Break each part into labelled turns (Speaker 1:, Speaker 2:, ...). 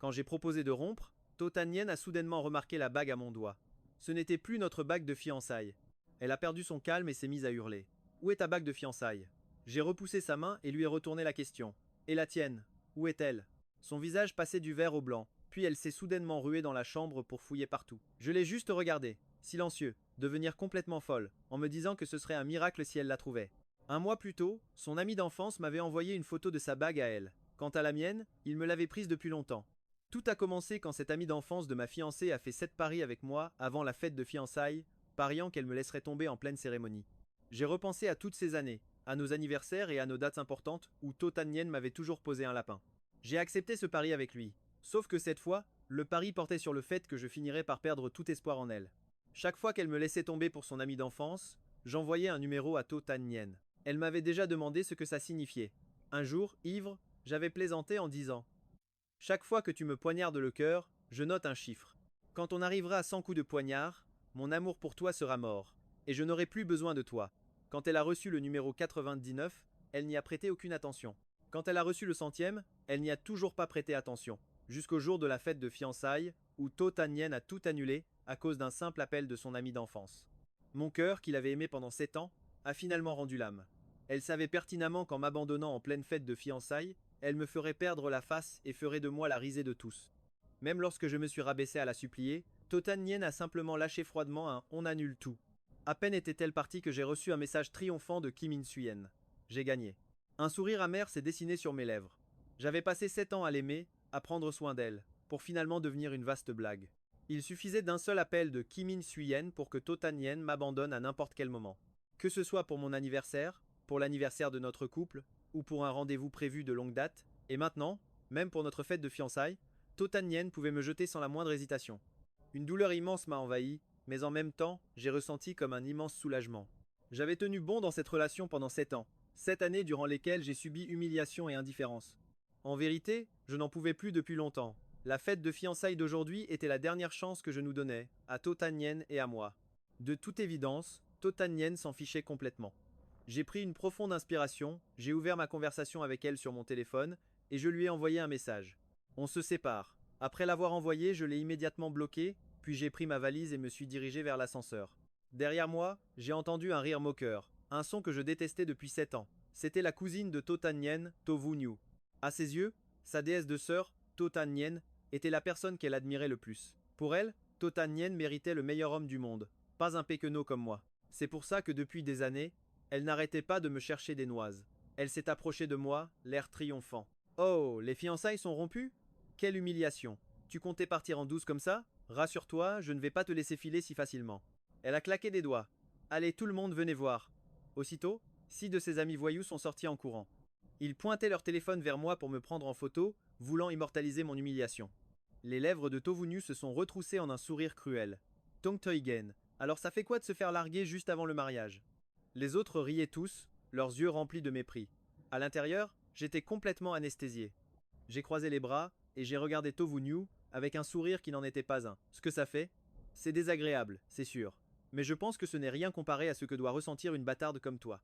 Speaker 1: Quand j'ai proposé de rompre, Totanien a soudainement remarqué la bague à mon doigt. Ce n'était plus notre bague de fiançailles. Elle a perdu son calme et s'est mise à hurler. Où est ta bague de fiançailles? J'ai repoussé sa main et lui ai retourné la question. Et la tienne? Où est-elle? Son visage passait du vert au blanc, puis elle s'est soudainement ruée dans la chambre pour fouiller partout. Je l'ai juste regardée, silencieux, devenir complètement folle, en me disant que ce serait un miracle si elle la trouvait. Un mois plus tôt, son ami d'enfance m'avait envoyé une photo de sa bague à elle. Quant à la mienne, il me l'avait prise depuis longtemps. Tout a commencé quand cet ami d'enfance de ma fiancée a fait 7 paris avec moi avant la fête de fiançailles, pariant qu'elle me laisserait tomber en pleine cérémonie. J'ai repensé à toutes ces années, à nos anniversaires et à nos dates importantes où Totanien m'avait toujours posé un lapin. J'ai accepté ce pari avec lui, sauf que cette fois, le pari portait sur le fait que je finirais par perdre tout espoir en elle. Chaque fois qu'elle me laissait tomber pour son ami d'enfance, j'envoyais un numéro à Totanien. Elle m'avait déjà demandé ce que ça signifiait. Un jour, ivre, j'avais plaisanté en disant: chaque fois que tu me poignardes le cœur, je note un chiffre. Quand on arrivera à 100 coups de poignard, mon amour pour toi sera mort, et je n'aurai plus besoin de toi. Quand elle a reçu le numéro 99, elle n'y a prêté aucune attention. Quand elle a reçu le centième, elle n'y a toujours pas prêté attention, jusqu'au jour de la fête de fiançailles, où Totanien a tout annulé à cause d'un simple appel de son ami d'enfance. Mon cœur, qu'il avait aimé pendant 7 ans, a finalement rendu l'âme. Elle savait pertinemment qu'en m'abandonnant en pleine fête de fiançailles, elle me ferait perdre la face et ferait de moi la risée de tous. Même lorsque je me suis rabaissé à la supplier, Totanien a simplement lâché froidement un on annule tout. À peine était-elle partie que j'ai reçu un message triomphant de Kim In-suyen. J'ai gagné. Un sourire amer s'est dessiné sur mes lèvres. J'avais passé 7 ans à l'aimer, à prendre soin d'elle, pour finalement devenir une vaste blague. Il suffisait d'un seul appel de Kim In-suyen pour que Totanien m'abandonne à n'importe quel moment. Que ce soit pour mon anniversaire, pour l'anniversaire de notre couple, ou pour un rendez-vous prévu de longue date, et maintenant, même pour notre fête de fiançailles, Totanien pouvait me jeter sans la moindre hésitation. Une douleur immense m'a envahi, mais en même temps, j'ai ressenti comme un immense soulagement. J'avais tenu bon dans cette relation pendant 7 ans, 7 années durant lesquelles j'ai subi humiliation et indifférence. En vérité, je n'en pouvais plus depuis longtemps. La fête de fiançailles d'aujourd'hui était la dernière chance que je nous donnais, à Totanien et à moi. De toute évidence, Totanien s'en fichait complètement. J'ai pris une profonde inspiration, j'ai ouvert ma conversation avec elle sur mon téléphone, et je lui ai envoyé un message. On se sépare. Après l'avoir envoyé, je l'ai immédiatement bloqué, puis j'ai pris ma valise et me suis dirigé vers l'ascenseur. Derrière moi, j'ai entendu un rire moqueur, un son que je détestais depuis 7 ans. C'était la cousine de Totanien, Tovunyu. À ses yeux, sa déesse de sœur, Totanien, était la personne qu'elle admirait le plus. Pour elle, Totanien méritait le meilleur homme du monde, pas un péquenot comme moi. C'est pour ça que depuis des années, elle n'arrêtait pas de me chercher des noises. Elle s'est approchée de moi, l'air triomphant. Oh, les fiançailles sont rompues? Quelle humiliation. Tu comptais partir en douce comme ça? Rassure-toi, je ne vais pas te laisser filer si facilement. Elle a claqué des doigts. Allez, tout le monde, venez voir. Aussitôt, 6 de ses amis voyous sont sortis en courant. Ils pointaient leur téléphone vers moi pour me prendre en photo, voulant immortaliser mon humiliation. Les lèvres de Tovunyu se sont retroussées en un sourire cruel. Tongtoigen, alors ça fait quoi de se faire larguer juste avant le mariage? Les autres riaient tous, leurs yeux remplis de mépris. À l'intérieur, j'étais complètement anesthésié. J'ai croisé les bras et j'ai regardé Tovunyu avec un sourire qui n'en était pas un. Ce que ça fait? C'est désagréable, c'est sûr. Mais je pense que ce n'est rien comparé à ce que doit ressentir une bâtarde comme toi.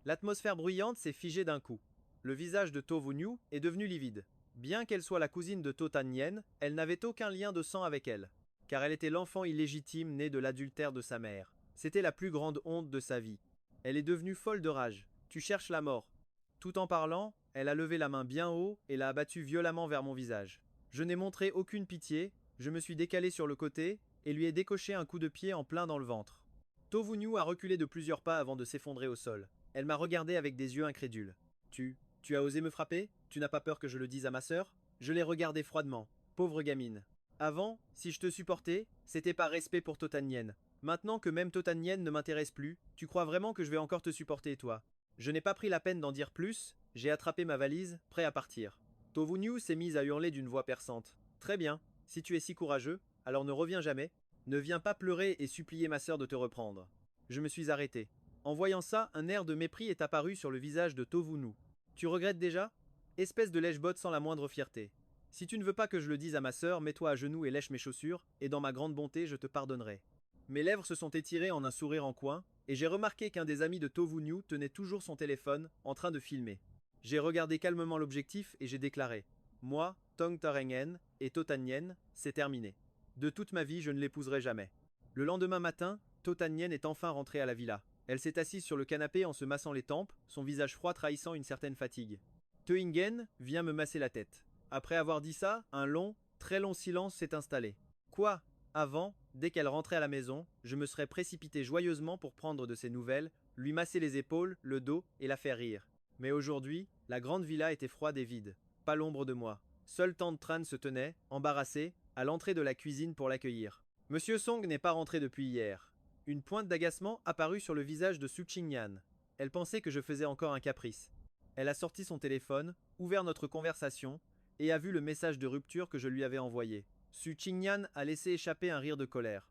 Speaker 1: L'atmosphère bruyante s'est figée d'un coup. Le visage de Tovunyu est devenu livide. Bien qu'elle soit la cousine de Totanien, elle n'avait aucun lien de sang avec elle, car elle était l'enfant illégitime né de l'adultère de sa mère. C'était la plus grande honte de sa vie. Elle est devenue folle de rage. Tu cherches la mort. Tout en parlant, elle a levé la main bien haut et l'a abattue violemment vers mon visage. Je n'ai montré aucune pitié, je me suis décalé sur le côté et lui ai décoché un coup de pied en plein dans le ventre. Tovunyu a reculé de plusieurs pas avant de s'effondrer au sol. Elle m'a regardé avec des yeux incrédules. Tu as osé me frapper? Tu n'as pas peur que je le dise à ma sœur? Je l'ai regardée froidement. Pauvre gamine. Avant, si je te supportais, c'était par respect pour Totanien. Maintenant que même Totanien ne m'intéresse plus, tu crois vraiment que je vais encore te supporter, toi? Je n'ai pas pris la peine d'en dire plus, j'ai attrapé ma valise, prêt à partir. Tovunyu s'est mise à hurler d'une voix perçante. Très bien, si tu es si courageux, alors ne reviens jamais. Ne viens pas pleurer et supplier ma sœur de te reprendre. Je me suis arrêté. En voyant ça, un air de mépris est apparu sur le visage de Tovunyu. Tu regrettes déjà? Espèce de lèche-botte sans la moindre fierté. Si tu ne veux pas que je le dise à ma sœur, mets-toi à genoux et lèche mes chaussures, et dans ma grande bonté, je te pardonnerai. Mes lèvres se sont étirées en un sourire en coin, et j'ai remarqué qu'un des amis de Tovunyu tenait toujours son téléphone, en train de filmer. J'ai regardé calmement l'objectif et j'ai déclaré: Moi, Tong Tarengen et Totanien, c'est terminé. De toute ma vie, je ne l'épouserai jamais. Le lendemain matin, Totanien est enfin rentrée à la villa. Elle s'est assise sur le canapé en se massant les tempes, son visage froid trahissant une certaine fatigue. Teungen vient me masser la tête. Après avoir dit ça, un long, très long silence s'est installé. Quoi? Avant, dès qu'elle rentrait à la maison, je me serais précipité joyeusement pour prendre de ses nouvelles, lui masser les épaules, le dos et la faire rire. Mais aujourd'hui, la grande villa était froide et vide. Pas l'ombre de moi. Seule tante Tran se tenait, embarrassée, à l'entrée de la cuisine pour l'accueillir. Monsieur Song n'est pas rentré depuis hier. Une pointe d'agacement apparut sur le visage de Su Qingyan. Elle pensait que je faisais encore un caprice. Elle a sorti son téléphone, ouvert notre conversation, et a vu le message de rupture que je lui avais envoyé. Su Qingyan a laissé échapper un rire de colère.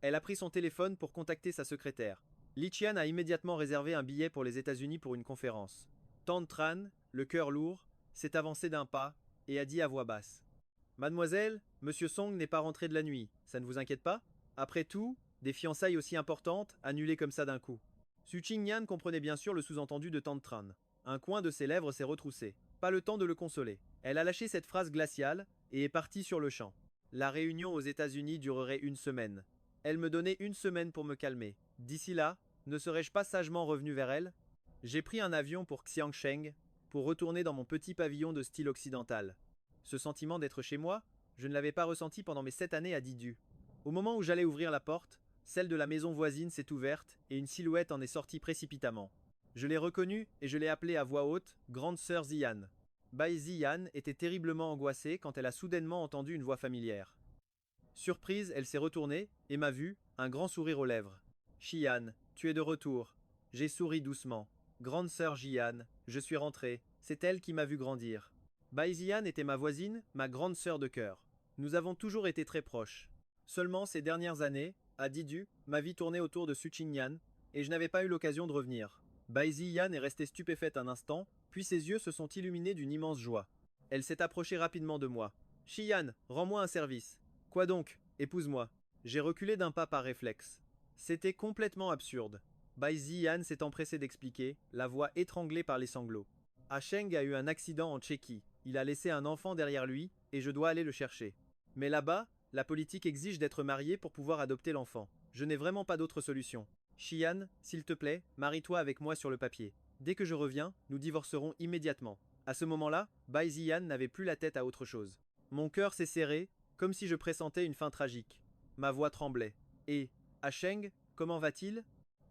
Speaker 1: Elle a pris son téléphone pour contacter sa secrétaire. Li Qian a immédiatement réservé un billet pour les États-Unis pour une conférence. Tante Tran, le cœur lourd, s'est avancée d'un pas et a dit à voix basse: Mademoiselle, Monsieur Song n'est pas rentré de la nuit, ça ne vous inquiète pas? Après tout, des fiançailles aussi importantes, annulées comme ça d'un coup. Su Qingyan comprenait bien sûr le sous-entendu de Tante Tran. Un coin de ses lèvres s'est retroussé. Pas le temps de le consoler. Elle a lâché cette phrase glaciale et est partie sur le champ. La réunion aux États-Unis durerait une semaine. Elle me donnait une semaine pour me calmer. D'ici là, ne serais-je pas sagement revenu vers elle? J'ai pris un avion pour Xiangsheng, pour retourner dans mon petit pavillon de style occidental. Ce sentiment d'être chez moi, je ne l'avais pas ressenti pendant mes 7 années à Didu. Au moment où j'allais ouvrir la porte, celle de la maison voisine s'est ouverte et une silhouette en est sortie précipitamment. Je l'ai reconnue et je l'ai appelée à voix haute Grande Sœur Ziyan. Bai Ziyan était terriblement angoissée quand elle a soudainement entendu une voix familière. Surprise, elle s'est retournée et m'a vu, un grand sourire aux lèvres. Xian, tu es de retour. J'ai souri doucement. Grande sœur Jian, je suis rentrée. C'est elle qui m'a vu grandir. Bai Ziyan était ma voisine, ma grande sœur de cœur. Nous avons toujours été très proches. Seulement ces dernières années, à Didu, ma vie tournait autour de Su Qingyan et je n'avais pas eu l'occasion de revenir. Bai Ziyan est restée stupéfaite un instant, puis ses yeux se sont illuminés d'une immense joie. Elle s'est approchée rapidement de moi. Xian, rends-moi un service. Quoi donc? Épouse-moi. J'ai reculé d'un pas par réflexe. C'était complètement absurde. Bai Ziyan s'est empressé d'expliquer, la voix étranglée par les sanglots. Asheng a eu un accident en Tchéquie. Il a laissé un enfant derrière lui, et je dois aller le chercher. Mais là-bas, la politique exige d'être marié pour pouvoir adopter l'enfant. Je n'ai vraiment pas d'autre solution. Xian, s'il te plaît, marie-toi avec moi sur le papier. Dès que je reviens, nous divorcerons immédiatement. À ce moment-là, Bai Ziyan n'avait plus la tête à autre chose. Mon cœur s'est serré, comme si je pressentais une fin tragique. Ma voix tremblait. Et, Asheng, comment va-t-il?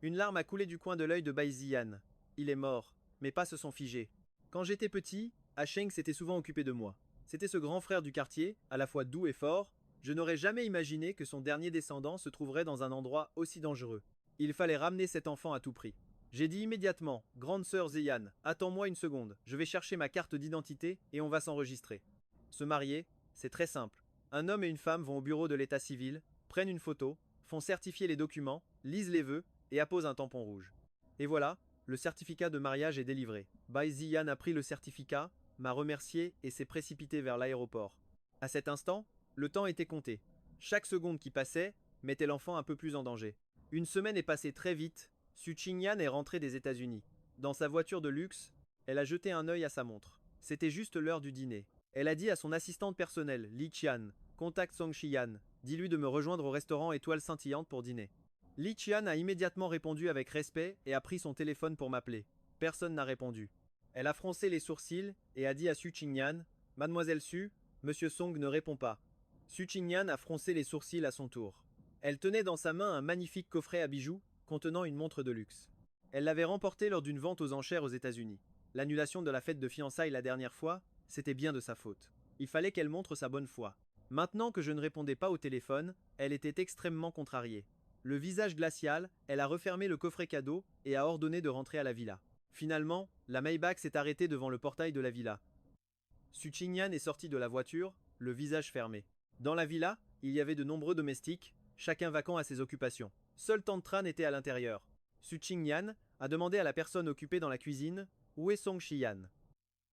Speaker 1: Une larme a coulé du coin de l'œil de Bai Ziyan. Il est mort, mes pas se sont figés. Quand j'étais petit, Asheng s'était souvent occupé de moi. C'était ce grand frère du quartier, à la fois doux et fort. Je n'aurais jamais imaginé que son dernier descendant se trouverait dans un endroit aussi dangereux. Il fallait ramener cet enfant à tout prix. J'ai dit immédiatement, grande sœur Ziyan, attends-moi une seconde, je vais chercher ma carte d'identité et on va s'enregistrer. Se marier, c'est très simple. Un homme et une femme vont au bureau de l'état civil, prennent une photo, font certifier les documents, lisent les vœux et apposent un tampon rouge. Et voilà, le certificat de mariage est délivré. Bai Ziyan a pris le certificat, m'a remercié et s'est précipité vers l'aéroport. À cet instant, le temps était compté. Chaque seconde qui passait mettait l'enfant un peu plus en danger. Une semaine est passée très vite. Su Qingyan est rentrée des États-Unis. Dans sa voiture de luxe, elle a jeté un œil à sa montre. C'était juste l'heure du dîner. Elle a dit à son assistante personnelle, Li Qian, contacte Song Xian, dis-lui de me rejoindre au restaurant Étoile Scintillante pour dîner. Li Qian a immédiatement répondu avec respect et a pris son téléphone pour m'appeler. Personne n'a répondu. Elle a froncé les sourcils et a dit à Su Qingyan, Mademoiselle Su, Monsieur Song ne répond pas. Su Qingyan a froncé les sourcils à son tour. Elle tenait dans sa main un magnifique coffret à bijoux contenant une montre de luxe. Elle l'avait remporté lors d'une vente aux enchères aux États-Unis. L'annulation de la fête de fiançailles la dernière fois, c'était bien de sa faute. Il fallait qu'elle montre sa bonne foi. Maintenant que je ne répondais pas au téléphone, elle était extrêmement contrariée. Le visage glacial, elle a refermé le coffret cadeau et a ordonné de rentrer à la villa. Finalement, la Maybach s'est arrêtée devant le portail de la villa. Su Qingyan est sortie de la voiture, le visage fermé. Dans la villa, il y avait de nombreux domestiques, chacun vaquant à ses occupations. Seule Tante Tran était à l'intérieur. Su Qingyan a demandé à la personne occupée dans la cuisine où est Song Xian.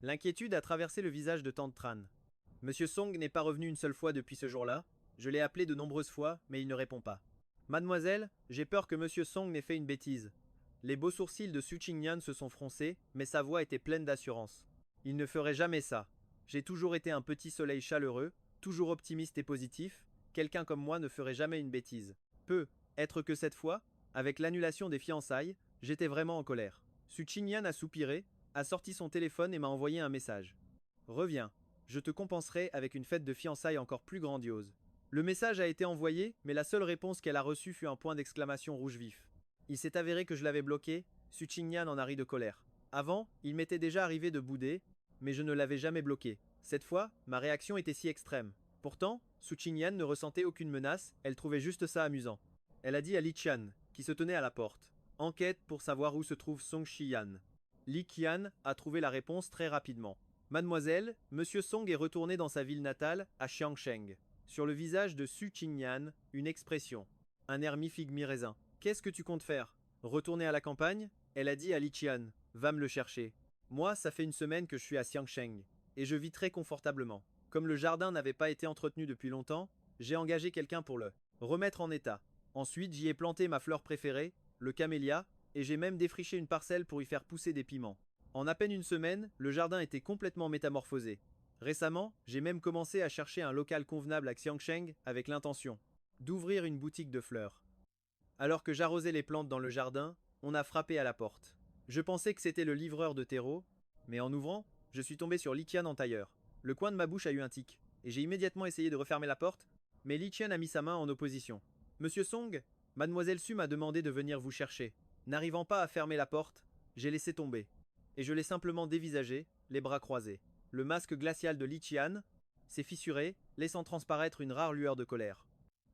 Speaker 1: L'inquiétude a traversé le visage de Tante Tran. Monsieur Song n'est pas revenu une seule fois depuis ce jour-là. Je l'ai appelé de nombreuses fois, mais il ne répond pas. Mademoiselle, j'ai peur que Monsieur Song n'ait fait une bêtise. Les beaux sourcils de Su Qingyan se sont froncés, mais sa voix était pleine d'assurance. Il ne ferait jamais ça. J'ai toujours été un petit soleil chaleureux, toujours optimiste et positif, quelqu'un comme moi ne ferait jamais une bêtise. Être que cette fois, avec l'annulation des fiançailles, j'étais vraiment en colère. Su Qingyan a soupiré, a sorti son téléphone et m'a envoyé un message. Reviens, je te compenserai avec une fête de fiançailles encore plus grandiose. Le message a été envoyé, mais la seule réponse qu'elle a reçue fut un point d'exclamation rouge vif. Il s'est avéré que je l'avais bloqué, Su Qingyan en a ri de colère. Avant, il m'était déjà arrivé de bouder, mais je ne l'avais jamais bloqué. Cette fois, ma réaction était si extrême. Pourtant, Su Qingyan ne ressentait aucune menace, elle trouvait juste ça amusant. Elle a dit à Li Qian, qui se tenait à la porte. Enquête pour savoir où se trouve Song Shiyan. Li Qian a trouvé la réponse très rapidement. Mademoiselle, Monsieur Song est retourné dans sa ville natale, à Xiangsheng. Sur le visage de Su Qingyan, une expression. Un air mi-figue mi-raisin. Qu'est-ce que tu comptes faire? Retourner à la campagne? Elle a dit à Li Qian. Va me le chercher. Moi, ça fait une semaine que je suis à Xiangsheng. Et je vis très confortablement. Comme le jardin n'avait pas été entretenu depuis longtemps, j'ai engagé quelqu'un pour le remettre en état. Ensuite, j'y ai planté ma fleur préférée, le camélia, et j'ai même défriché une parcelle pour y faire pousser des piments. En à peine une semaine, le jardin était complètement métamorphosé. Récemment, j'ai même commencé à chercher un local convenable à Xiangsheng avec l'intention d'ouvrir une boutique de fleurs. Alors que j'arrosais les plantes dans le jardin, on a frappé à la porte. Je pensais que c'était le livreur de terreau, mais en ouvrant, je suis tombé sur Li Qian en tailleur. Le coin de ma bouche a eu un tic, et j'ai immédiatement essayé de refermer la porte, mais Li Qian a mis sa main en opposition. Monsieur Song, Mademoiselle Su m'a demandé de venir vous chercher. N'arrivant pas à fermer la porte, j'ai laissé tomber. Et je l'ai simplement dévisagé, les bras croisés. Le masque glacial de Li Qian s'est fissuré, laissant transparaître une rare lueur de colère.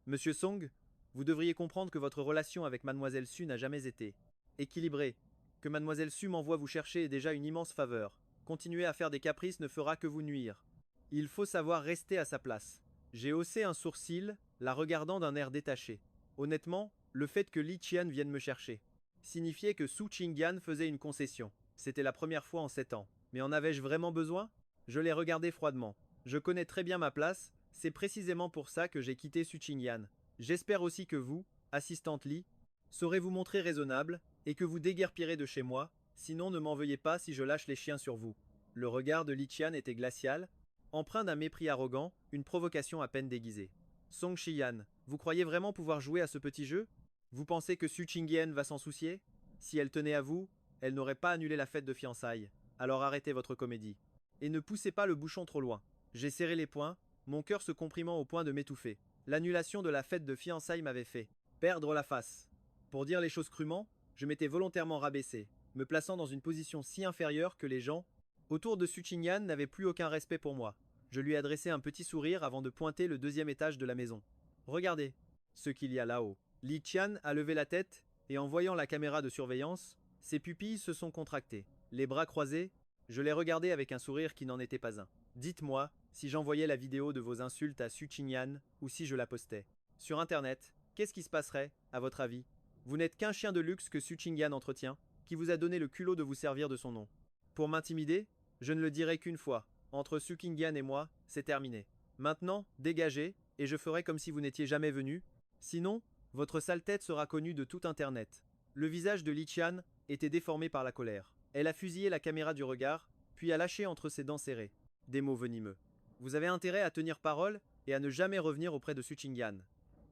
Speaker 1: Monsieur Song, vous devriez comprendre que votre relation avec Mademoiselle Su n'a jamais été équilibrée. Que Mademoiselle Su m'envoie vous chercher est déjà une immense faveur. Continuer à faire des caprices ne fera que vous nuire. Il faut savoir rester à sa place. J'ai haussé un sourcil, la regardant d'un air détaché. Honnêtement, le fait que Li Qian vienne me chercher signifiait que Su Qingyan faisait une concession. C'était la première fois en 7 ans. Mais en avais-je vraiment besoin? Je l'ai regardé froidement. Je connais très bien ma place, c'est précisément pour ça que j'ai quitté Su Qingyan. J'espère aussi que vous, assistante Li, saurez vous montrer raisonnable, et que vous déguerpirez de chez moi, sinon ne m'en veuillez pas si je lâche les chiens sur vous. Le regard de Li Qian était glacial, empreint d'un mépris arrogant, une provocation à peine déguisée. Song Shiyan, vous croyez vraiment pouvoir jouer à ce petit jeu? Vous pensez que Su Qingyan va s'en soucier? Si elle tenait à vous, elle n'aurait pas annulé la fête de fiançailles. Alors arrêtez votre comédie. Et ne poussez pas le bouchon trop loin. J'ai serré les poings, mon cœur se comprimant au point de m'étouffer. L'annulation de la fête de fiançailles m'avait fait perdre la face. Pour dire les choses crûment, je m'étais volontairement rabaissé, me plaçant dans une position si inférieure que les gens autour de Su Qingyan n'avaient plus aucun respect pour moi. Je lui ai adressé un petit sourire avant de pointer le deuxième étage de la maison. Regardez ce qu'il y a là-haut. Li Qian a levé la tête, et en voyant la caméra de surveillance, ses pupilles se sont contractées. Les bras croisés, je l'ai regardé avec un sourire qui n'en était pas un. Dites-moi si j'envoyais la vidéo de vos insultes à Su Qingyan ou si je la postais. Sur Internet, qu'est-ce qui se passerait, à votre avis? Vous n'êtes qu'un chien de luxe que Su Qingyan entretient, qui vous a donné le culot de vous servir de son nom. Pour m'intimider, je ne le dirai qu'une fois. Entre Su Qingyan et moi, c'est terminé. Maintenant, dégagez, et je ferai comme si vous n'étiez jamais venu. Sinon, votre sale tête sera connue de tout Internet. Le visage de Li Qian était déformé par la colère. Elle a fusillé la caméra du regard, puis a lâché entre ses dents serrées des mots venimeux. Vous avez intérêt à tenir parole et à ne jamais revenir auprès de Su Qingyan.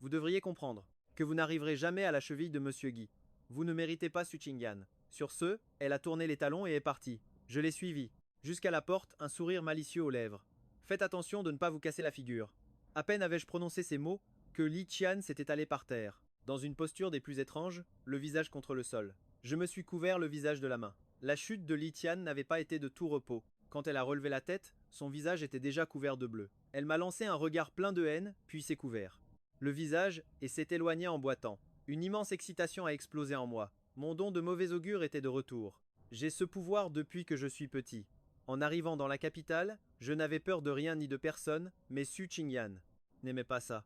Speaker 1: Vous devriez comprendre que vous n'arriverez jamais à la cheville de Monsieur Guy. Vous ne méritez pas Su Qingyan. Sur ce, elle a tourné les talons et est partie. Je l'ai suivie. Jusqu'à la porte, un sourire malicieux aux lèvres. Faites attention de ne pas vous casser la figure. À peine avais-je prononcé ces mots que Li Qian s'est étalé par terre, dans une posture des plus étranges, le visage contre le sol. Je me suis couvert le visage de la main. La chute de Li Qian n'avait pas été de tout repos. Quand elle a relevé la tête, son visage était déjà couvert de bleu. Elle m'a lancé un regard plein de haine, puis s'est couvert le visage et s'est éloignée en boitant. Une immense excitation a explosé en moi. Mon don de mauvais augure était de retour. J'ai ce pouvoir depuis que je suis petit. En arrivant dans la capitale, je n'avais peur de rien ni de personne, mais Su Qingyan n'aimait pas ça.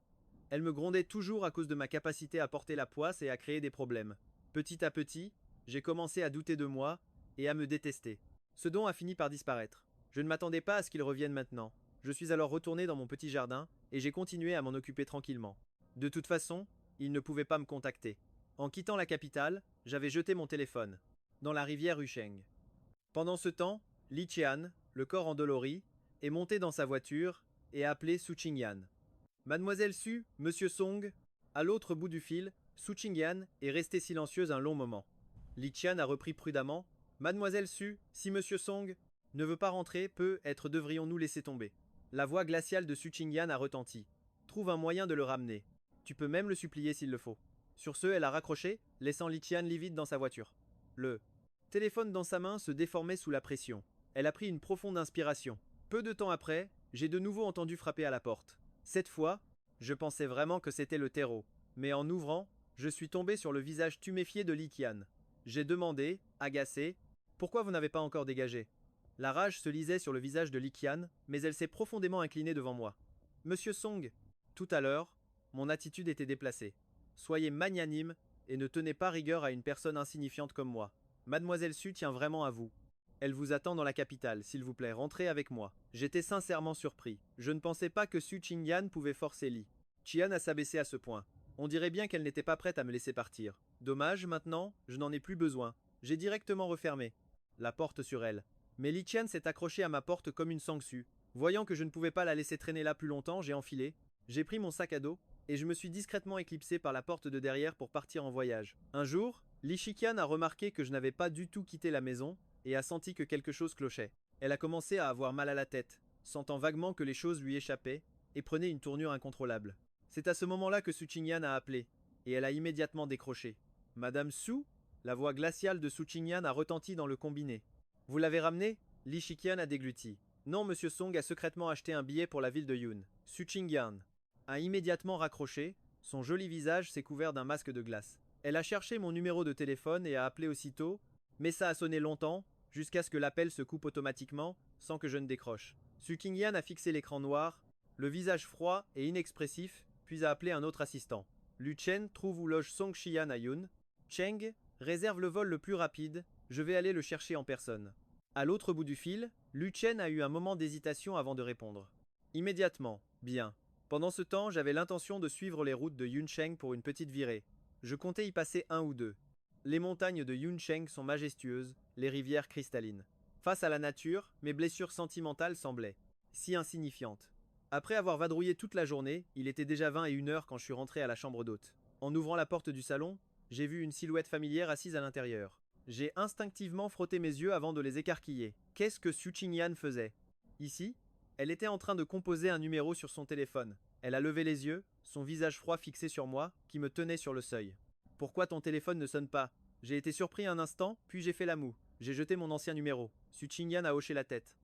Speaker 1: Elle me grondait toujours à cause de ma capacité à porter la poisse et à créer des problèmes. Petit à petit, j'ai commencé à douter de moi et à me détester. Ce don a fini par disparaître. Je ne m'attendais pas à ce qu'il revienne maintenant. Je suis alors retourné dans mon petit jardin et j'ai continué à m'en occuper tranquillement. De toute façon, il ne pouvait pas me contacter. En quittant la capitale, j'avais jeté mon téléphone dans la rivière Yusheng. Pendant ce temps, Li Qian, le corps endolori, est montée dans sa voiture et a appelé Su Qingyan. Mademoiselle Su, Monsieur Song. À l'autre bout du fil, Su Qingyan est restée silencieuse un long moment. Li Qian a repris prudemment. Mademoiselle Su, si Monsieur Song ne veut pas rentrer, peut-être devrions-nous laisser tomber. La voix glaciale de Su Qingyan a retenti. Trouve un moyen de le ramener. Tu peux même le supplier s'il le faut. Sur ce, elle a raccroché, laissant Li Qian livide dans sa voiture. Le téléphone dans sa main se déformait sous la pression. Elle a pris une profonde inspiration. Peu de temps après, j'ai de nouveau entendu frapper à la porte. Cette fois, je pensais vraiment que c'était le terreau. Mais en ouvrant, je suis tombé sur le visage tuméfié de Li Qian. J'ai demandé, agacé, pourquoi vous n'avez pas encore dégagé? La rage se lisait sur le visage de Li Qian, mais elle s'est profondément inclinée devant moi. Monsieur Song, tout à l'heure, mon attitude était déplacée. Soyez magnanime et ne tenez pas rigueur à une personne insignifiante comme moi. Mademoiselle Su tient vraiment à vous. Elle vous attend dans la capitale, s'il vous plaît, rentrez avec moi. J'étais sincèrement surpris. Je ne pensais pas que Su Qingyan pouvait forcer Li Qian à s'abaisser à ce point. On dirait bien qu'elle n'était pas prête à me laisser partir. Dommage, maintenant, je n'en ai plus besoin. J'ai directement refermé la porte sur elle. Mais Li Qian s'est accrochée à ma porte comme une sangsue. Voyant que je ne pouvais pas la laisser traîner là plus longtemps, j'ai enfilé. J'ai pris mon sac à dos et je me suis discrètement éclipsé par la porte de derrière pour partir en voyage. Un jour, Li Qian a remarqué que je n'avais pas du tout quitté la maison et a senti que quelque chose clochait. Elle a commencé à avoir mal à la tête, sentant vaguement que les choses lui échappaient et prenaient une tournure incontrôlable. C'est à ce moment-là que Su Qingyan a appelé et elle a immédiatement décroché. Madame Su? La voix glaciale de Su Qingyan a retenti dans le combiné. Vous l'avez ramené? Li Qian a dégluti. Non, Monsieur Song a secrètement acheté un billet pour la ville de Yun. Su Qingyan a immédiatement raccroché, son joli visage s'est couvert d'un masque de glace. Elle a cherché mon numéro de téléphone et a appelé aussitôt, mais ça a sonné longtemps, jusqu'à ce que l'appel se coupe automatiquement, sans que je ne décroche. Su Qingyan a fixé l'écran noir, le visage froid et inexpressif, puis a appelé un autre assistant. Lu Chen trouve où loge Song Xian à Yun. Cheng réserve le vol le plus rapide, je vais aller le chercher en personne. À l'autre bout du fil, Lu Chen a eu un moment d'hésitation avant de répondre. Immédiatement, bien. Pendant ce temps, j'avais l'intention de suivre les routes de Yuncheng pour une petite virée. Je comptais y passer 1 ou 2. Les montagnes de Yuncheng sont majestueuses, les rivières cristallines. Face à la nature, mes blessures sentimentales semblaient si insignifiantes. Après avoir vadrouillé toute la journée, il était déjà 21 heures quand je suis rentré à la chambre d'hôte. En ouvrant la porte du salon, j'ai vu une silhouette familière assise à l'intérieur. J'ai instinctivement frotté mes yeux avant de les écarquiller. Qu'est-ce que Su Qingyan faisait? Ici, elle était en train de composer un numéro sur son téléphone. Elle a levé les yeux, son visage froid fixé sur moi, qui me tenait sur le seuil. Pourquoi ton téléphone ne sonne pas? J'ai été surpris un instant, puis j'ai fait la moue. J'ai jeté mon ancien numéro. Su Qingyan a hoché la tête.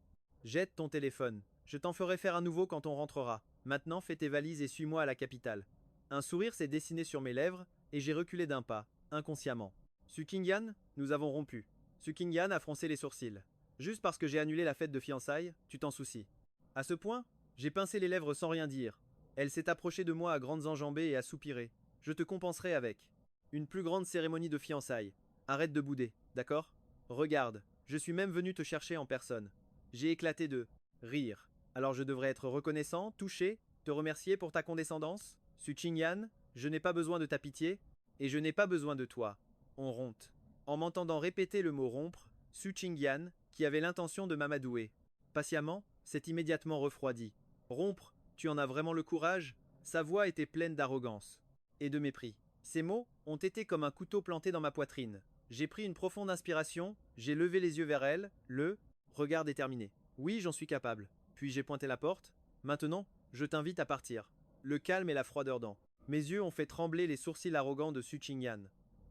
Speaker 1: Jette ton téléphone. Je t'en ferai faire un nouveau quand on rentrera. Maintenant, fais tes valises et suis-moi à la capitale. Un sourire s'est dessiné sur mes lèvres, et j'ai reculé d'un pas, inconsciemment. Su Qingyan, nous avons rompu. Su Qingyan a froncé les sourcils. Juste parce que j'ai annulé la fête de fiançailles, tu t'en soucies. À ce point, j'ai pincé les lèvres sans rien dire. Elle s'est approchée de moi à grandes enjambées et a soupiré. Je te compenserai avec une plus grande cérémonie de fiançailles. Arrête de bouder, d'accord? Regarde, je suis même venu te chercher en personne. J'ai éclaté de rire. Alors je devrais être reconnaissant, touché, te remercier pour ta condescendance? Su Qingyan, je n'ai pas besoin de ta pitié, et je n'ai pas besoin de toi. On rompte. En m'entendant répéter le mot rompre, Su Qingyan, qui avait l'intention de m'amadouer, patiemment, s'est immédiatement refroidi. Rompre, tu en as vraiment le courage? Sa voix était pleine d'arrogance et de mépris. Ces mots ont été comme un couteau planté dans ma poitrine. J'ai pris une profonde inspiration, j'ai levé les yeux vers elle, le regard déterminé. Oui, j'en suis capable. Puis j'ai pointé la porte. Maintenant, je t'invite à partir. Le calme et la froideur dans mes yeux ont fait trembler les sourcils arrogants de Su Qingyan.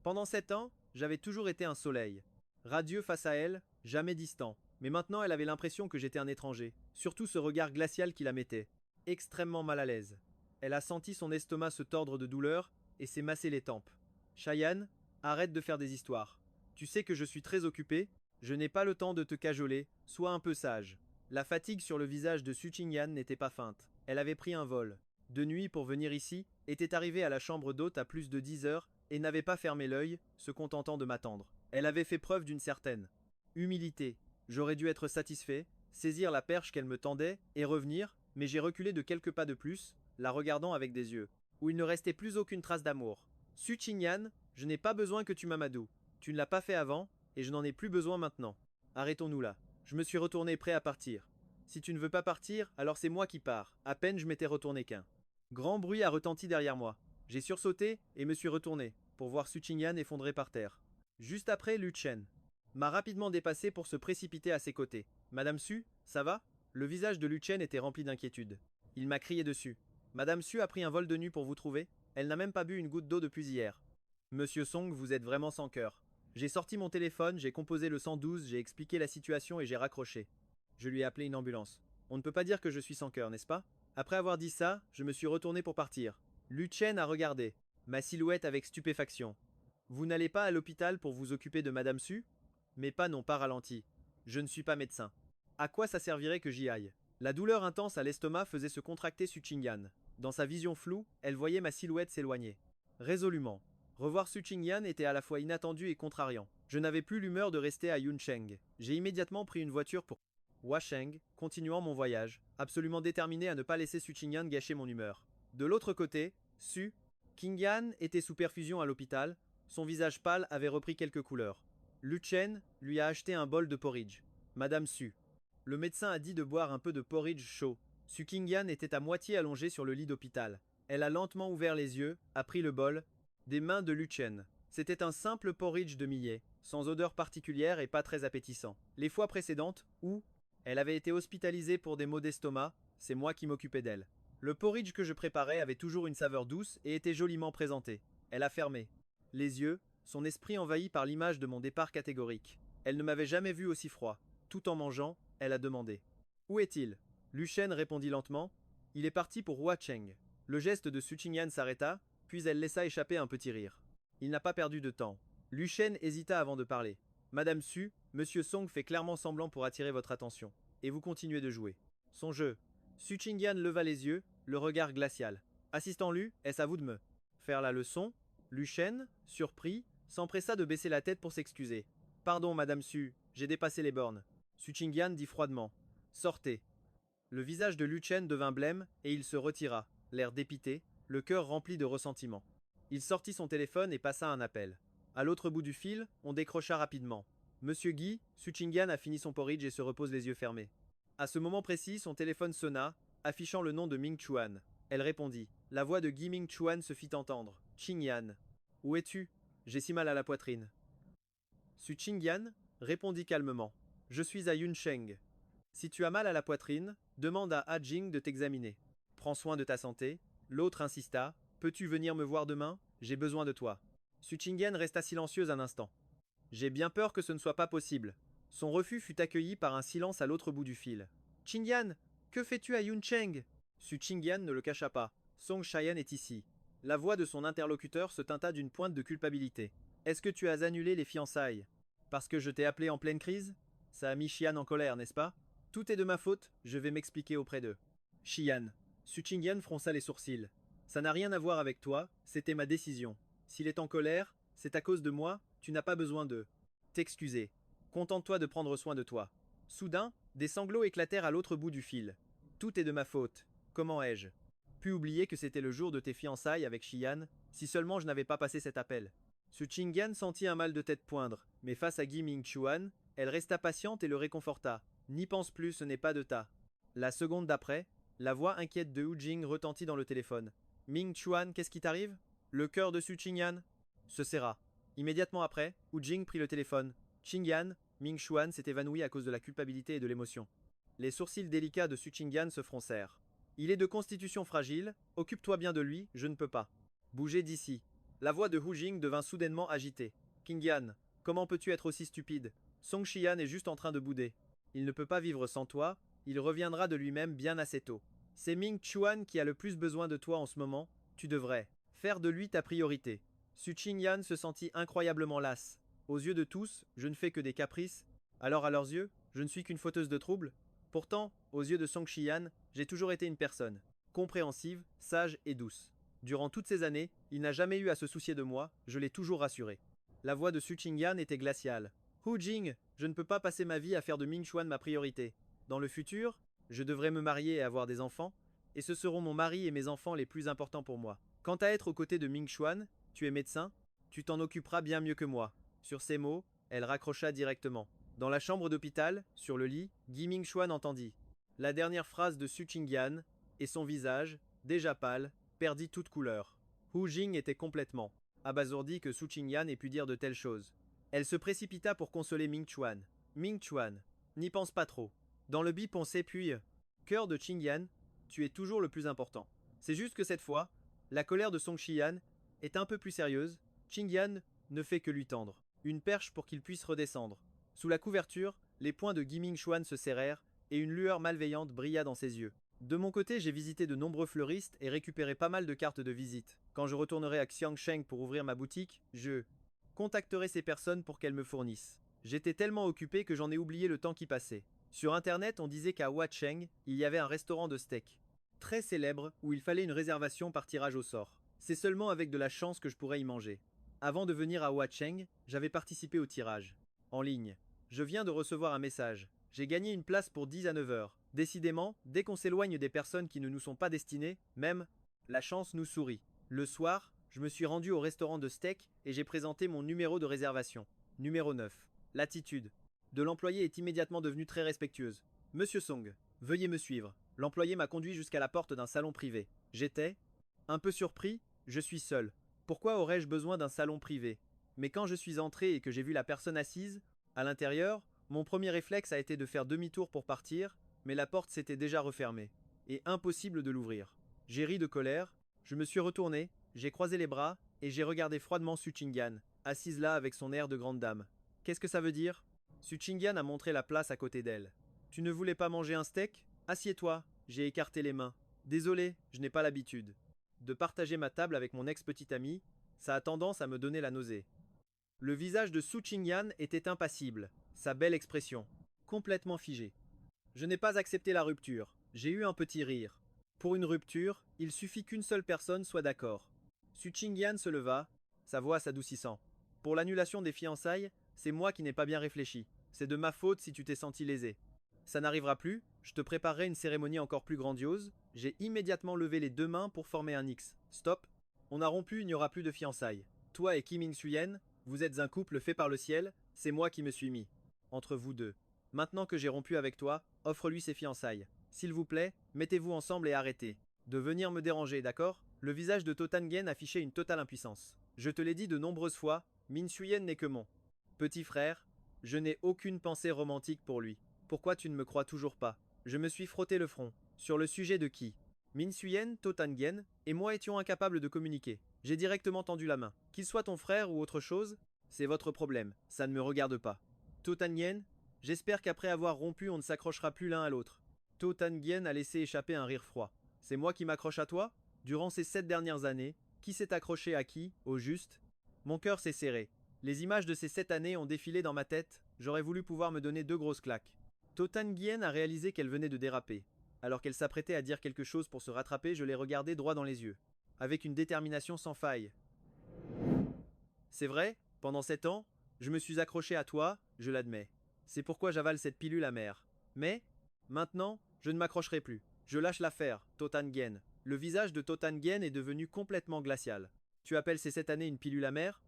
Speaker 1: Pendant 7 ans, j'avais toujours été un soleil. Radieux face à elle, jamais distant. Mais maintenant, elle avait l'impression que j'étais un étranger. Surtout ce regard glacial qui la mettait extrêmement mal à l'aise. Elle a senti son estomac se tordre de douleur et s'est massé les tempes. Cheyenne, arrête de faire des histoires. Tu sais que je suis très occupé, je n'ai pas le temps de te cajoler, sois un peu sage. La fatigue sur le visage de Su Qingyan n'était pas feinte. Elle avait pris un vol de nuit pour venir ici, était arrivée à la chambre d'hôte à plus de 10 heures et n'avait pas fermé l'œil, se contentant de m'attendre. Elle avait fait preuve d'une certaine humilité. J'aurais dû être satisfait, saisir la perche qu'elle me tendait et revenir, mais j'ai reculé de quelques pas de plus, la regardant avec des yeux où il ne restait plus aucune trace d'amour. Su Qingyan, je n'ai pas besoin que tu m'amadoues. Tu ne l'as pas fait avant, et je n'en ai plus besoin maintenant. Arrêtons-nous là. Je me suis retourné prêt à partir. Si tu ne veux pas partir, alors c'est moi qui pars. À peine je m'étais retourné qu'un grand bruit a retenti derrière moi. J'ai sursauté et me suis retourné, pour voir Su Qingyan effondré par terre. Juste après, Lu Chen m'a rapidement dépassé pour se précipiter à ses côtés. Madame Su, ça va? Le visage de Lu Chen était rempli d'inquiétude. Il m'a crié dessus. Madame Su a pris un vol de nuit pour vous trouver. Elle n'a même pas bu une goutte d'eau depuis hier. Monsieur Song, vous êtes vraiment sans cœur. J'ai sorti mon téléphone, j'ai composé le 112, j'ai expliqué la situation et j'ai raccroché. Je lui ai appelé une ambulance. On ne peut pas dire que je suis sans cœur, n'est-ce pas? Après avoir dit ça, je me suis retourné pour partir. Lu Chen a regardé ma silhouette avec stupéfaction. Vous n'allez pas à l'hôpital pour vous occuper de Madame Su? Mes pas n'ont pas ralenti. Je ne suis pas médecin. À quoi ça servirait que j'y aille? La douleur intense à l'estomac faisait se contracter Su Qingyan. Dans sa vision floue, elle voyait ma silhouette s'éloigner. Résolument. Revoir Su Qingyan était à la fois inattendu et contrariant. Je n'avais plus l'humeur de rester à Yuncheng. J'ai immédiatement pris une voiture pour Huasheng, continuant mon voyage, absolument déterminé à ne pas laisser Su Qingyan gâcher mon humeur. De l'autre côté, Su Qingyan était sous perfusion à l'hôpital, son visage pâle avait repris quelques couleurs. Lu Chen lui a acheté un bol de porridge. Madame Su. Le médecin a dit de boire un peu de porridge chaud. Su Qingyan était à moitié allongée sur le lit d'hôpital. Elle a lentement ouvert les yeux, a pris le bol, des mains de Lu Chen. C'était un simple porridge de millet, sans odeur particulière et pas très appétissant. Les fois précédentes, où elle avait été hospitalisée pour des maux d'estomac, c'est moi qui m'occupais d'elle. Le porridge que je préparais avait toujours une saveur douce et était joliment présenté. Elle a fermé les yeux, son esprit envahi par l'image de mon départ catégorique. Elle ne m'avait jamais vu aussi froid. Tout en mangeant, elle a demandé. Où est-il? Lu Chen répondit lentement. Il est parti pour Huacheng. Le geste de Su Qingyan s'arrêta, puis elle laissa échapper un petit rire. Il n'a pas perdu de temps. Lu Chen hésita avant de parler. Madame Su, Monsieur Song fait clairement semblant pour attirer votre attention. Et vous continuez de jouer. Son jeu. Su Qingyan leva les yeux, le regard glacial. Assistant Lu, est-ce à vous de me faire la leçon? Lu Chen, surpris, s'empressa de baisser la tête pour s'excuser. Pardon, Madame Su, j'ai dépassé les bornes. Su Qingyan dit froidement. Sortez. Le visage de Lu Chen devint blême et il se retira, l'air dépité, le cœur rempli de ressentiment. Il sortit son téléphone et passa un appel. À l'autre bout du fil, on décrocha rapidement. Monsieur Guy, Su Qingyan a fini son porridge et se repose les yeux fermés. À ce moment précis, son téléphone sonna, affichant le nom de Ming Chuan. Elle répondit. La voix de Guy Ming Chuan se fit entendre. Qingyan. Où es-tu? J'ai si mal à la poitrine. Su Qingyan répondit calmement. Je suis à Yuncheng. Si tu as mal à la poitrine, demande à Ha Jing de t'examiner. Prends soin de ta santé. L'autre insista. Peux-tu venir me voir demain? J'ai besoin de toi. Su Qingyan resta silencieuse un instant. J'ai bien peur que ce ne soit pas possible. Son refus fut accueilli par un silence à l'autre bout du fil. Qingyan, que fais-tu à Yuncheng? Su Qingyan ne le cacha pas. Song Chaiyan est ici. La voix de son interlocuteur se teinta d'une pointe de culpabilité. Est-ce que tu as annulé les fiançailles? Parce que je t'ai appelé en pleine crise? Ça a mis Xian en colère, n'est-ce pas? Tout est de ma faute, je vais m'expliquer auprès d'eux. Xian. Su Qingyan fronça les sourcils. Ça n'a rien à voir avec toi, c'était ma décision. S'il est en colère, c'est à cause de moi, tu n'as pas besoin de t'excuser. Contente-toi de prendre soin de toi. Soudain, des sanglots éclatèrent à l'autre bout du fil. Tout est de ma faute. Comment ai-je pu oublier que c'était le jour de tes fiançailles avec Xian, si seulement je n'avais pas passé cet appel? Su Qingyan sentit un mal de tête poindre, mais face à Guy Ming Chuan, elle resta patiente et le réconforta. N'y pense plus, ce n'est pas de ta. La seconde d'après, la voix inquiète de Hu Jing retentit dans le téléphone. Ming Chuan, qu'est-ce qui t'arrive? Le cœur de Su Qingyan se serra. Immédiatement après, Hu Jing prit le téléphone. Qingyan, Ming Chuan s'est évanoui à cause de la culpabilité et de l'émotion. Les sourcils délicats de Su Qingyan se froncèrent. Il est de constitution fragile, occupe-toi bien de lui, je ne peux pas. Bougez d'ici. La voix de Hu Jing devint soudainement agitée. Qingyan, comment peux-tu être aussi stupide? Song Xian est juste en train de bouder. Il ne peut pas vivre sans toi, il reviendra de lui-même bien assez tôt. C'est Ming Chuan qui a le plus besoin de toi en ce moment, tu devrais faire de lui ta priorité. Su Qingyan se sentit incroyablement lasse. Aux yeux de tous, je ne fais que des caprices. Alors à leurs yeux, je ne suis qu'une fauteuse de troubles. Pourtant, aux yeux de Song Xian, j'ai toujours été une personne compréhensive, sage et douce. Durant toutes ces années, il n'a jamais eu à se soucier de moi, je l'ai toujours rassuré. La voix de Su Qingyan était glaciale. Hu Jing, je ne peux pas passer ma vie à faire de Ming Chuan ma priorité. Dans le futur, je devrais me marier et avoir des enfants, et ce seront mon mari et mes enfants les plus importants pour moi. Quant à être aux côtés de Ming Chuan, tu es médecin, tu t'en occuperas bien mieux que moi. Sur ces mots, elle raccrocha directement. Dans la chambre d'hôpital, sur le lit, Guy Ming Chuan entendit. La dernière phrase de Su Qingyan, et son visage, déjà pâle, perdit toute couleur. Hu Jing était complètement abasourdi que Su Qingyan ait pu dire de telles choses. Elle se précipita pour consoler Ming Chuan. Ming Chuan, n'y pense pas trop. Dans le bipensé puis, cœur de Qingyan, tu es toujours le plus important. C'est juste que cette fois, la colère de Song Qian est un peu plus sérieuse. Qingyan ne fait que lui tendre une perche pour qu'il puisse redescendre. Sous la couverture, les poings de Ming Chuan se serrèrent et une lueur malveillante brilla dans ses yeux. De mon côté, j'ai visité de nombreux fleuristes et récupéré pas mal de cartes de visite. Quand je retournerai à Xiangsheng pour ouvrir ma boutique, je contacterai ces personnes pour qu'elles me fournissent. J'étais tellement occupé que j'en ai oublié le temps qui passait. Sur internet, on disait qu'à Huacheng, il y avait un restaurant de steak très célèbre où il fallait une réservation par tirage au sort. C'est seulement avec de la chance que je pourrais y manger. Avant de venir à Huacheng, j'avais participé au tirage. En ligne. Je viens de recevoir un message. J'ai gagné une place pour 10 à 9 heures. Décidément, dès qu'on s'éloigne des personnes qui ne nous sont pas destinées, même, la chance nous sourit. Le soir, je me suis rendu au restaurant de steak et j'ai présenté mon numéro de réservation. Numéro 9. L'attitude de l'employé est immédiatement devenue très respectueuse. Monsieur Song, veuillez me suivre. L'employé m'a conduit jusqu'à la porte d'un salon privé. J'étais un peu surpris, je suis seul. Pourquoi aurais-je besoin d'un salon privé? Mais quand je suis entré et que j'ai vu la personne assise, à l'intérieur, mon premier réflexe a été de faire demi-tour pour partir, mais la porte s'était déjà refermée, et impossible de l'ouvrir. J'ai ri de colère, je me suis retourné, j'ai croisé les bras, et j'ai regardé froidement Su Qingyan, assise là avec son air de grande dame. Qu'est-ce que ça veut dire? Su Qingyan a montré la place à côté d'elle. Tu ne voulais pas manger un steak? Assieds-toi, j'ai écarté les mains. Désolé, je n'ai pas l'habitude de partager ma table avec mon ex-petit ami, ça a tendance à me donner la nausée. Le visage de Su Qingyan était impassible, sa belle expression, complètement figée. Je n'ai pas accepté la rupture, j'ai eu un petit rire. Pour une rupture, il suffit qu'une seule personne soit d'accord. Su Qingyan se leva, sa voix s'adoucissant. Pour l'annulation des fiançailles, c'est moi qui n'ai pas bien réfléchi. C'est de ma faute si tu t'es senti lésé. Ça n'arrivera plus, je te préparerai une cérémonie encore plus grandiose. J'ai immédiatement levé les deux mains pour former un X. Stop. On a rompu, il n'y aura plus de fiançailles. Toi et Kim In-suyen, vous êtes un couple fait par le ciel, c'est moi qui me suis mis entre vous deux. Maintenant que j'ai rompu avec toi, offre-lui ses fiançailles. S'il vous plaît, mettez-vous ensemble et arrêtez de venir me déranger, d'accord? Le visage de Totangen affichait une totale impuissance. Je te l'ai dit de nombreuses fois, Min-suyen n'est que mon petit frère. Je n'ai aucune pensée romantique pour lui. Pourquoi tu ne me crois toujours pas? Je me suis frotté le front. Sur le sujet de qui? Min-suyen, Totangen et moi étions incapables de communiquer. J'ai directement tendu la main. Qu'il soit ton frère ou autre chose, c'est votre problème. Ça ne me regarde pas. Totangen, j'espère qu'après avoir rompu, on ne s'accrochera plus l'un à l'autre. Totangen a laissé échapper un rire froid. C'est moi qui m'accroche à toi? Durant ces 7 dernières années, qui s'est accroché à qui, au juste? Mon cœur s'est serré. Les images de ces 7 années ont défilé dans ma tête, j'aurais voulu pouvoir me donner 2 grosses claques. Totangen a réalisé qu'elle venait de déraper. Alors qu'elle s'apprêtait à dire quelque chose pour se rattraper, je l'ai regardée droit dans les yeux, avec une détermination sans faille. C'est vrai, pendant 7 ans, je me suis accroché à toi, je l'admets. C'est pourquoi j'avale cette pilule amère. Mais, maintenant, je ne m'accrocherai plus. Je lâche l'affaire, Totangen. Le visage de Totangen est devenu complètement glacial. Tu appelles ces 7 années une pilule amère?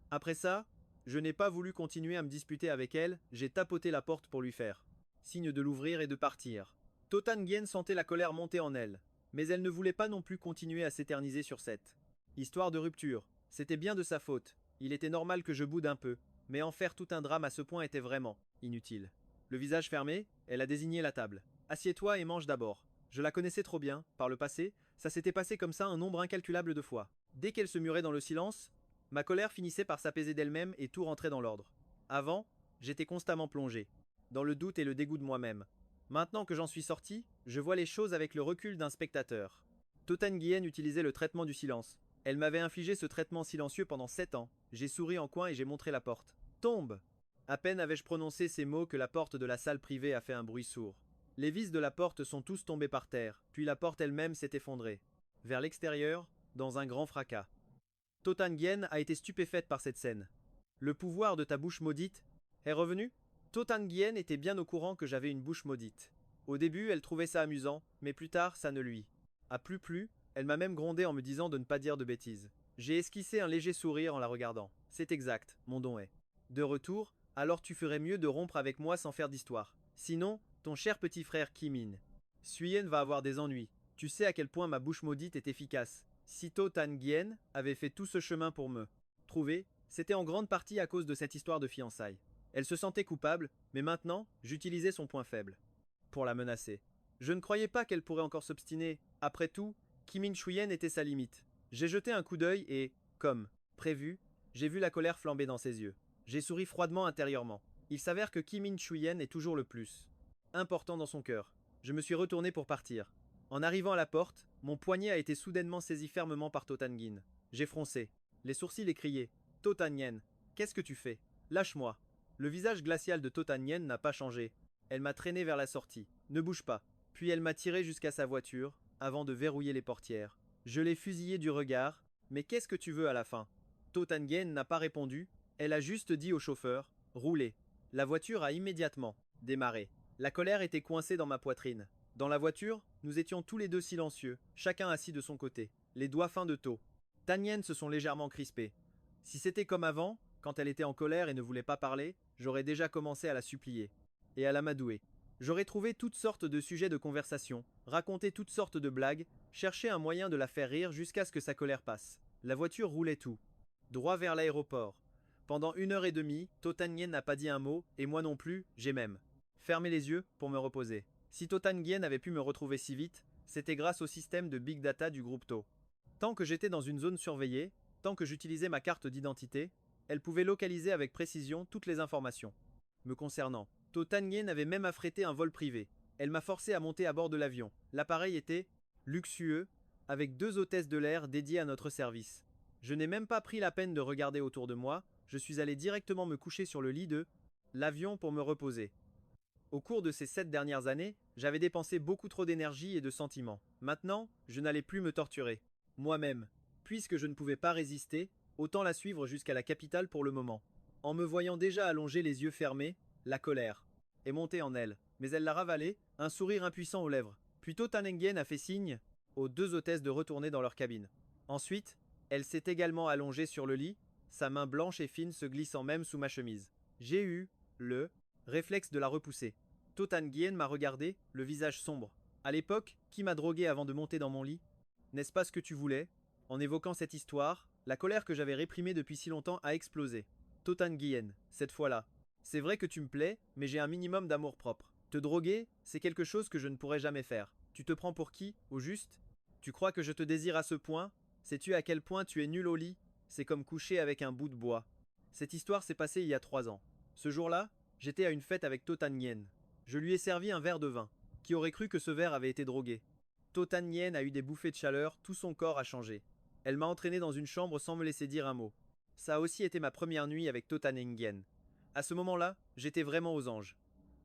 Speaker 1: Après ça, je n'ai pas voulu continuer à me disputer avec elle, j'ai tapoté la porte pour lui faire signe de l'ouvrir et de partir. Totangen sentait la colère monter en elle, mais elle ne voulait pas non plus continuer à s'éterniser sur cette histoire de rupture. C'était bien de sa faute, il était normal que je boude un peu, mais en faire tout un drame à ce point était vraiment inutile. Le visage fermé, elle a désigné la table. Assieds-toi et mange d'abord. Je la connaissais trop bien, par le passé, ça s'était passé comme ça un nombre incalculable de fois. Dès qu'elle se murait dans le silence, ma colère finissait par s'apaiser d'elle-même et tout rentrait dans l'ordre. Avant, j'étais constamment plongé dans le doute et le dégoût de moi-même. Maintenant que j'en suis sorti, je vois les choses avec le recul d'un spectateur. Totangen utilisait le traitement du silence. Elle m'avait infligé ce traitement silencieux pendant 7 ans. J'ai souri en coin et j'ai montré la porte. Tombe! À peine avais-je prononcé ces mots que la porte de la salle privée a fait un bruit sourd. Les vis de la porte sont tous tombés par terre, puis la porte elle-même s'est effondrée. Vers l'extérieur, dans un grand fracas. Totangen a été stupéfaite par cette scène. Le pouvoir de ta bouche maudite est revenu? Totangen était bien au courant que j'avais une bouche maudite. Au début, elle trouvait ça amusant, mais plus tard, ça ne lui a plus plu. Elle m'a même grondé en me disant de ne pas dire de bêtises. J'ai esquissé un léger sourire en la regardant. C'est exact, mon don est. De retour, alors tu ferais mieux de rompre avec moi sans faire d'histoire. Sinon, ton cher petit frère Kimin. Suyen va avoir des ennuis. Tu sais à quel point ma bouche maudite est efficace. Si To Tan Gien avait fait tout ce chemin pour me trouver, c'était en grande partie à cause de cette histoire de fiançailles. Elle se sentait coupable, mais maintenant, j'utilisais son point faible pour la menacer. Je ne croyais pas qu'elle pourrait encore s'obstiner. Après tout, Kimin Shuyen était sa limite. J'ai jeté un coup d'œil et, comme prévu, j'ai vu la colère flamber dans ses yeux. J'ai souri froidement intérieurement. Il s'avère que Kimin Shuyen est toujours le plus important dans son cœur. Je me suis retourné pour partir. En arrivant à la porte, mon poignet a été soudainement saisi fermement par Totangin. J'ai froncé, les sourcils écriés. Totanien, qu'est-ce que tu fais? Lâche-moi. Le visage glacial de Totanien n'a pas changé. Elle m'a traîné vers la sortie. Ne bouge pas. Puis elle m'a tiré jusqu'à sa voiture, avant de verrouiller les portières. Je l'ai fusillé du regard. Mais qu'est-ce que tu veux à la fin? Totangen n'a pas répondu. Elle a juste dit au chauffeur, roulez. La voiture a immédiatement démarré. La colère était coincée dans ma poitrine. Dans la voiture, nous étions tous les deux silencieux, chacun assis de son côté, les doigts fins de taux. Tanyen se sont légèrement crispés. Si c'était comme avant, quand elle était en colère et ne voulait pas parler, j'aurais déjà commencé à la supplier et à l'amadouer. J'aurais trouvé toutes sortes de sujets de conversation, raconté toutes sortes de blagues, cherché un moyen de la faire rire jusqu'à ce que sa colère passe. La voiture roulait tout droit vers l'aéroport. Pendant 1 heure et demie, Totanyen n'a pas dit un mot, et moi non plus, j'ai même fermé les yeux pour me reposer. Si Totangien avait pu me retrouver si vite, c'était grâce au système de big data du groupe To. Tant que j'étais dans une zone surveillée, tant que j'utilisais ma carte d'identité, elle pouvait localiser avec précision toutes les informations me concernant. Totangien avait même affrété un vol privé. Elle m'a forcé à monter à bord de l'avion. L'appareil était luxueux, avec 2 hôtesses de l'air dédiées à notre service. Je n'ai même pas pris la peine de regarder autour de moi, je suis allé directement me coucher sur le lit de l'avion pour me reposer. Au cours de ces 7 dernières années, j'avais dépensé beaucoup trop d'énergie et de sentiments. Maintenant, je n'allais plus me torturer. Moi-même. Puisque je ne pouvais pas résister, autant la suivre jusqu'à la capitale pour le moment. En me voyant déjà allongé les yeux fermés, la colère est montée en elle. Mais elle l'a ravalée, un sourire impuissant aux lèvres. Puis Totanengien a fait signe aux 2 hôtesses de retourner dans leur cabine. Ensuite, elle s'est également allongée sur le lit, sa main blanche et fine se glissant même sous ma chemise. J'ai eu le réflexe de la repousser. Totangien m'a regardé, le visage sombre. À l'époque, qui m'a drogué avant de monter dans mon lit? N'est-ce pas ce que tu voulais? En évoquant cette histoire, la colère que j'avais réprimée depuis si longtemps a explosé. Totangien, cette fois-là. C'est vrai que tu me plais, mais j'ai un minimum d'amour-propre. Te droguer, c'est quelque chose que je ne pourrais jamais faire. Tu te prends pour qui, au juste? Tu crois que je te désire à ce point? Sais-tu à quel point tu es nul au lit? C'est comme coucher avec un bout de bois. Cette histoire s'est passée il y a 3 ans. Ce jour-là, j'étais à une fête avec Totangien. Je lui ai servi un verre de vin. Qui aurait cru que ce verre avait été drogué? Totangien a eu des bouffées de chaleur, tout son corps a changé. Elle m'a entraîné dans une chambre sans me laisser dire un mot. Ça a aussi été ma première nuit avec Totanengien. À ce moment-là, j'étais vraiment aux anges.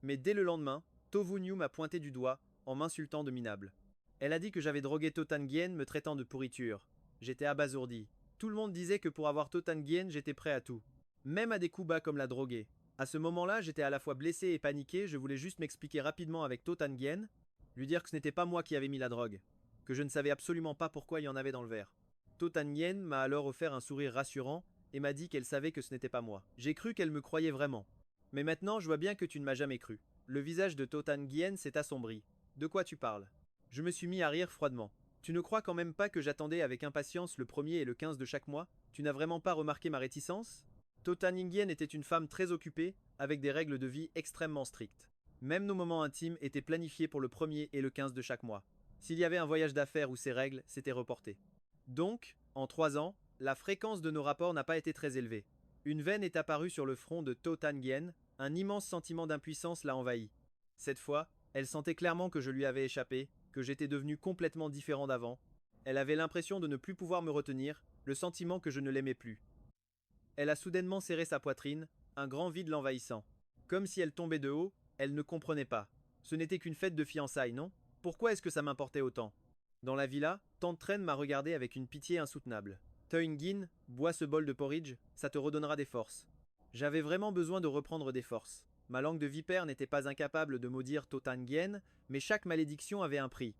Speaker 1: Mais dès le lendemain, Tovunyu m'a pointé du doigt, en m'insultant de minable. Elle a dit que j'avais drogué Totangien me traitant de pourriture. J'étais abasourdi. Tout le monde disait que pour avoir Totangien, j'étais prêt à tout. Même à des coups bas comme la droguer. À ce moment-là, j'étais à la fois blessé et paniqué, je voulais juste m'expliquer rapidement avec Totangien, lui dire que ce n'était pas moi qui avais mis la drogue, que je ne savais absolument pas pourquoi il y en avait dans le verre. Totangien m'a alors offert un sourire rassurant et m'a dit qu'elle savait que ce n'était pas moi. J'ai cru qu'elle me croyait vraiment. Mais maintenant, je vois bien que tu ne m'as jamais cru. Le visage de Totangien s'est assombri. De quoi tu parles? Je me suis mis à rire froidement. Tu ne crois quand même pas que j'attendais avec impatience le 1er et le 15 de chaque mois? Tu n'as vraiment pas remarqué ma réticence? Totangien était une femme très occupée, avec des règles de vie extrêmement strictes. Même nos moments intimes étaient planifiés pour le 1er et le 15 de chaque mois. S'il y avait un voyage d'affaires où ces règles, c'était reporté. Donc, en 3 ans, la fréquence de nos rapports n'a pas été très élevée. Une veine est apparue sur le front de Totangien, un immense sentiment d'impuissance l'a envahi. Cette fois, elle sentait clairement que je lui avais échappé, que j'étais devenu complètement différent d'avant. Elle avait l'impression de ne plus pouvoir me retenir, le sentiment que je ne l'aimais plus. Elle a soudainement serré sa poitrine, un grand vide l'envahissant. Comme si elle tombait de haut, elle ne comprenait pas. Ce n'était qu'une fête de fiançailles, non? Pourquoi est-ce que ça m'importait autant? Dans la villa, Tante Tren m'a regardé avec une pitié insoutenable. Teungin, bois ce bol de porridge, ça te redonnera des forces. J'avais vraiment besoin de reprendre des forces. Ma langue de vipère n'était pas incapable de maudire Totangien, mais chaque malédiction avait un prix.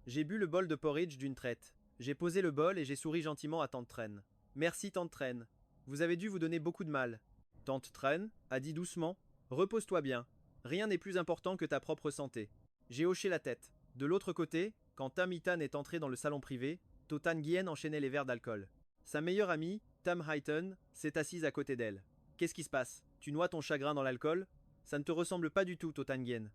Speaker 1: J'ai bu le bol de porridge d'une traite. J'ai posé le bol et j'ai souri gentiment à Tante Tren. Merci Tante Tren. Vous avez dû vous donner beaucoup de mal. Tante Tren a dit doucement, repose-toi bien. Rien n'est plus important que ta propre santé. J'ai hoché la tête. De l'autre côté, quand Tam Hitan est entré dans le salon privé, To Tan Gien enchaînait les verres d'alcool. Sa meilleure amie, Tam Hitan, s'est assise à côté d'elle. Qu'est-ce qui se passe? Tu noies ton chagrin dans l'alcool? Ça ne te ressemble pas du tout, To Tan Gien.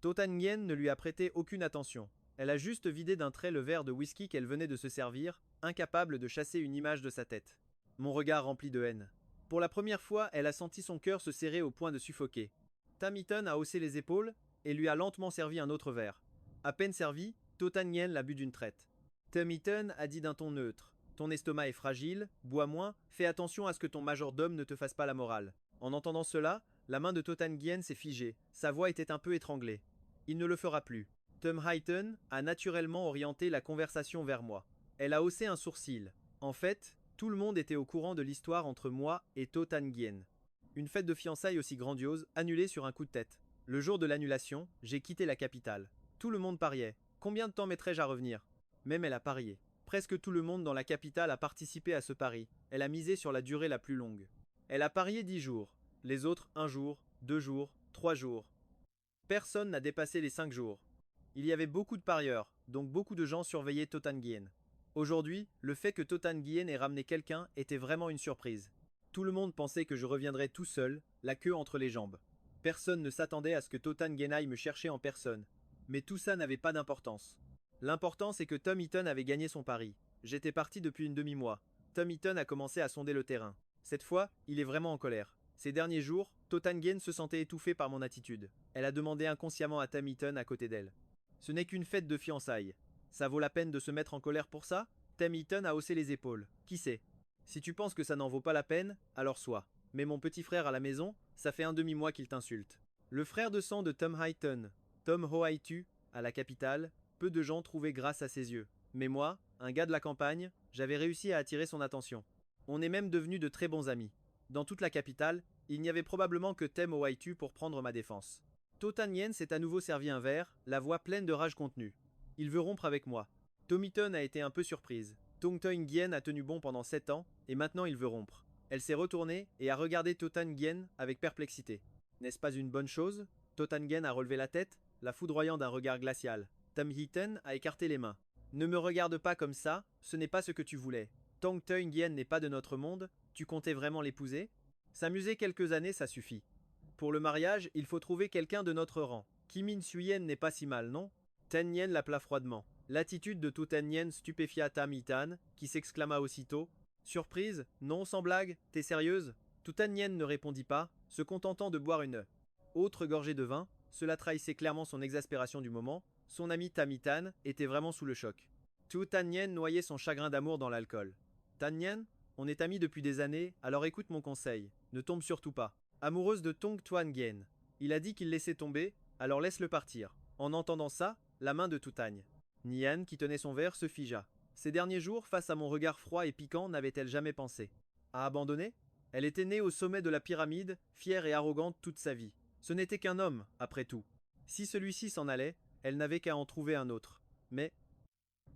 Speaker 1: To Tan Gien ne lui a prêté aucune attention. Elle a juste vidé d'un trait le verre de whisky qu'elle venait de se servir, incapable de chasser une image de sa tête. Mon regard rempli de haine. Pour la première fois, elle a senti son cœur se serrer au point de suffoquer. Tam Hitan a haussé les épaules et lui a lentement servi un autre verre. À peine servi, To Tan Gien l'a bu d'une traite. Tam Hitan a dit d'un ton neutre. Ton estomac est fragile, bois moins, fais attention à ce que ton majordome ne te fasse pas la morale. En entendant cela, la main de To Tan Gien s'est figée, sa voix était un peu étranglée. Il ne le fera plus. Tam Hitan a naturellement orienté la conversation vers moi. Elle a haussé un sourcil. En fait, tout le monde était au courant de l'histoire entre moi et To Tan Gien. Une fête de fiançailles aussi grandiose, annulée sur un coup de tête. Le jour de l'annulation, j'ai quitté la capitale. Tout le monde pariait. Combien de temps mettrais-je à revenir? Même elle a parié. Presque tout le monde dans la capitale a participé à ce pari. Elle a misé sur la durée la plus longue. Elle a parié 10 jours. Les autres 1 jour, 2 jours, 3 jours. Personne n'a dépassé les 5 jours. Il y avait beaucoup de parieurs, donc beaucoup de gens surveillaient To Tan Gien. Aujourd'hui, le fait que To Tan Gien ait ramené quelqu'un était vraiment une surprise. Tout le monde pensait que je reviendrais tout seul, la queue entre les jambes. Personne ne s'attendait à ce que To Tan Gien aille me chercher en personne. Mais tout ça n'avait pas d'importance. L'important c'est que Tam Hitan avait gagné son pari. J'étais parti depuis une demi-mois. Tam Hitan a commencé à sonder le terrain. Cette fois, il est vraiment en colère. Ces derniers jours, To Tan Gien se sentait étouffée par mon attitude. Elle a demandé inconsciemment à Tam Hitan à côté d'elle. Ce n'est qu'une fête de fiançailles. Ça vaut la peine de se mettre en colère pour ça? Tam Hitan a haussé les épaules. Qui sait? Si tu penses que ça n'en vaut pas la peine, alors sois. Mais mon petit frère à la maison, ça fait un demi-mois qu'il t'insulte. Le frère de sang de Tam Hitan, Tom Hoaitu, à la capitale, peu de gens trouvaient grâce à ses yeux. Mais moi, un gars de la campagne, j'avais réussi à attirer son attention. On est même devenus de très bons amis. Dans toute la capitale, il n'y avait probablement que Tem Hoaitu pour prendre ma défense. To Tan Gien s'est à nouveau servi un verre, la voix pleine de rage contenue. Il veut rompre avec moi. Tom Hitan a été un peu surprise. Tong Toing Gien a tenu bon pendant 7 ans, et maintenant il veut rompre. Elle s'est retournée et a regardé To Tan Gien avec perplexité. N'est-ce pas une bonne chose? To Tan Gien a relevé la tête, la foudroyant d'un regard glacial. Tam Hitan a écarté les mains. Ne me regarde pas comme ça, ce n'est pas ce que tu voulais. Tong Toing Gien n'est pas de notre monde, tu comptais vraiment l'épouser? S'amuser quelques années, ça suffit. Pour le mariage, il faut trouver quelqu'un de notre rang. Kim Min Suyen n'est pas si mal, non? Tan Gien l'appela froidement. L'attitude de To Tan Gien stupéfia Tam Hitan, qui s'exclama aussitôt. Surprise? Non, sans blague? T'es sérieuse? To Tan Gien ne répondit pas, se contentant de boire une autre gorgée de vin. Cela trahissait clairement son exaspération du moment. Son ami Tam Hitan était vraiment sous le choc. To Tan Gien noyait son chagrin d'amour dans l'alcool. Tan Gien, on est amis depuis des années, alors écoute mon conseil. Ne tombe surtout pas. Amoureuse de Tong Toan Gien. Il a dit qu'il laissait tomber, alors laisse-le partir. En entendant ça, la main de To Tan Gien, qui tenait son verre, se figea. Ces derniers jours, face à mon regard froid et piquant, n'avait-elle jamais pensé à abandonner? Elle était née au sommet de la pyramide, fière et arrogante toute sa vie. Ce n'était qu'un homme, après tout. Si celui-ci s'en allait, elle n'avait qu'à en trouver un autre. Mais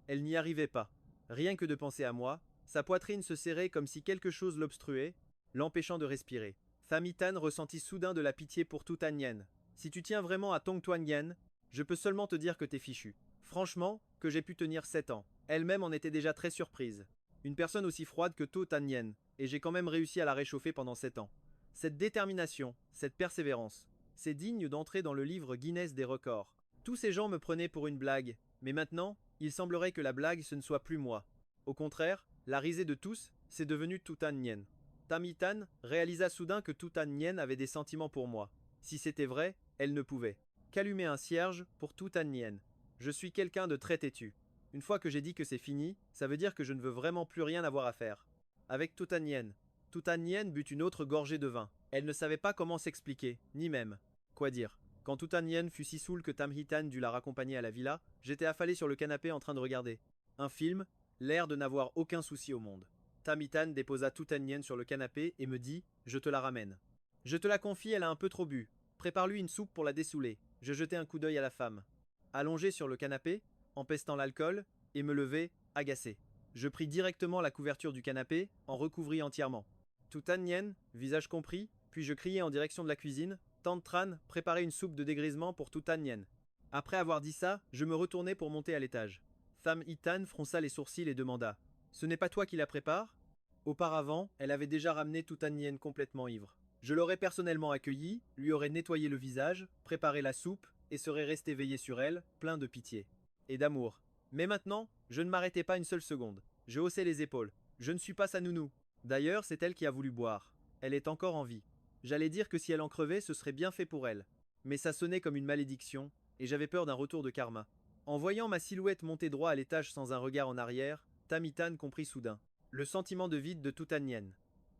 Speaker 1: elle n'y arrivait pas. Rien que de penser à moi, sa poitrine se serrait comme si quelque chose l'obstruait, l'empêchant de respirer. Tam Hitan ressentit soudain de la pitié pour To Tan Gien. Si tu tiens vraiment à Tong Toan Gien, je peux seulement te dire que t'es fichu. Franchement, que j'ai pu tenir 7 ans. Elle-même en était déjà très surprise. Une personne aussi froide que To Tan Gien, et j'ai quand même réussi à la réchauffer pendant 7 ans. Cette détermination, cette persévérance, c'est digne d'entrer dans le livre Guinness des records. Tous ces gens me prenaient pour une blague, mais maintenant, il semblerait que la blague ce ne soit plus moi. Au contraire, la risée de tous, c'est devenu To Tan Gien. Tam Hitan réalisa soudain que To Tan Gien avait des sentiments pour moi. Si c'était vrai, elle ne pouvait qu'allumer un cierge pour To Tan Gien. Je suis quelqu'un de très têtu. Une fois que j'ai dit que c'est fini, ça veut dire que je ne veux vraiment plus rien avoir à faire avec To Tan Gien. To Tan Gien but une autre gorgée de vin. Elle ne savait pas comment s'expliquer, ni même quoi dire. Quand To Tan Gien fut si saoul que Tam Hitan dut la raccompagner à la villa, j'étais affalé sur le canapé en train de regarder un film, l'air de n'avoir aucun souci au monde. Tam Hitan déposa To Tan Gien sur le canapé et me dit « Je te la ramène ». Je te la confie, elle a un peu trop bu. Prépare-lui une soupe pour la dessouler. Je jetai un coup d'œil à la femme. Allongé sur le canapé, empestant l'alcool, et me levai, agacé. Je pris directement la couverture du canapé, en recouvris entièrement. To Tan Gien, visage compris, puis je criai en direction de la cuisine Tante Tran préparait une soupe de dégrisement pour Tutan Yen. Après avoir dit ça, je me retournai pour monter à l'étage. Tham Itan fronça les sourcils et demanda: Ce n'est pas toi qui la prépare? Auparavant, elle avait déjà ramené Tutan Yen complètement ivre. Je l'aurais personnellement accueillie, lui aurais nettoyé le visage, préparé la soupe, et serais resté veillé sur elle, plein de pitié. Et d'amour. Mais maintenant, je ne m'arrêtais pas une seule seconde. Je haussai les épaules. Je ne suis pas sa nounou. D'ailleurs, c'est elle qui a voulu boire. Elle est encore en vie. J'allais dire que si elle en crevait, ce serait bien fait pour elle. Mais ça sonnait comme une malédiction, et j'avais peur d'un retour de karma. En voyant ma silhouette monter droit à l'étage sans un regard en arrière, Tamitan comprit soudain le sentiment de vide de Tutan Yen.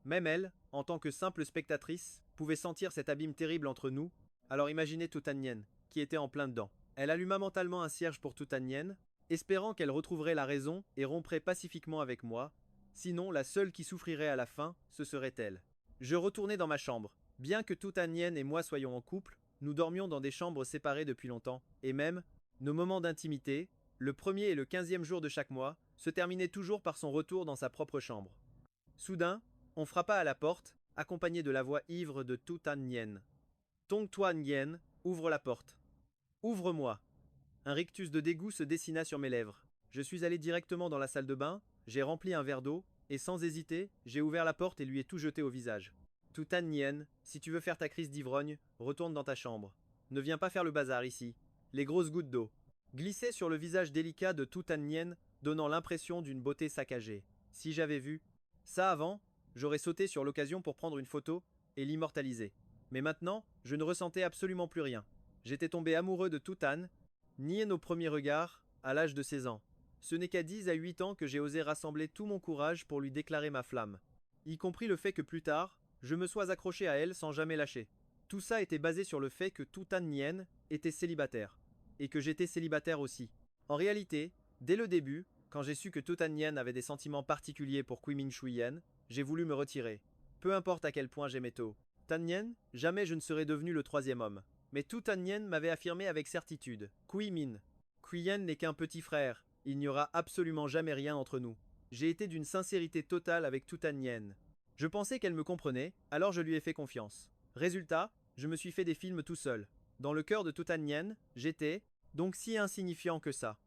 Speaker 1: Même elle, en tant que simple spectatrice, pouvait sentir cet abîme terrible entre nous, alors imaginez Tutan Yen, qui était en plein dedans. Elle alluma mentalement un cierge pour Tutan Yen, espérant qu'elle retrouverait la raison et romprait pacifiquement avec moi, sinon la seule qui souffrirait à la fin, ce serait elle. Je retournai dans ma chambre. Bien que Tutan Yen et moi soyons en couple, nous dormions dans des chambres séparées depuis longtemps, et même, nos moments d'intimité, le premier et le 15e jour de chaque mois, se terminaient toujours par son retour dans sa propre chambre. Soudain, on frappa à la porte, accompagné de la voix ivre de Tutan Yen. Tong Tuan Yen, ouvre la porte. Ouvre-moi. Un rictus de dégoût se dessina sur mes lèvres. Je suis allé directement dans la salle de bain, j'ai rempli un verre d'eau, et sans hésiter, j'ai ouvert la porte et lui ai tout jeté au visage. Tutan Yen, si tu veux faire ta crise d'ivrogne, retourne dans ta chambre. Ne viens pas faire le bazar ici. Les grosses gouttes d'eau glissaient sur le visage délicat de Tutan Yen, donnant l'impression d'une beauté saccagée. Si j'avais vu ça avant, j'aurais sauté sur l'occasion pour prendre une photo et l'immortaliser. Mais maintenant, je ne ressentais absolument plus rien. J'étais tombé amoureux de Tutan, nié nos premiers regards, à l'âge de 16 ans. Ce n'est qu'à 10 à 8 ans que j'ai osé rassembler tout mon courage pour lui déclarer ma flamme. Y compris le fait que plus tard, je me sois accroché à elle sans jamais lâcher. Tout ça était basé sur le fait que Tutan Yen était célibataire. Et que j'étais célibataire aussi. En réalité, dès le début, quand j'ai su que Tutan Yen avait des sentiments particuliers pour Kui Min Shui Yen, j'ai voulu me retirer. Peu importe à quel point j'aimais Tutan Yen, jamais je ne serais devenu le troisième homme. Mais Tutan Yen m'avait affirmé avec certitude: Kui Min, Kui Yen n'est qu'un petit frère, il n'y aura absolument jamais rien entre nous. J'ai été d'une sincérité totale avec Tutan Yen. Je pensais qu'elle me comprenait, alors je lui ai fait confiance. Résultat, je me suis fait des films tout seul. Dans le cœur de Tutan Yen, j'étais donc si insignifiant que ça.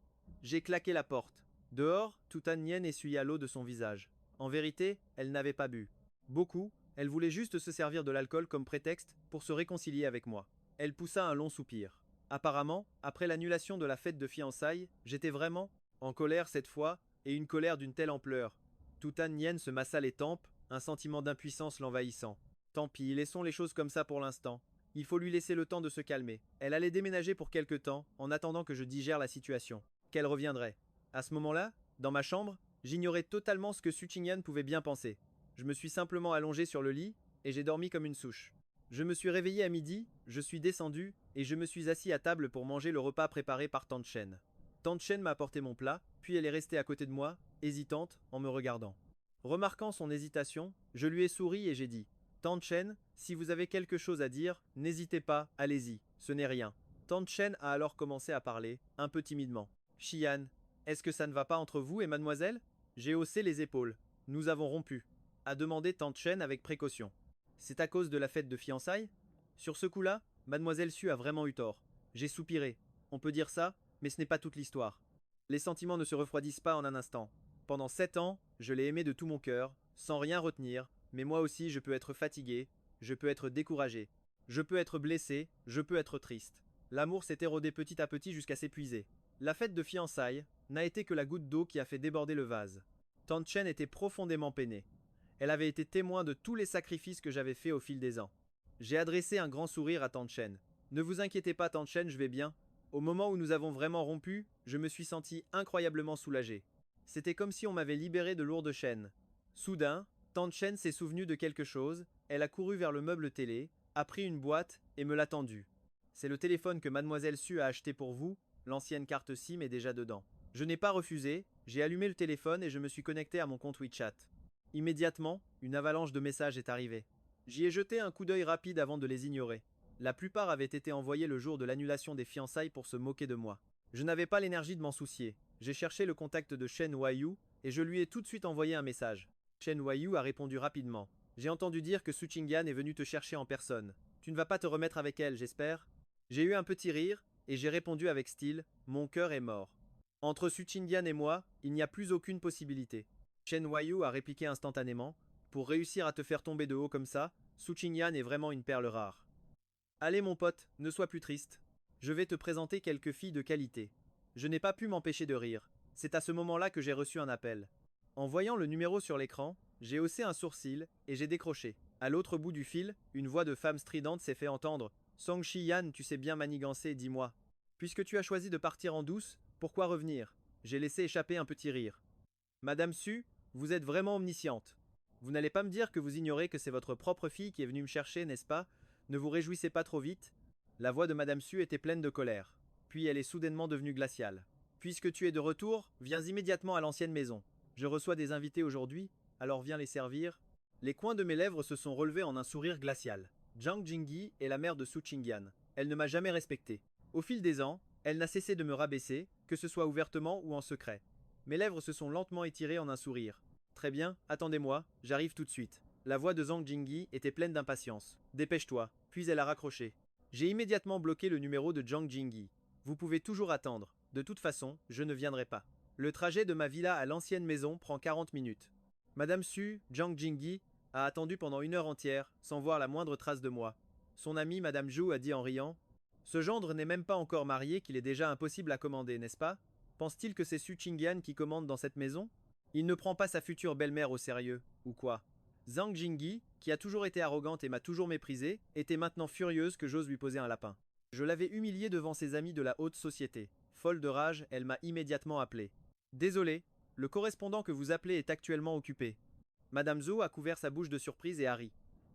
Speaker 1: J'ai claqué la porte. Dehors, Tutan Yen essuya l'eau de son visage. En vérité, elle n'avait pas bu. Beaucoup, elle voulait juste se servir de l'alcool comme prétexte pour se réconcilier avec moi. Elle poussa un long soupir. Apparemment, après l'annulation de la fête de fiançailles, j'étais vraiment en colère cette fois, et une colère d'une telle ampleur. Tutan Yen se massa les tempes, un sentiment d'impuissance l'envahissant. Tant pis, laissons les choses comme ça pour l'instant. Il faut lui laisser le temps de se calmer. Elle allait déménager pour quelque temps, en attendant que je digère la situation. Qu'elle reviendrait. À ce moment-là, dans ma chambre, j'ignorais totalement ce que Su Qingyan pouvait bien penser. Je me suis simplement allongé sur le lit, et j'ai dormi comme une souche. Je me suis réveillé à midi, je suis descendu, et je me suis assis à table pour manger le repas préparé par Tante Chen. Tante Chen m'a apporté mon plat, puis elle est restée à côté de moi, hésitante, en me regardant. Remarquant son hésitation, je lui ai souri et j'ai dit: Tante Chen, si vous avez quelque chose à dire, n'hésitez pas, allez-y, ce n'est rien. Tante Chen a alors commencé à parler, un peu timidement. Xian, est-ce que ça ne va pas entre vous et mademoiselle? J'ai haussé les épaules. Nous avons rompu, a demandé Tante Chen avec précaution. C'est à cause de la fête de fiançailles? Sur ce coup-là, mademoiselle Su a vraiment eu tort. J'ai soupiré. On peut dire ça, mais ce n'est pas toute l'histoire. Les sentiments ne se refroidissent pas en un instant. Pendant 7 ans, je l'ai aimé de tout mon cœur, sans rien retenir, mais moi aussi je peux être fatigué, je peux être découragé, je peux être blessé, je peux être triste. L'amour s'est érodé petit à petit jusqu'à s'épuiser. La fête de fiançailles n'a été que la goutte d'eau qui a fait déborder le vase. Tante Chen était profondément peinée. Elle avait été témoin de tous les sacrifices que j'avais faits au fil des ans. J'ai adressé un grand sourire à Tante Chen. Ne vous inquiétez pas Tante Chen, je vais bien. Au moment où nous avons vraiment rompu, je me suis senti incroyablement soulagé. C'était comme si on m'avait libéré de lourdes chaînes. Soudain, Tante Chen s'est souvenue de quelque chose, elle a couru vers le meuble télé, a pris une boîte et me l'a tendue. C'est le téléphone que mademoiselle Su a acheté pour vous, l'ancienne carte SIM est déjà dedans. Je n'ai pas refusé, j'ai allumé le téléphone et je me suis connecté à mon compte WeChat. Immédiatement, une avalanche de messages est arrivée. J'y ai jeté un coup d'œil rapide avant de les ignorer. La plupart avaient été envoyés le jour de l'annulation des fiançailles pour se moquer de moi. Je n'avais pas l'énergie de m'en soucier. J'ai cherché le contact de Shen Waiyu et je lui ai tout de suite envoyé un message. Shen Waiyu a répondu rapidement. J'ai entendu dire que Su Qingyan est venu te chercher en personne. Tu ne vas pas te remettre avec elle, j'espère? J'ai eu un petit rire, et j'ai répondu avec style, mon cœur est mort. Entre Su Qingyan et moi, il n'y a plus aucune possibilité. Shen Huayu a répliqué instantanément, pour réussir à te faire tomber de haut comme ça, Su Qingyan est vraiment une perle rare. Allez mon pote, ne sois plus triste. Je vais te présenter quelques filles de qualité. Je n'ai pas pu m'empêcher de rire. C'est à ce moment-là que j'ai reçu un appel. En voyant le numéro sur l'écran, j'ai haussé un sourcil et j'ai décroché. À l'autre bout du fil, une voix de femme stridente s'est fait entendre. Song Shi-yan, tu sais bien manigancer, dis-moi. Puisque tu as choisi de partir en douce, pourquoi revenir? J'ai laissé échapper un petit rire. Madame Su, vous êtes vraiment omnisciente. Vous n'allez pas me dire que vous ignorez que c'est votre propre fille qui est venue me chercher, n'est-ce pas? Ne vous réjouissez pas trop vite. La voix de Madame Su était pleine de colère. Puis elle est soudainement devenue glaciale. Puisque tu es de retour, viens immédiatement à l'ancienne maison. Je reçois des invités aujourd'hui, alors viens les servir. Les coins de mes lèvres se sont relevés en un sourire glacial. Zhang Jingyi est la mère de Su Qingyan. Elle ne m'a jamais respecté. Au fil des ans, elle n'a cessé de me rabaisser, que ce soit ouvertement ou en secret. Mes lèvres se sont lentement étirées en un sourire. Très bien, attendez-moi, j'arrive tout de suite. La voix de Zhang Jingyi était pleine d'impatience. Dépêche-toi, puis elle a raccroché. J'ai immédiatement bloqué le numéro de Zhang Jingyi. Vous pouvez toujours attendre, de toute façon, je ne viendrai pas. Le trajet de ma villa à l'ancienne maison prend 40 minutes. Madame Su, Zhang Jingyi, a attendu pendant 1 heure entière, sans voir la moindre trace de moi. Son amie Madame Zhou a dit en riant: ce gendre n'est même pas encore marié qu'il est déjà impossible à commander, n'est-ce pas? Pense-t-il que c'est Su Qingyan qui commande dans cette maison? Il ne prend pas sa future belle-mère au sérieux, ou quoi? Zhang Jingyi, qui a toujours été arrogante et m'a toujours méprisé, était maintenant furieuse que j'ose lui poser un lapin. Je l'avais humiliée devant ses amis de la haute société. Folle de rage, elle m'a immédiatement appelé. Désolé, le correspondant que vous appelez est actuellement occupé. Madame Zhou a couvert sa bouche de surprise et a ri.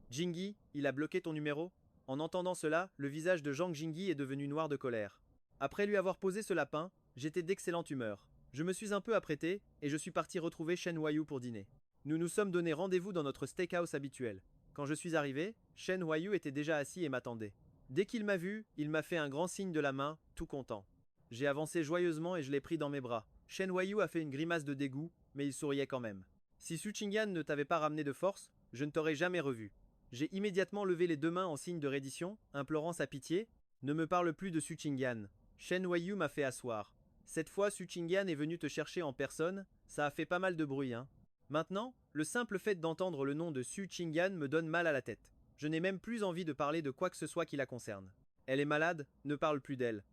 Speaker 1: Jingyi, il a bloqué ton numéro? En entendant cela, le visage de Zhang Jingyi est devenu noir de colère. Après lui avoir posé ce lapin, j'étais d'excellente humeur. Je me suis un peu apprêté, et je suis parti retrouver Shen Huayu pour dîner. Nous nous sommes donné rendez-vous dans notre steakhouse habituel. Quand je suis arrivé, Shen Huayu était déjà assis et m'attendait. Dès qu'il m'a vu, il m'a fait un grand signe de la main, tout content. J'ai avancé joyeusement et je l'ai pris dans mes bras. Shen Huayu a fait une grimace de dégoût, mais il souriait quand même. Si Su Qingyan ne t'avait pas ramené de force, je ne t'aurais jamais revu. J'ai immédiatement levé les 2 mains en signe de reddition, implorant sa pitié. Ne me parle plus de Su Qingyan. Shen Huayu m'a fait asseoir. Cette fois, Su Qingyan est venu te chercher en personne, ça a fait pas mal de bruit, hein. Maintenant, le simple fait d'entendre le nom de Su Qingyan me donne mal à la tête. Je n'ai même plus envie de parler de quoi que ce soit qui la concerne. Elle est malade, ne parle plus d'elle.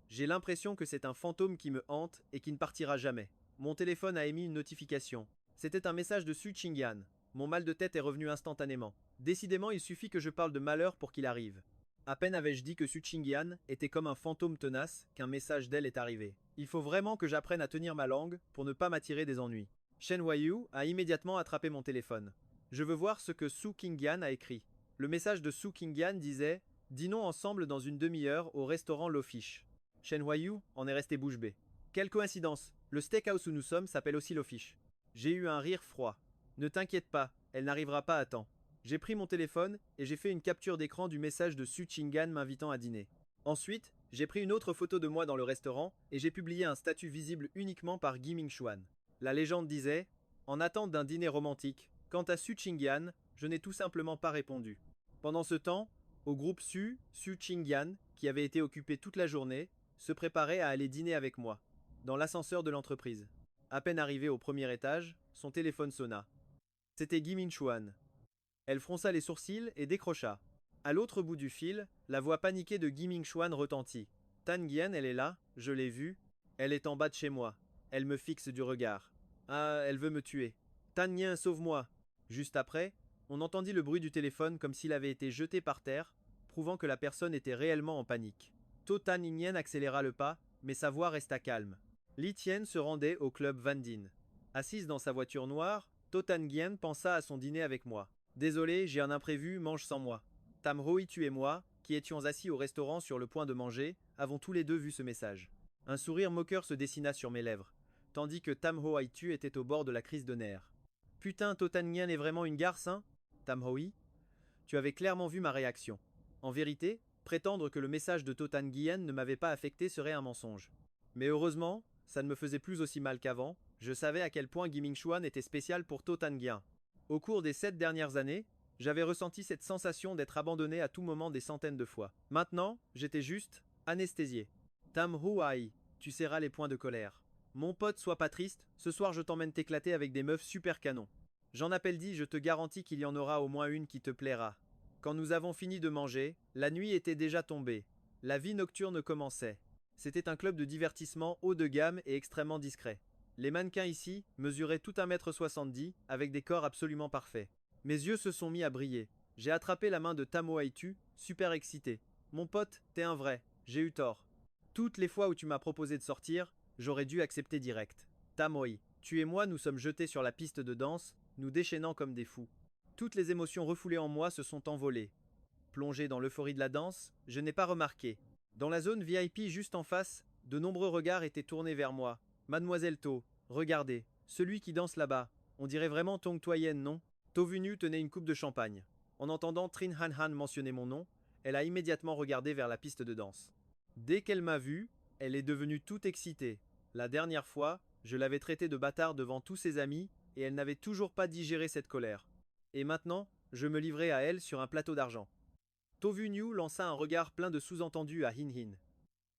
Speaker 1: J'ai l'impression que c'est un fantôme qui me hante et qui ne partira jamais. Mon téléphone a émis une notification. C'était un message de Su Qingyan. Mon mal de tête est revenu instantanément. Décidément, il suffit que je parle de malheur pour qu'il arrive. À peine avais-je dit que Su Qingyan était comme un fantôme tenace qu'un message d'elle est arrivé. Il faut vraiment que j'apprenne à tenir ma langue pour ne pas m'attirer des ennuis. Shen Huayu a immédiatement attrapé mon téléphone. Je veux voir ce que Su Qingyan a écrit. Le message de Su Qingyan disait: dînons ensemble dans une demi-heure au restaurant L'Office. Shen Huayu en est resté bouche bée. Quelle coïncidence, le steakhouse où nous sommes s'appelle aussi L'Office. J'ai eu un rire froid. Ne t'inquiète pas, elle n'arrivera pas à temps. J'ai pris mon téléphone et j'ai fait une capture d'écran du message de Su Qingyan m'invitant à dîner. Ensuite, j'ai pris une autre photo de moi dans le restaurant et j'ai publié un statut visible uniquement par Gi Mingxuan. La légende disait: en attente d'un dîner romantique, quant à Su Qingyan, je n'ai tout simplement pas répondu. Pendant ce temps, au groupe Su Qingyan, qui avait été occupé toute la journée, se préparait à aller dîner avec moi, dans l'ascenseur de l'entreprise. À peine arrivé au premier étage, son téléphone sonna. C'était Gi Mingxuan. Elle fronça les sourcils et décrocha. À l'autre bout du fil, la voix paniquée de Gi Mingxuan retentit. Tan Guian, elle est là, je l'ai vue. Elle est en bas de chez moi. Elle me fixe du regard. Ah, elle veut me tuer. Tan Guian, sauve-moi. Juste après, on entendit le bruit du téléphone comme s'il avait été jeté par terre, prouvant que la personne était réellement en panique. To Tan Nguyen accéléra le pas, mais sa voix resta calme. Li Tien se rendait au club Van Dinh. Assise dans sa voiture noire, To Tan Nguyen pensa à son dîner avec moi. Désolé, j'ai un imprévu, mange sans moi. Tam Hoi Tu et moi, qui étions assis au restaurant sur le point de manger, avons tous les deux vu ce message. Un sourire moqueur se dessina sur mes lèvres, tandis que Tam Hoi Tu était au bord de la crise de nerfs. Putain, To Tan Nguyen est vraiment une garce, hein? Tam Hoi, tu avais clairement vu ma réaction. En vérité, prétendre que le message de To Tan Nguyen ne m'avait pas affecté serait un mensonge. Mais heureusement, ça ne me faisait plus aussi mal qu'avant, je savais à quel point Gi Mingxuan était spécial pour To Tan Nguyen. Au cours des 7 dernières années, J'avais ressenti cette sensation d'être abandonné à tout moment des centaines de fois. Maintenant, j'étais juste anesthésié. Tam Ho-ai, tu serras les poings de colère. Mon pote, sois pas triste, ce soir je t'emmène t'éclater avec des meufs super canons. J'en appelle 10, je te garantis qu'il y en aura au moins une qui te plaira. Quand nous avons fini de manger, la nuit était déjà tombée. La vie nocturne commençait. C'était un club de divertissement haut de gamme et extrêmement discret. Les mannequins ici mesuraient tout 1,70 m avec des corps absolument parfaits. Mes yeux se sont mis à briller. J'ai attrapé la main de Tam Ho-ai, super excité. Mon pote, t'es un vrai, j'ai eu tort. Toutes les fois où tu m'as proposé de sortir, j'aurais dû accepter direct. Tam Ho-ai, tu et moi nous sommes jetés sur la piste de danse, nous déchaînant comme des fous. Toutes les émotions refoulées en moi se sont envolées. Plongé dans l'euphorie de la danse, je n'ai pas remarqué. Dans la zone VIP juste en face, de nombreux regards étaient tournés vers moi. Mademoiselle To, regardez, celui qui danse là-bas. On dirait vraiment Tong Toyen, non? To Venu tenait une coupe de champagne. En entendant Trin Han Han mentionner mon nom, elle a immédiatement regardé vers la piste de danse. Dès qu'elle m'a vu, elle est devenue toute excitée. La dernière fois, je l'avais traitée de bâtard devant tous ses amis, et elle n'avait toujours pas digéré cette colère. Et maintenant, je me livrais à elle sur un plateau d'argent. To Venu lança un regard plein de sous-entendus à Hin Hin.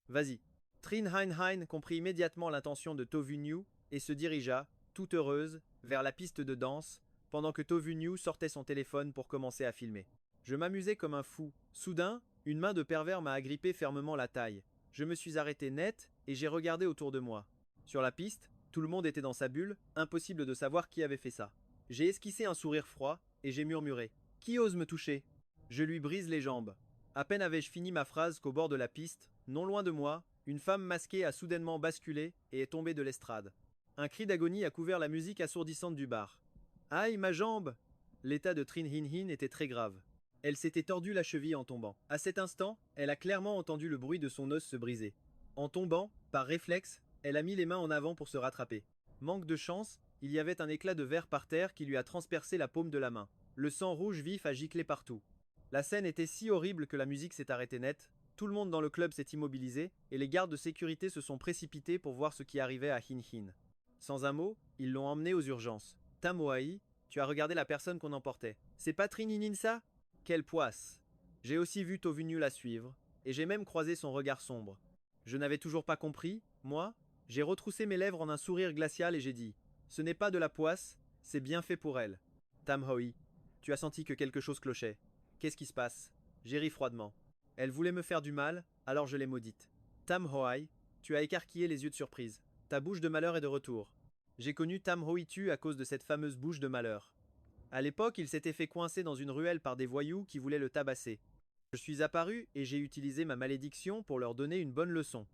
Speaker 1: Vas-y. Trin Han Han comprit immédiatement l'intention de To Venu et se dirigea, toute heureuse, vers la piste de danse, pendant que To Venu sortait son téléphone pour commencer à filmer. Je m'amusais comme un fou. Soudain, une main de pervers m'a agrippé fermement la taille. Je me suis arrêté net et j'ai regardé autour de moi. Sur la piste, tout le monde était dans sa bulle, impossible de savoir qui avait fait ça. J'ai esquissé un sourire froid et j'ai murmuré. Qui ose me toucher? Je lui brise les jambes. À peine avais-je fini ma phrase qu'au bord de la piste, non loin de moi, une femme masquée a soudainement basculé et est tombée de l'estrade. Un cri d'agonie a couvert la musique assourdissante du bar. Aïe, ma jambe! L'état de Trin Hin Hin était très grave. Elle s'était tordue la cheville en tombant. À cet instant, elle a clairement entendu le bruit de son os se briser. En tombant, par réflexe, elle a mis les mains en avant pour se rattraper. Manque de chance, il y avait un éclat de verre par terre qui lui a transpercé la paume de la main. Le sang rouge vif a giclé partout. La scène était si horrible que la musique s'est arrêtée net, tout le monde dans le club s'est immobilisé, et les gardes de sécurité se sont précipités pour voir ce qui arrivait à Hin Hin. Sans un mot, ils l'ont emmené aux urgences. Tam Ho-ai, tu as regardé la personne qu'on emportait. C'est pas Trin Hin Hin ça? Quelle poisse! J'ai aussi vu To Venu la suivre, et j'ai même croisé son regard sombre. Je n'avais toujours pas compris, moi. J'ai retroussé mes lèvres en un sourire glacial et j'ai dit « Ce n'est pas de la poisse, c'est bien fait pour elle. » Tam Ho-ai, tu as senti que quelque chose clochait. Qu'est-ce qui se passe? J'ai ri froidement. Elle voulait me faire du mal, alors je l'ai maudite. Tam Ho-ai, tu as écarquillé les yeux de surprise. Ta bouche de malheur est de retour. J'ai connu Tam Ho-ai à cause de cette fameuse bouche de malheur. À l'époque, il s'était fait coincer dans une ruelle par des voyous qui voulaient le tabasser. Je suis apparu et j'ai utilisé ma malédiction pour leur donner une bonne leçon.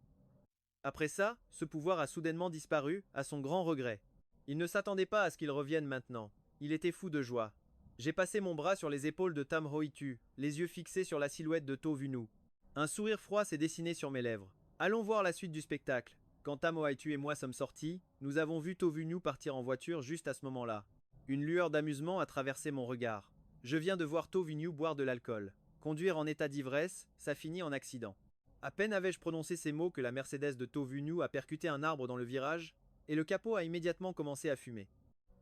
Speaker 1: Après ça, ce pouvoir a soudainement disparu, à son grand regret. Il ne s'attendait pas à ce qu'il revienne maintenant. Il était fou de joie. J'ai passé mon bras sur les épaules de Tam Ho-ai, les yeux fixés sur la silhouette de To Venu. Un sourire froid s'est dessiné sur mes lèvres. Allons voir la suite du spectacle. Quand Tam Ho-ai et moi sommes sortis, nous avons vu To Venu partir en voiture juste à ce moment-là. Une lueur d'amusement a traversé mon regard. Je viens de voir To Venu boire de l'alcool. Conduire en état d'ivresse, ça finit en accident. À peine avais-je prononcé ces mots que la Mercedes de To Venu a percuté un arbre dans le virage, et le capot a immédiatement commencé à fumer.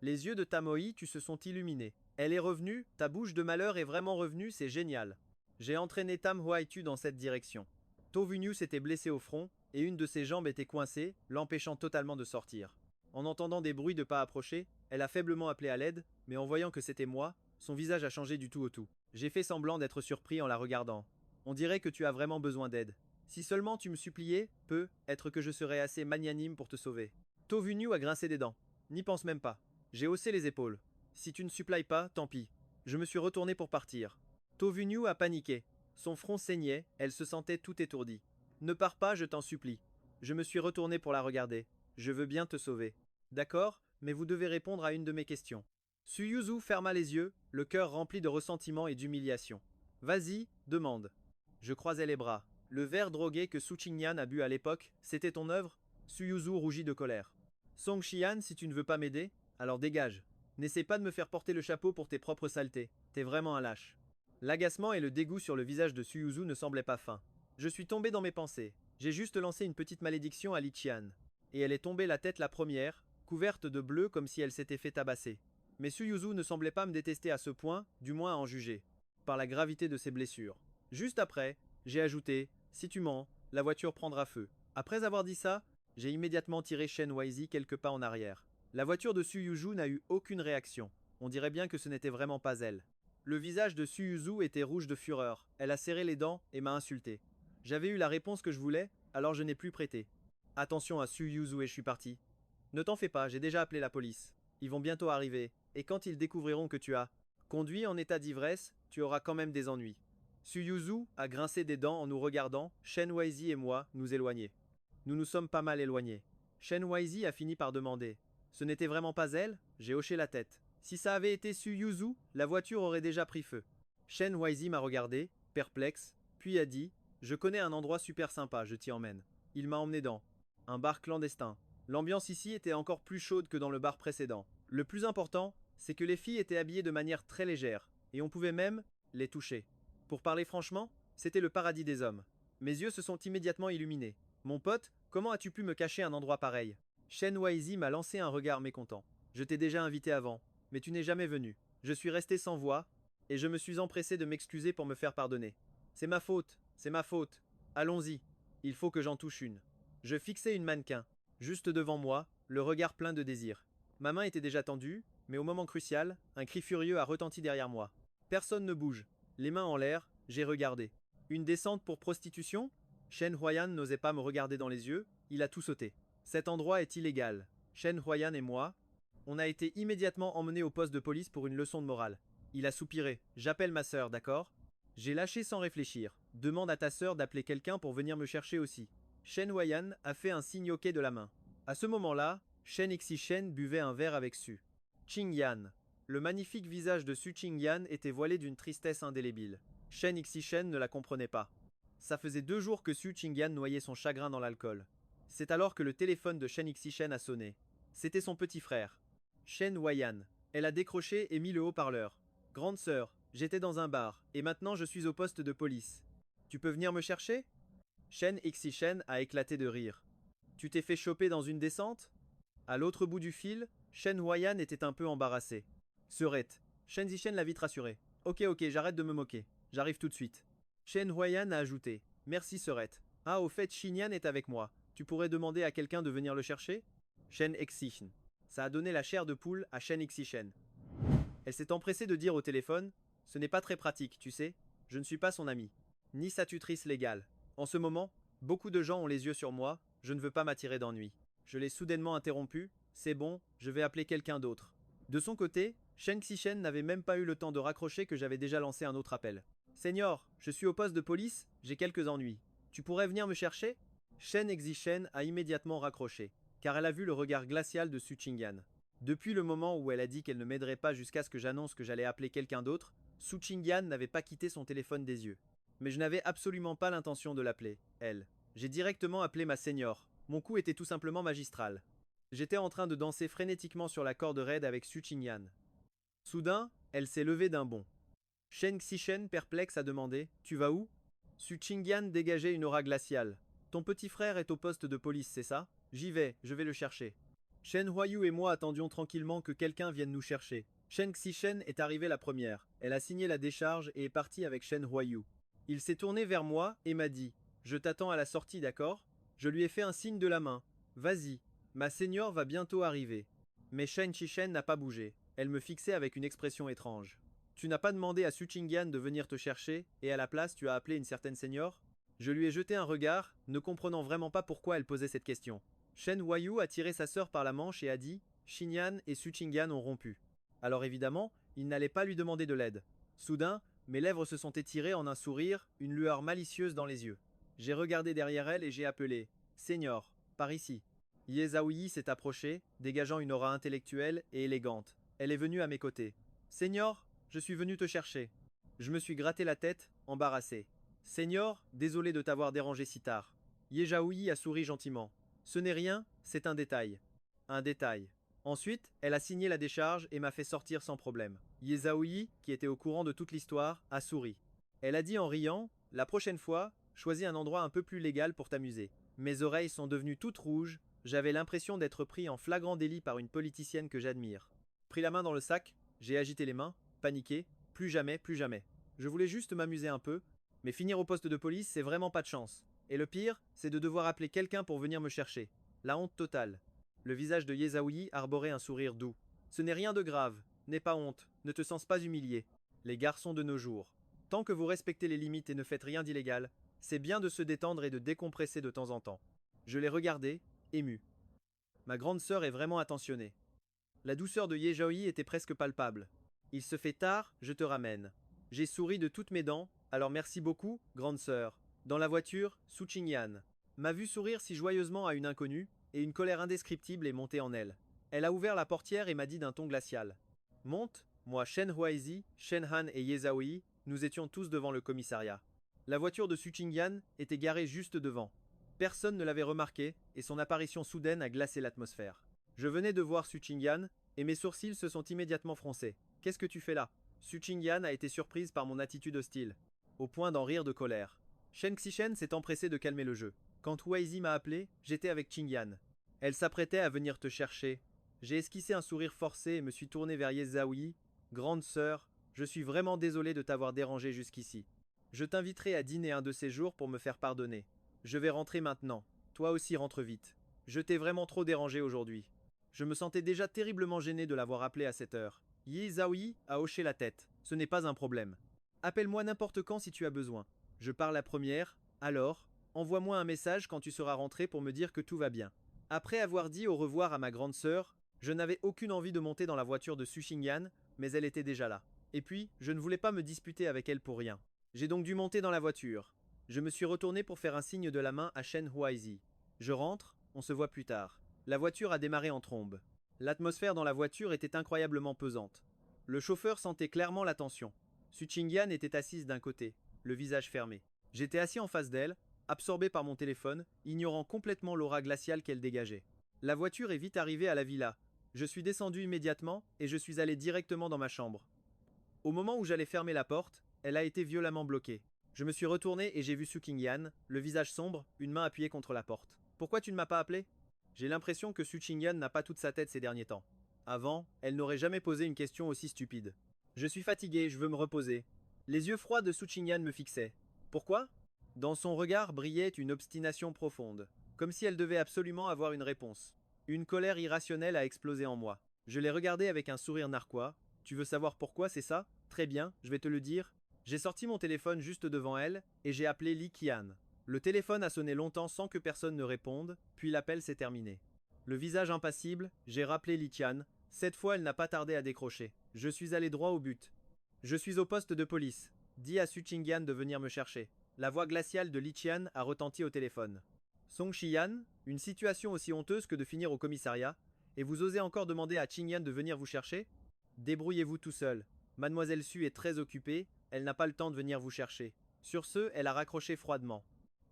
Speaker 1: Les yeux de Tam Ho-ai se sont illuminés. Elle est revenue, ta bouche de malheur est vraiment revenue, c'est génial. J'ai entraîné Tam Ho-ai dans cette direction. To Venu s'était blessé au front, et une de ses jambes était coincée, l'empêchant totalement de sortir. En entendant des bruits de pas approcher, elle a faiblement appelé à l'aide, mais en voyant que c'était moi, son visage a changé du tout au tout. J'ai fait semblant d'être surpris en la regardant. On dirait que tu as vraiment besoin d'aide. Si seulement tu me suppliais, peut-être que je serais assez magnanime pour te sauver. To Venu a grincé des dents. N'y pense même pas. J'ai haussé les épaules. Si tu ne supplies pas, tant pis. Je me suis retourné pour partir. To Venu a paniqué. Son front saignait, elle se sentait tout étourdie. Ne pars pas, je t'en supplie. Je me suis retourné pour la regarder. Je veux bien te sauver. D'accord, mais vous devez répondre à une de mes questions. Suyuzu ferma les yeux, le cœur rempli de ressentiment et d'humiliation. Vas-y, demande. Je croisai les bras. Le verre drogué que Su Qingyan a bu à l'époque, c'était ton œuvre? Suyuzu rougit de colère. Song Xian, si tu ne veux pas m'aider, alors dégage. N'essaie pas de me faire porter le chapeau pour tes propres saletés. T'es vraiment un lâche. L'agacement et le dégoût sur le visage de Suyuzu ne semblaient pas fins. Je suis tombé dans mes pensées. J'ai juste lancé une petite malédiction à Li Qian. Et elle est tombée la tête la première, couverte de bleu comme si elle s'était fait tabasser. Mais Suyuzu ne semblait pas me détester à ce point, du moins à en juger, par la gravité de ses blessures. Juste après, j'ai ajouté, si tu mens, la voiture prendra feu. Après avoir dit ça, j'ai immédiatement tiré Shen Waizi quelques pas en arrière. La voiture de Suyuzu n'a eu aucune réaction. On dirait bien que ce n'était vraiment pas elle. Le visage de Suyuzu était rouge de fureur. Elle a serré les dents et m'a insulté. J'avais eu la réponse que je voulais, alors je n'ai plus prêté. Attention à Suyuzu et je suis parti. Ne t'en fais pas, j'ai déjà appelé la police. Ils vont bientôt arriver, et quand ils découvriront que tu as conduit en état d'ivresse, tu auras quand même des ennuis. Suyuzu a grincé des dents en nous regardant, Shen Waizi et moi nous éloigner. Nous nous sommes pas mal éloignés. Shen Waizi a fini par demander. Ce n'était vraiment pas elle? J'ai hoché la tête. Si ça avait été Suyuzu, la voiture aurait déjà pris feu. Shen Waizi m'a regardé, perplexe, puis a dit je connais un endroit super sympa, je t'y emmène. Il m'a emmené dans un bar clandestin. L'ambiance ici était encore plus chaude que dans le bar précédent. Le plus important, c'est que les filles étaient habillées de manière très légère, et on pouvait même les toucher. Pour parler franchement, c'était le paradis des hommes. Mes yeux se sont immédiatement illuminés. Mon pote, comment as-tu pu me cacher un endroit pareil? Shen Waizi m'a lancé un regard mécontent. Je t'ai déjà invité avant, mais tu n'es jamais venu. Je suis resté sans voix, et je me suis empressé de m'excuser pour me faire pardonner. C'est ma faute, c'est ma faute. Allons-y, il faut que j'en touche une. Je fixais une mannequin, juste devant moi, le regard plein de désir. Ma main était déjà tendue, mais au moment crucial, un cri furieux a retenti derrière moi. Personne ne bouge. Les mains en l'air, j'ai regardé. Une descente pour prostitution? Shen Huayan n'osait pas me regarder dans les yeux, il a tout sauté. Cet endroit est illégal. Shen Huayan et moi, on a été immédiatement emmenés au poste de police pour une leçon de morale. Il a soupiré. J'appelle ma sœur, d'accord? J'ai lâché sans réfléchir. Demande à ta sœur d'appeler quelqu'un pour venir me chercher aussi. Shen Huayan a fait un signe OK de la main. À ce moment-là, Shen Xishen buvait un verre avec Su Qingyan. Le magnifique visage de Su Qingyan était voilé d'une tristesse indélébile. Shen Xishen ne la comprenait pas. Ça faisait 2 jours que Su Qingyan noyait son chagrin dans l'alcool. C'est alors que le téléphone de Shen Xishen a sonné. C'était son petit frère, Shen Huayan. Elle a décroché et mis le haut-parleur. Grande sœur, j'étais dans un bar, et maintenant je suis au poste de police. Tu peux venir me chercher? Shen Xishen a éclaté de rire. Tu t'es fait choper dans une descente? À l'autre bout du fil, Shen Huayan était un peu embarrassé. Serette. Shen Xishen l'a vite rassuré. Ok, j'arrête de me moquer. J'arrive tout de suite. Shen Huayan a ajouté. Merci Serette. Ah, au fait, Xinyan est avec moi. Tu pourrais demander à quelqu'un de venir le chercher? Shen Xishen. Ça a donné la chair de poule à Shen Xishen. Elle s'est empressée de dire au téléphone ce n'est pas très pratique, tu sais. Je ne suis pas son amie, ni sa tutrice légale. En ce moment, beaucoup de gens ont les yeux sur moi, je ne veux pas m'attirer d'ennui. Je l'ai soudainement interrompu. C'est bon, je vais appeler quelqu'un d'autre. De son côté, Shen Xishen n'avait même pas eu le temps de raccrocher que j'avais déjà lancé un autre appel. Senior, je suis au poste de police, j'ai quelques ennuis. Tu pourrais venir me chercher? Shen Xishen a immédiatement raccroché, car elle a vu le regard glacial de Su Qingyan. Depuis le moment où elle a dit qu'elle ne m'aiderait pas jusqu'à ce que j'annonce que j'allais appeler quelqu'un d'autre, Su Qingyan n'avait pas quitté son téléphone des yeux. Mais je n'avais absolument pas l'intention de l'appeler, elle. J'ai directement appelé ma senior. Mon coup était tout simplement magistral. J'étais en train de danser frénétiquement sur la corde raide avec Su Qingyan. Soudain, elle s'est levée d'un bond. Shen Xishen, perplexe, a demandé « Tu vas où ?» Su Qingyan dégageait une aura glaciale. « Ton petit frère est au poste de police, c'est ça? J'y vais, je vais le chercher. » Shen Huayu et moi attendions tranquillement que quelqu'un vienne nous chercher. Shen Xishen est arrivée la première. Elle a signé la décharge et est partie avec Shen Huayu. Il s'est tourné vers moi et m'a dit « Je t'attends à la sortie, d'accord ?» Je lui ai fait un signe de la main. « Vas-y, ma senior va bientôt arriver. » Mais Shen Xishen n'a pas bougé. Elle me fixait avec une expression étrange. « Tu n'as pas demandé à Su Qingyan de venir te chercher et à la place tu as appelé une certaine senior ?» Je lui ai jeté un regard, ne comprenant vraiment pas pourquoi elle posait cette question. Shen Huayu a tiré sa sœur par la manche et a dit « Xinyan et Su Qingyan ont rompu. » Alors évidemment, il n'allait pas lui demander de l'aide. Soudain, mes lèvres se sont étirées en un sourire, une lueur malicieuse dans les yeux. J'ai regardé derrière elle et j'ai appelé « Senior, par ici ». Ye Zhaoyi s'est approchée, dégageant une aura intellectuelle et élégante. Elle est venue à mes côtés. « Senior, je suis venu te chercher. » Je me suis gratté la tête, embarrassé. « Senior, désolé de t'avoir dérangé si tard. » Ye Zhaoyi a souri gentiment. « Ce n'est rien, c'est un détail. » Un détail. Ensuite, elle a signé la décharge et m'a fait sortir sans problème. Ye Zhaoyi, qui était au courant de toute l'histoire, a souri. Elle a dit en riant « La prochaine fois, choisis un endroit un peu plus légal pour t'amuser. » Mes oreilles sont devenues toutes rouges, j'avais l'impression d'être pris en flagrant délit par une politicienne que j'admire. pris la main dans le sac, j'ai agité les mains, paniqué, plus jamais, plus jamais. Je voulais juste m'amuser un peu, mais finir au poste de police, c'est vraiment pas de chance. Et le pire, c'est de devoir appeler quelqu'un pour venir me chercher. La honte totale. Le visage de Yezaoui arborait un sourire doux. Ce n'est rien de grave, n'aie pas honte, ne te sens pas humilié. Les garçons de nos jours. Tant que vous respectez les limites et ne faites rien d'illégal, c'est bien de se détendre et de décompresser de temps en temps. Je l'ai regardé, ému. Ma grande sœur est vraiment attentionnée. La douceur de Yezaoui était presque palpable. Il se fait tard, je te ramène. J'ai souri de toutes mes dents, alors merci beaucoup, grande sœur. Dans la voiture, Su Qingyan m'a vu sourire si joyeusement à une inconnue, et une colère indescriptible est montée en elle. Elle a ouvert la portière et m'a dit d'un ton glacial. Monte, moi Shen Huaizi, Shen Han et Yezaoui, nous étions tous devant le commissariat. La voiture de Su Qingyan était garée juste devant. Personne ne l'avait remarqué, et son apparition soudaine a glacé l'atmosphère. Je venais de voir Su Qingyan, et mes sourcils se sont immédiatement froncés. Qu'est-ce que tu fais là? Su Qingyan a été surprise par mon attitude hostile, au point d'en rire de colère. Shen Xishen s'est empressé de calmer le jeu. Quand Huaizi m'a appelé, j'étais avec Qingyan. Elle s'apprêtait à venir te chercher. J'ai esquissé un sourire forcé et me suis tourné vers Yezaoui. Grande sœur, je suis vraiment désolé de t'avoir dérangé jusqu'ici. Je t'inviterai à dîner un de ces jours pour me faire pardonner. Je vais rentrer maintenant. Toi aussi rentre vite. Je t'ai vraiment trop dérangé aujourd'hui. Je me sentais déjà terriblement gêné de l'avoir appelé à cette heure. Yezaoui a hoché la tête. Ce n'est pas un problème. Appelle-moi n'importe quand si tu as besoin. Je pars la première, alors, envoie-moi un message quand tu seras rentré pour me dire que tout va bien. Après avoir dit au revoir à ma grande sœur, je n'avais aucune envie de monter dans la voiture de Su Qingyan, mais elle était déjà là. Et puis, je ne voulais pas me disputer avec elle pour rien. J'ai donc dû monter dans la voiture. Je me suis retourné pour faire un signe de la main à Shen Huaizi. Je rentre, on se voit plus tard. La voiture a démarré en trombe. L'atmosphère dans la voiture était incroyablement pesante. Le chauffeur sentait clairement la tension. Su Qingyan était assise d'un côté, le visage fermé. J'étais assis en face d'elle, absorbé par mon téléphone, ignorant complètement l'aura glaciale qu'elle dégageait. La voiture est vite arrivée à la villa. Je suis descendu immédiatement et je suis allé directement dans ma chambre. Au moment où j'allais fermer la porte, elle a été violemment bloquée. Je me suis retourné et j'ai vu Su Qingyan, le visage sombre, une main appuyée contre la porte. Pourquoi tu ne m'as pas appelé? J'ai l'impression que Su Qingyan n'a pas toute sa tête ces derniers temps. Avant, elle n'aurait jamais posé une question aussi stupide. Je suis fatigué, je veux me reposer. Les yeux froids de Su Qingyan me fixaient. Pourquoi? Dans son regard brillait une obstination profonde, comme si elle devait absolument avoir une réponse. Une colère irrationnelle a explosé en moi. Je l'ai regardée avec un sourire narquois. Tu veux savoir pourquoi, c'est ça? Très bien, je vais te le dire. J'ai sorti mon téléphone juste devant elle, et j'ai appelé Li Qian. Le téléphone a sonné longtemps sans que personne ne réponde, puis l'appel s'est terminé. Le visage impassible, j'ai rappelé Li Qian. Cette fois, elle n'a pas tardé à décrocher. Je suis allé droit au but. Je suis au poste de police. Dis à Su Qingyan de venir me chercher. La voix glaciale de Li Qian a retenti au téléphone. Song Xian, une situation aussi honteuse que de finir au commissariat, et vous osez encore demander à Qingyan de venir vous chercher? Débrouillez-vous tout seul. Mademoiselle Su est très occupée, elle n'a pas le temps de venir vous chercher. Sur ce, elle a raccroché froidement.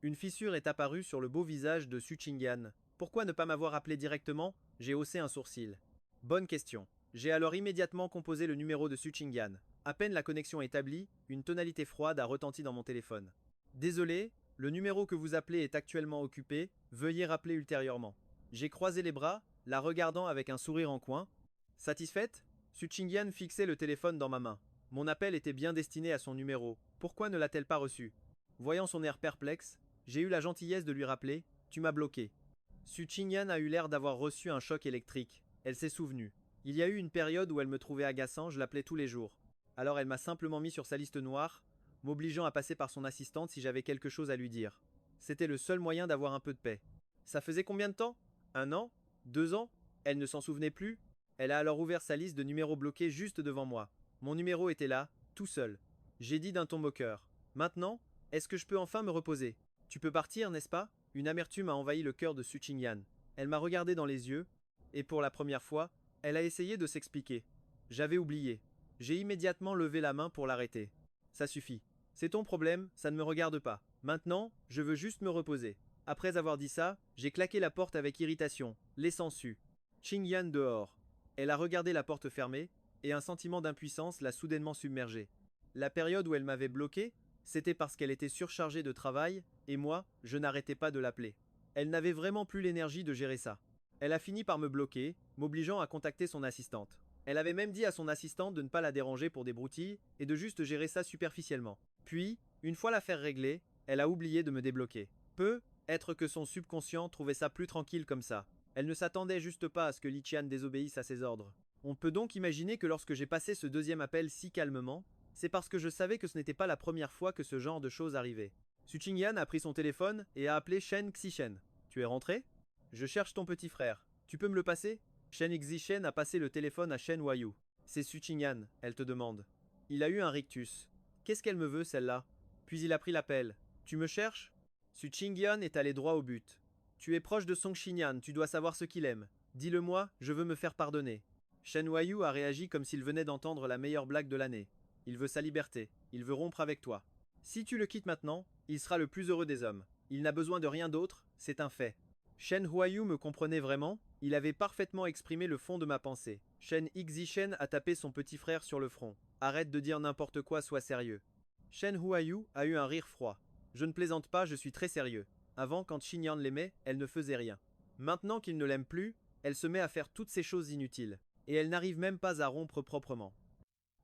Speaker 1: Une fissure est apparue sur le beau visage de Su Qingyan. Pourquoi ne pas m'avoir appelé directement? J'ai haussé un sourcil. Bonne question. J'ai alors immédiatement composé le numéro de Su Qingyan. À peine la connexion établie, une tonalité froide a retenti dans mon téléphone. Désolé, le numéro que vous appelez est actuellement occupé, veuillez rappeler ultérieurement. J'ai croisé les bras, la regardant avec un sourire en coin. Satisfaite? Su Qingyan fixait le téléphone dans ma main. Mon appel était bien destiné à son numéro. Pourquoi ne l'a-t-elle pas reçu? Voyant son air perplexe, j'ai eu la gentillesse de lui rappeler « Tu m'as bloqué ». Su Qingyan a eu l'air d'avoir reçu un choc électrique. Elle s'est souvenue. Il y a eu une période où elle me trouvait agaçant, je l'appelais tous les jours. Alors elle m'a simplement mis sur sa liste noire, m'obligeant à passer par son assistante si j'avais quelque chose à lui dire. C'était le seul moyen d'avoir un peu de paix. Ça faisait combien de temps? 1 an? 2 ans? Elle ne s'en souvenait plus? Elle a alors ouvert sa liste de numéros bloqués juste devant moi. Mon numéro était là, tout seul. J'ai dit d'un ton moqueur. Maintenant, est-ce que je peux enfin me reposer? Tu peux partir, n'est-ce pas? Une amertume a envahi le cœur de Su Qingyan. Elle m'a regardé dans les yeux, et pour la première fois, elle a essayé de s'expliquer. J'avais oublié. J'ai immédiatement levé la main pour l'arrêter. Ça suffit. C'est ton problème, ça ne me regarde pas. Maintenant, je veux juste me reposer. Après avoir dit ça, j'ai claqué la porte avec irritation, laissant Su Qingyan dehors. Elle a regardé la porte fermée, et un sentiment d'impuissance l'a soudainement submergée. La période où elle m'avait bloqué, c'était parce qu'elle était surchargée de travail, et moi, je n'arrêtais pas de l'appeler. Elle n'avait vraiment plus l'énergie de gérer ça. Elle a fini par me bloquer, m'obligeant à contacter son assistante. Elle avait même dit à son assistante de ne pas la déranger pour des broutilles et de juste gérer ça superficiellement. Puis, une fois l'affaire réglée, elle a oublié de me débloquer. Être que son subconscient trouvait ça plus tranquille comme ça. Elle ne s'attendait juste pas à ce que Lichian désobéisse à ses ordres. On peut donc imaginer que lorsque j'ai passé ce deuxième appel si calmement, c'est parce que je savais que ce n'était pas la première fois que ce genre de choses arrivait. Su Qingyan a pris son téléphone et a appelé Shen Xishen. Tu es rentré? Je cherche ton petit frère. Tu peux me le passer? Shen Xishen a passé le téléphone à Shen Huayu. C'est Su Qingyan, elle te demande. Il a eu un rictus. Qu'est-ce qu'elle me veut, celle-là? Puis il a pris l'appel. Tu me cherches? Su Qingyan est allé droit au but. Tu es proche de Song Xinyan, tu dois savoir ce qu'il aime. Dis-le-moi, je veux me faire pardonner. Shen Huayu a réagi comme s'il venait d'entendre la meilleure blague de l'année. Il veut sa liberté, il veut rompre avec toi. Si tu le quittes maintenant, il sera le plus heureux des hommes. Il n'a besoin de rien d'autre, c'est un fait. Shen Huayu me comprenait vraiment, il avait parfaitement exprimé le fond de ma pensée. Shen Xishen a tapé son petit frère sur le front. Arrête de dire n'importe quoi, sois sérieux. Shen Huayu a eu un rire froid. Je ne plaisante pas, je suis très sérieux. Avant, quand Xinyan l'aimait, elle ne faisait rien. Maintenant qu'il ne l'aime plus, elle se met à faire toutes ces choses inutiles. Et elle n'arrive même pas à rompre proprement.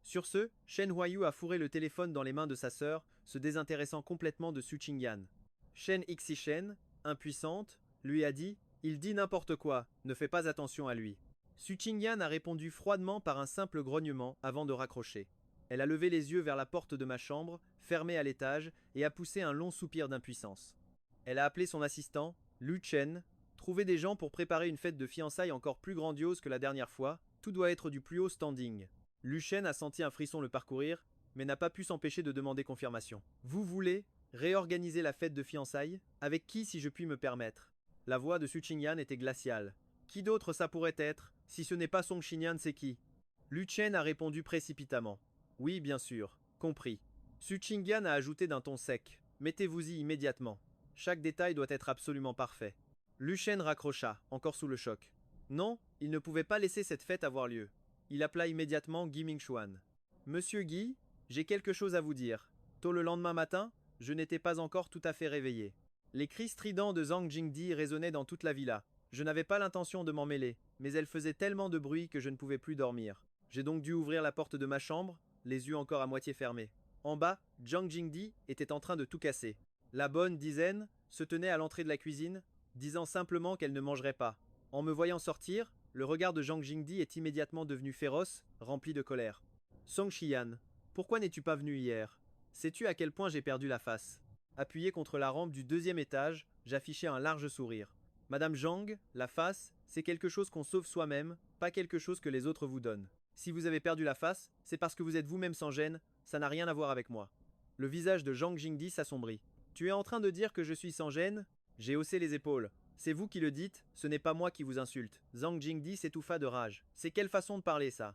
Speaker 1: Sur ce, Shen Huayu a fourré le téléphone dans les mains de sa sœur, se désintéressant complètement de Su Qingyan. Shen Xishen, impuissante, lui a dit « Il dit n'importe quoi, ne fais pas attention à lui ». Su Qingyan a répondu froidement par un simple grognement avant de raccrocher. Elle a levé les yeux vers la porte de ma chambre, fermée à l'étage, et a poussé un long soupir d'impuissance. Elle a appelé son assistant, Lu Chen, trouvé des gens pour préparer une fête de fiançailles encore plus grandiose que la dernière fois, tout doit être du plus haut standing. Lu Chen a senti un frisson le parcourir, mais n'a pas pu s'empêcher de demander confirmation. Vous voulez réorganiser la fête de fiançailles? Avec qui, si je puis me permettre? La voix de Su Qingyan était glaciale. Qui d'autre ça pourrait être? Si ce n'est pas Song Xinyan, c'est qui? Lu Chen a répondu précipitamment. Oui, bien sûr, compris. Su Qingyan a ajouté d'un ton sec. Mettez-vous-y immédiatement. Chaque détail doit être absolument parfait. Lu Chen raccrocha, encore sous le choc. Non, il ne pouvait pas laisser cette fête avoir lieu. Il appela immédiatement Guy Mingxuan. Monsieur Guy, j'ai quelque chose à vous dire. Tôt le lendemain matin, je n'étais pas encore tout à fait réveillé. Les cris stridents de Zhang Jingdi résonnaient dans toute la villa. Je n'avais pas l'intention de m'en mêler, mais elle faisait tellement de bruit que je ne pouvais plus dormir. J'ai donc dû ouvrir la porte de ma chambre, les yeux encore à moitié fermés. En bas, Zhang Jingdi était en train de tout casser. La bonne dizaine se tenait à l'entrée de la cuisine, disant simplement qu'elle ne mangerait pas. En me voyant sortir, le regard de Zhang Jingdi est immédiatement devenu féroce, rempli de colère. Song Xian, pourquoi n'es-tu pas venu hier? Sais-tu à quel point j'ai perdu la face? Appuyé contre la rampe du deuxième étage, j'affichais un large sourire. Madame Zhang, la face, c'est quelque chose qu'on sauve soi-même, pas quelque chose que les autres vous donnent. Si vous avez perdu la face, c'est parce que vous êtes vous-même sans gêne, ça n'a rien à voir avec moi. Le visage de Zhang Jingdi s'assombrit. Tu es en train de dire que je suis sans gêne? J'ai haussé les épaules. C'est vous qui le dites, ce n'est pas moi qui vous insulte. Zhang Jingdi s'étouffa de rage. C'est quelle façon de parler ça?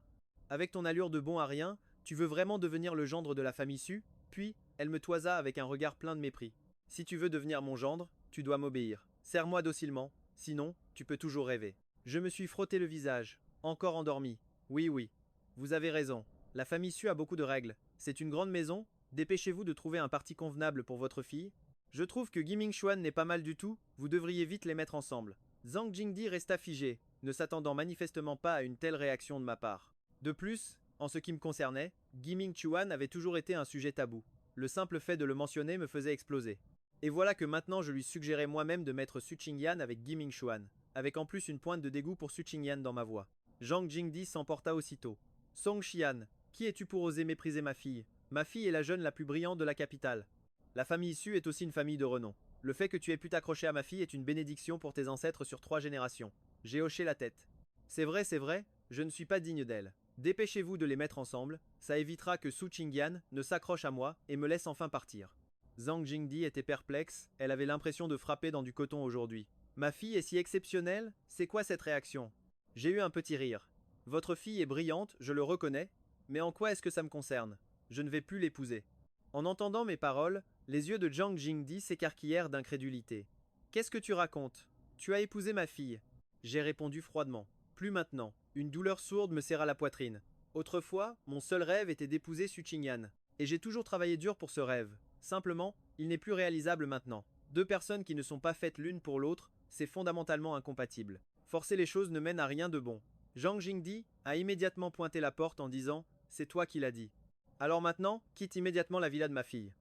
Speaker 1: Avec ton allure de bon à rien, tu veux vraiment devenir le gendre de la famille Su? Puis, elle me toisa avec un regard plein de mépris. Si tu veux devenir mon gendre, tu dois m'obéir. Serre-moi docilement, sinon, tu peux toujours rêver. Je me suis frotté le visage, encore endormi. Oui, oui. Vous avez raison. La famille Su a beaucoup de règles. C'est une grande maison. Dépêchez-vous de trouver un parti convenable pour votre fille. Je trouve que Guy Mingxuan n'est pas mal du tout, vous devriez vite les mettre ensemble. Zhang Jingdi resta figé, ne s'attendant manifestement pas à une telle réaction de ma part. De plus, en ce qui me concernait, Guy Mingxuan avait toujours été un sujet tabou. Le simple fait de le mentionner me faisait exploser. Et voilà que maintenant je lui suggérais moi-même de mettre Su Qingyan avec Guy Mingxuan, avec en plus une pointe de dégoût pour Su Qingyan dans ma voix. Zhang Jingdi s'emporta aussitôt. Song Xian, qui es-tu pour oser mépriser ma fille? Ma fille est la jeune la plus brillante de la capitale. La famille Su est aussi une famille de renom. Le fait que tu aies pu t'accrocher à ma fille est une bénédiction pour tes ancêtres sur 3 générations. J'ai hoché la tête. C'est vrai, je ne suis pas digne d'elle. Dépêchez-vous de les mettre ensemble, ça évitera que Su Qingyan ne s'accroche à moi et me laisse enfin partir. Zhang Jingdi était perplexe, elle avait l'impression de frapper dans du coton aujourd'hui. Ma fille est si exceptionnelle, c'est quoi cette réaction? J'ai eu un petit rire. Votre fille est brillante, je le reconnais, mais en quoi est-ce que ça me concerne? Je ne vais plus l'épouser. En entendant mes paroles, les yeux de Zhang Jingdi s'écarquillèrent d'incrédulité. Qu'est-ce que tu racontes? Tu as épousé ma fille. J'ai répondu froidement. Plus maintenant. Une douleur sourde me serra la poitrine. Autrefois, mon seul rêve était d'épouser Su Qingyan. Et j'ai toujours travaillé dur pour ce rêve. Simplement, il n'est plus réalisable maintenant. Deux personnes qui ne sont pas faites l'une pour l'autre, c'est fondamentalement incompatible. Forcer les choses ne mène à rien de bon. Zhang Jingdi a immédiatement pointé la porte en disant « C'est toi qui l'as dit. Alors maintenant, quitte immédiatement la villa de ma fille. »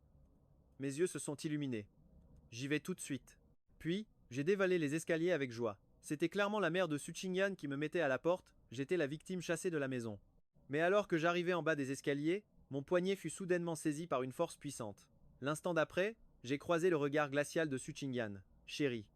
Speaker 1: Mes yeux se sont illuminés. J'y vais tout de suite. Puis, j'ai dévalé les escaliers avec joie. C'était clairement la mère de Su Qingyan qui me mettait à la porte, j'étais la victime chassée de la maison. Mais alors que j'arrivais en bas des escaliers, mon poignet fut soudainement saisi par une force puissante. L'instant d'après, j'ai croisé le regard glacial de Su Qingyan. Chérie.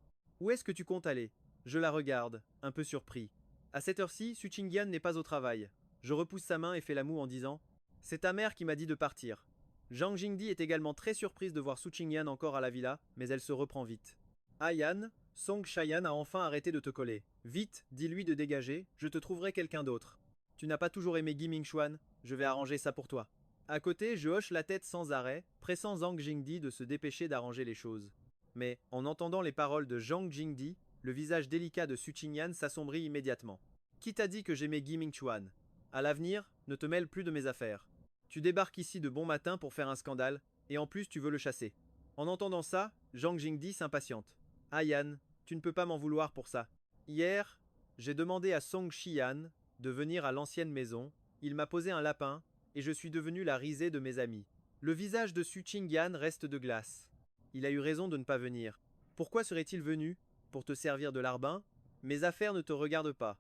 Speaker 1: Où est-ce que tu comptes aller? Je la regarde, un peu surpris. À cette heure-ci, Su Qingyan n'est pas au travail. Je repousse sa main et fais la moue en disant c'est ta mère qui m'a dit de partir. Zhang Jingdi est également très surprise de voir Su Qingyan encore à la villa, mais elle se reprend vite. Ayan, Song Shayan a enfin arrêté de te coller. Vite, dis-lui de dégager, je te trouverai quelqu'un d'autre. Tu n'as pas toujours aimé Gi Mingxuan, je vais arranger ça pour toi. À côté, je hoche la tête sans arrêt, pressant Zhang Jingdi de se dépêcher d'arranger les choses. Mais, en entendant les paroles de Zhang Jingdi, le visage délicat de Su Qingyan s'assombrit immédiatement. Qui t'a dit que j'aimais Gi Mingxuan? À l'avenir, ne te mêle plus de mes affaires. Tu débarques ici de bon matin pour faire un scandale, et en plus tu veux le chasser. En entendant ça, Zhang Jingdi s'impatiente. Ayan, tu ne peux pas m'en vouloir pour ça. Hier, j'ai demandé à Song Xian de venir à l'ancienne maison, il m'a posé un lapin, et je suis devenu la risée de mes amis. Le visage de Su Qingyan reste de glace. Il a eu raison de ne pas venir. Pourquoi serait-il venu? Pour te servir de larbin? Mes affaires ne te regardent pas.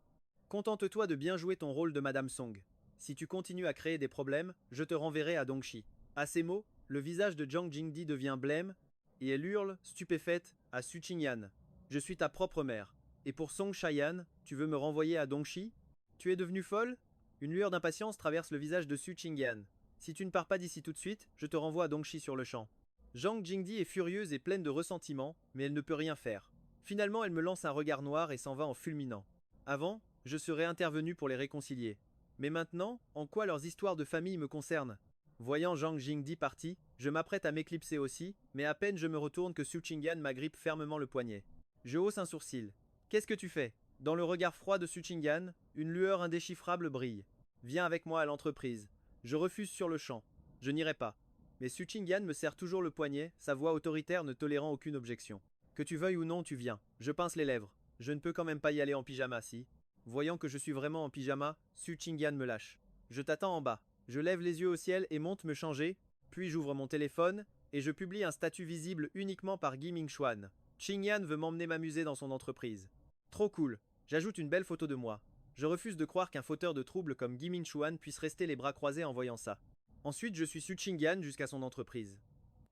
Speaker 1: Contente-toi de bien jouer ton rôle de Madame Song. Si tu continues à créer des problèmes, je te renverrai à Dongxi. À ces mots, le visage de Zhang Jingdi devient blême, et elle hurle, stupéfaite, à Su Qingyan. Je suis ta propre mère. Et pour Song Shayan, tu veux me renvoyer à Dongxi? Tu es devenue folle? Une lueur d'impatience traverse le visage de Su Qingyan. Si tu ne pars pas d'ici tout de suite, je te renvoie à Dongxi sur le champ. Zhang Jingdi est furieuse et pleine de ressentiment, mais elle ne peut rien faire. Finalement, elle me lance un regard noir et s'en va en fulminant. Avant, je serais intervenu pour les réconcilier. Mais maintenant, en quoi leurs histoires de famille me concernent? Voyant Zhang Jingdi parti, je m'apprête à m'éclipser aussi, mais à peine je me retourne que Su Qingyan m'agrippe fermement le poignet. Je hausse un sourcil. Qu'est-ce que tu fais? Dans le regard froid de Su Qingyan, une lueur indéchiffrable brille. Viens avec moi à l'entreprise. Je refuse sur le champ. Je n'irai pas. Mais Su Qingyan me serre toujours le poignet, sa voix autoritaire ne tolérant aucune objection. Que tu veuilles ou non, tu viens. Je pince les lèvres. Je ne peux quand même pas y aller en pyjama, si. Voyant que je suis vraiment en pyjama, Su Qingyan me lâche. Je t'attends en bas. Je lève les yeux au ciel et monte me changer, puis j'ouvre mon téléphone, et je publie un statut visible uniquement par Gi Mingxuan. Qingyan veut m'emmener m'amuser dans son entreprise. Trop cool. J'ajoute une belle photo de moi. Je refuse de croire qu'un fauteur de troubles comme Gi Mingxuan puisse rester les bras croisés en voyant ça. Ensuite, je suis Su Qingyan jusqu'à son entreprise.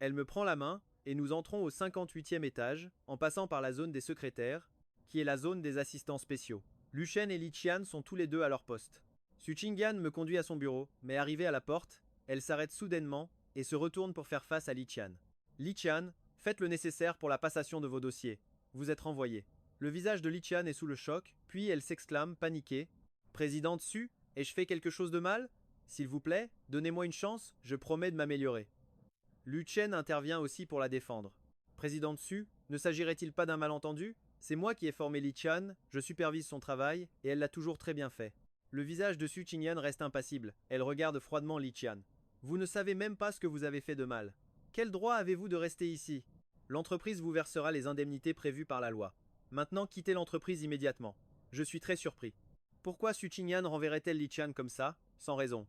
Speaker 1: Elle me prend la main, et nous entrons au 58e étage, en passant par la zone des secrétaires, qui est la zone des assistants spéciaux. Lu Shen et Li Qian sont tous les deux à leur poste. Su Qingyan me conduit à son bureau, mais arrivée à la porte, elle s'arrête soudainement et se retourne pour faire face à Li Qian. Li Qian, faites le nécessaire pour la passation de vos dossiers. Vous êtes renvoyé. Le visage de Li Qian est sous le choc, puis elle s'exclame, paniquée. Présidente Su, ai-je fait quelque chose de mal? S'il vous plaît, donnez-moi une chance, je promets de m'améliorer. Lu Chen intervient aussi pour la défendre. Présidente Su, ne s'agirait-il pas d'un malentendu? C'est moi qui ai formé Li Qian, je supervise son travail, et elle l'a toujours très bien fait. Le visage de Su Qingyan reste impassible, elle regarde froidement Li Qian. Vous ne savez même pas ce que vous avez fait de mal. Quel droit avez-vous de rester ici? L'entreprise vous versera les indemnités prévues par la loi. Maintenant, quittez l'entreprise immédiatement. Je suis très surpris. Pourquoi Su Qingyan renverrait-elle Li Qian comme ça, sans raison?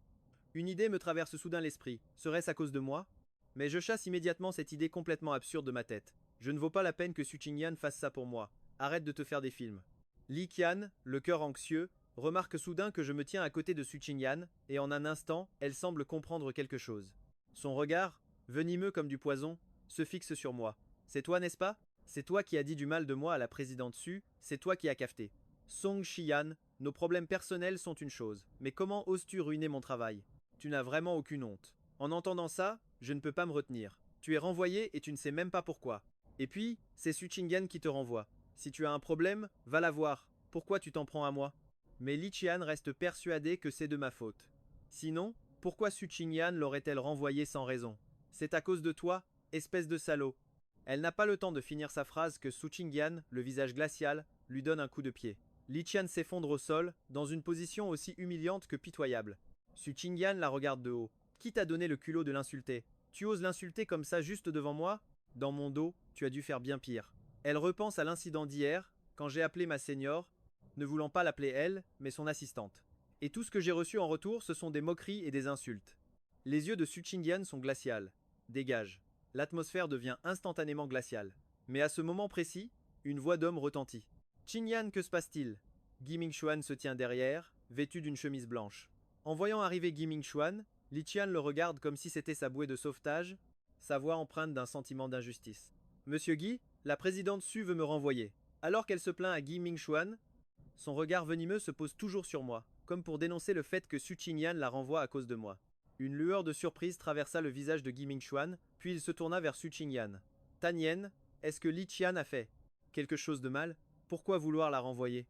Speaker 1: Une idée me traverse soudain l'esprit. Serait-ce à cause de moi? Mais je chasse immédiatement cette idée complètement absurde de ma tête. Je ne vaux pas la peine que Su Qingyan fasse ça pour moi. Arrête de te faire des films. Li Qian, le cœur anxieux, remarque soudain que je me tiens à côté de Su Qingyan, et en un instant, elle semble comprendre quelque chose. Son regard, venimeux comme du poison, se fixe sur moi. C'est toi, n'est-ce pas? C'est toi qui as dit du mal de moi à la présidente Su, c'est toi qui as cafeté. Song Xian, nos problèmes personnels sont une chose, mais comment oses-tu ruiner mon travail? Tu n'as vraiment aucune honte. En entendant ça, je ne peux pas me retenir. Tu es renvoyé et tu ne sais même pas pourquoi. Et puis, c'est Su Qingyan qui te renvoie. Si tu as un problème, va la voir. Pourquoi tu t'en prends à moi? Mais Li Qian reste persuadée que c'est de ma faute. Sinon, pourquoi Su Qingyan l'aurait-elle renvoyé sans raison? C'est à cause de toi, espèce de salaud. Elle n'a pas le temps de finir sa phrase que Su Qingyan, le visage glacial, lui donne un coup de pied. Li Qian s'effondre au sol, dans une position aussi humiliante que pitoyable. Su Qingyan la regarde de haut. Qui t'a donné le culot de l'insulter? Tu oses l'insulter comme ça juste devant moi? Dans mon dos, tu as dû faire bien pire. Elle repense à l'incident d'hier, quand j'ai appelé ma senior, ne voulant pas l'appeler elle, mais son assistante. Et tout ce que j'ai reçu en retour, ce sont des moqueries et des insultes. Les yeux de Su Qingyan sont glaciales. Dégage. L'atmosphère devient instantanément glaciale. Mais à ce moment précis, une voix d'homme retentit. Qingyan, que se passe-t-il? Guy Mingxuan se tient derrière, vêtu d'une chemise blanche. En voyant arriver Guy Mingxuan, Li Qian le regarde comme si c'était sa bouée de sauvetage, sa voix empreinte d'un sentiment d'injustice. Monsieur Guy, la présidente Su veut me renvoyer. Alors qu'elle se plaint à Guy Mingxuan, son regard venimeux se pose toujours sur moi, comme pour dénoncer le fait que Su Qingyan la renvoie à cause de moi. Une lueur de surprise traversa le visage de Guy Mingxuan, puis il se tourna vers Su Qingyan. Tan Yen, est-ce que Li Qian a fait quelque chose de mal? Pourquoi vouloir la renvoyer?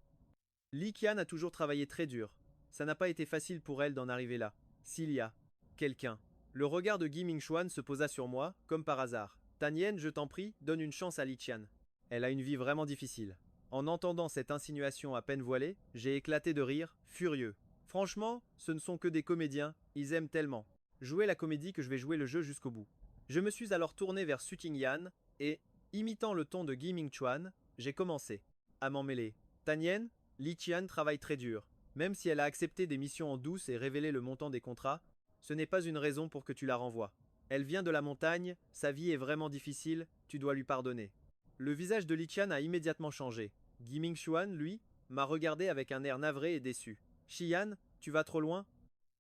Speaker 1: Li Qian a toujours travaillé très dur. Ça n'a pas été facile pour elle d'en arriver là. S'il y a quelqu'un. Le regard de Guy Mingxuan se posa sur moi, comme par hasard. Tan Yen, je t'en prie, donne une chance à Li Qian. Elle a une vie vraiment difficile. En entendant cette insinuation à peine voilée, j'ai éclaté de rire, furieux. Franchement, ce ne sont que des comédiens, ils aiment tellement jouer la comédie que je vais jouer le jeu jusqu'au bout. Je me suis alors tourné vers Su Qingyan et, imitant le ton de Guy Mingxuan, j'ai commencé à m'en mêler. Tan Yen, Li Qian travaille très dur. Même si elle a accepté des missions en douce et révélé le montant des contrats, ce n'est pas une raison pour que tu la renvoies. Elle vient de la montagne, sa vie est vraiment difficile, tu dois lui pardonner. Le visage de Li Qian a immédiatement changé. Guy Mingxuan, lui, m'a regardé avec un air navré et déçu. Xian, tu vas trop loin?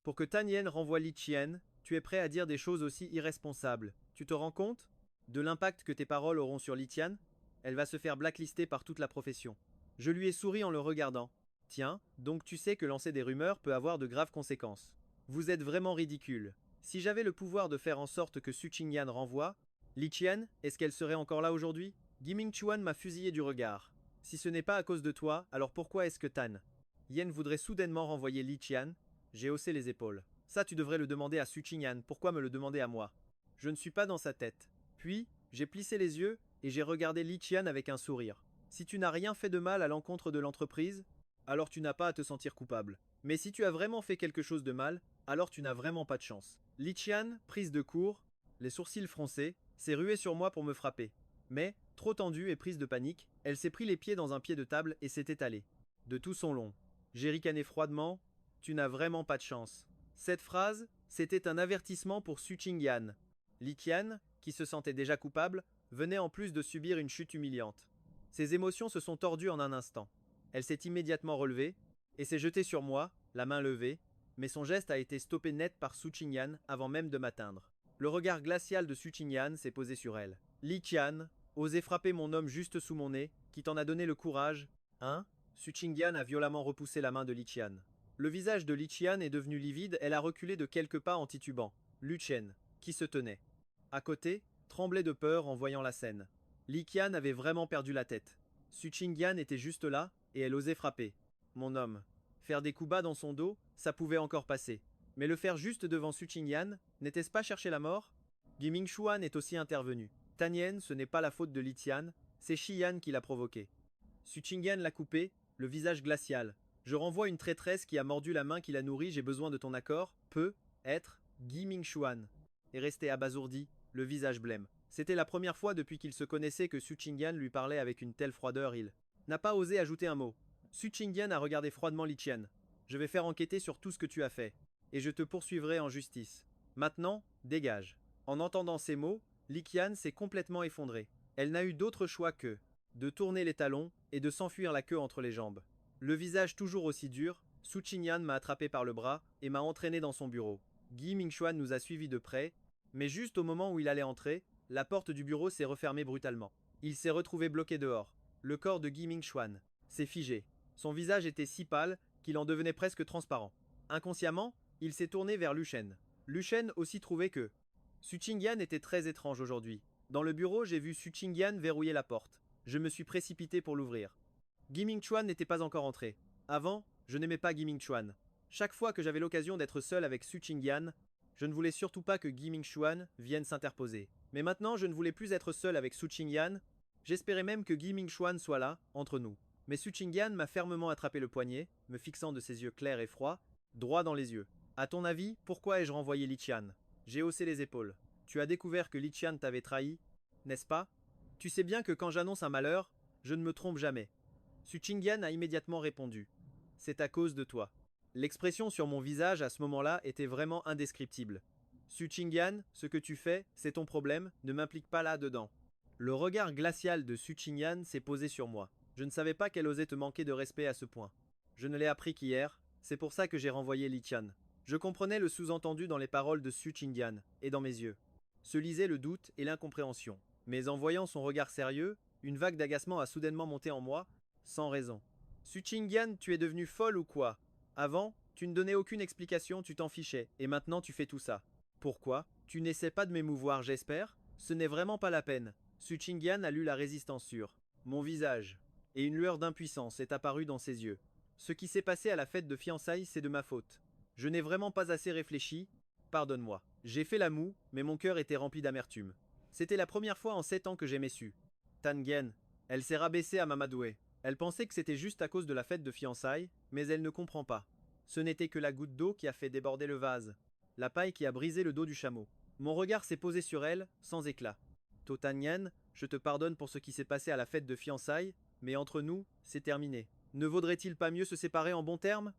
Speaker 1: Pour que Tan Yen renvoie Li Qian, tu es prêt à dire des choses aussi irresponsables. Tu te rends compte de l'impact que tes paroles auront sur Li Qian? Elle va se faire blacklister par toute la profession. Je lui ai souri en le regardant. Tiens, donc tu sais que lancer des rumeurs peut avoir de graves conséquences. Vous êtes vraiment ridicule. Si j'avais le pouvoir de faire en sorte que Su Qingyan renvoie, Li Qian, est-ce qu'elle serait encore là aujourd'hui? Guy Mingxuan m'a fusillé du regard. Si ce n'est pas à cause de toi, alors pourquoi est-ce que Tan Yen voudrait soudainement renvoyer Li Qian? J'ai haussé les épaules. Ça, tu devrais le demander à Su Qingyan, pourquoi me le demander à moi? Je ne suis pas dans sa tête. Puis, j'ai plissé les yeux et j'ai regardé Li Qian avec un sourire. Si tu n'as rien fait de mal à l'encontre de l'entreprise, alors tu n'as pas à te sentir coupable. Mais si tu as vraiment fait quelque chose de mal, alors tu n'as vraiment pas de chance. Li Qian, prise de court, les sourcils froncés, s'est ruée sur moi pour me frapper. Mais, trop tendue et prise de panique, elle s'est pris les pieds dans un pied de table et s'est étalée. De tout son long. J'ai ricané froidement. Tu n'as vraiment pas de chance. Cette phrase, c'était un avertissement pour Su Qingyan. Li Qian, qui se sentait déjà coupable, venait en plus de subir une chute humiliante. Ses émotions se sont tordues en un instant. Elle s'est immédiatement relevée et s'est jetée sur moi, la main levée, mais son geste a été stoppé net par Su Qingyan avant même de m'atteindre. Le regard glacial de Su Qingyan s'est posé sur elle. Li Qian, osez frapper mon homme juste sous mon nez, qui t'en a donné le courage, hein? Su Qingyan a violemment repoussé la main de Li Qian. Le visage de Li Qian est devenu livide, elle a reculé de quelques pas en titubant. Lu Chen, qui se tenait à côté, tremblait de peur en voyant la scène. Li Qian avait vraiment perdu la tête. Su Qingyan était juste là, et elle osait frapper. Mon homme. Faire des coups bas dans son dos, ça pouvait encore passer. Mais le faire juste devant Su Qingyan, n'était-ce pas chercher la mort? Guy Mingxuan est aussi intervenu. Tan Yen, ce n'est pas la faute de Li Qian, c'est Xian qui l'a provoqué. Su Qingyan l'a coupé, le visage glacial. Je renvoie une traîtresse qui a mordu la main qui l'a nourrie, j'ai besoin de ton accord. Peut être Guy Mingxuan. Et resté abasourdi, le visage blême. C'était la première fois depuis qu'ils se connaissaient que Su Qingyan lui parlait avec une telle froideur, il n'a pas osé ajouter un mot. Su Qingyan a regardé froidement Li Qian. Je vais faire enquêter sur tout ce que tu as fait, et je te poursuivrai en justice. Maintenant, dégage. En entendant ces mots, Li Qian s'est complètement effondrée. Elle n'a eu d'autre choix que de tourner les talons et de s'enfuir la queue entre les jambes. Le visage toujours aussi dur, Su Qingyan m'a attrapé par le bras et m'a entraîné dans son bureau. Guy Mingxuan nous a suivis de près, mais juste au moment où il allait entrer, la porte du bureau s'est refermée brutalement. Il s'est retrouvé bloqué dehors. Le corps de Guy Mingxuan s'est figé. Son visage était si pâle qu'il en devenait presque transparent. Inconsciemment, il s'est tourné vers Lu Shen. Lu Shen aussi trouvait que Su Qingyan était très étrange aujourd'hui. Dans le bureau, j'ai vu Su Qingyan verrouiller la porte. Je me suis précipité pour l'ouvrir. Guy Mingxuan n'était pas encore entré. Avant, je n'aimais pas Guy Mingxuan. Chaque fois que j'avais l'occasion d'être seul avec Su Qingyan, je ne voulais surtout pas que Guy Mingxuan vienne s'interposer. Mais maintenant, je ne voulais plus être seul avec Su Qingyan. J'espérais même que Guy Mingxuan soit là, entre nous. Mais Su Qingyan m'a fermement attrapé le poignet, me fixant de ses yeux clairs et froids, droit dans les yeux. À ton avis, pourquoi ai-je renvoyé Li Qian? J'ai haussé les épaules. Tu as découvert que Li Qian t'avait trahi, n'est-ce pas? Tu sais bien que quand j'annonce un malheur, je ne me trompe jamais. Su Qingyan a immédiatement répondu. C'est à cause de toi. L'expression sur mon visage à ce moment-là était vraiment indescriptible. Su Qingyan, ce que tu fais, c'est ton problème, ne m'implique pas là-dedans. Le regard glacial de Su Qingyan s'est posé sur moi. Je ne savais pas qu'elle osait te manquer de respect à ce point. Je ne l'ai appris qu'hier, c'est pour ça que j'ai renvoyé Li Qian. Je comprenais le sous-entendu dans les paroles de Su Qingyan, et dans mes yeux. Se lisaient le doute et l'incompréhension. Mais en voyant son regard sérieux, une vague d'agacement a soudainement monté en moi, sans raison. Su Qingyan, tu es devenue folle ou quoi? Avant, tu ne donnais aucune explication, tu t'en fichais, et maintenant tu fais tout ça. Pourquoi? Tu n'essaies pas de m'émouvoir, j'espère? Ce n'est vraiment pas la peine. Su Qingyan a lu la résistance sur mon visage, et une lueur d'impuissance est apparue dans ses yeux. Ce qui s'est passé à la fête de fiançailles, c'est de ma faute. Je n'ai vraiment pas assez réfléchi. Pardonne-moi. J'ai fait la moue, mais mon cœur était rempli d'amertume. C'était la première fois en 7 ans que j'aimais Su. Tangen. Elle s'est rabaissée à m'amadouer. Elle pensait que c'était juste à cause de la fête de fiançailles, mais elle ne comprend pas. Ce n'était que la goutte d'eau qui a fait déborder le vase. La paille qui a brisé le dos du chameau. Mon regard s'est posé sur elle, sans éclat. Totanyen, je te pardonne pour ce qui s'est passé à la fête de fiançailles, mais entre nous, c'est terminé. Ne vaudrait-il pas mieux se séparer en bons termes?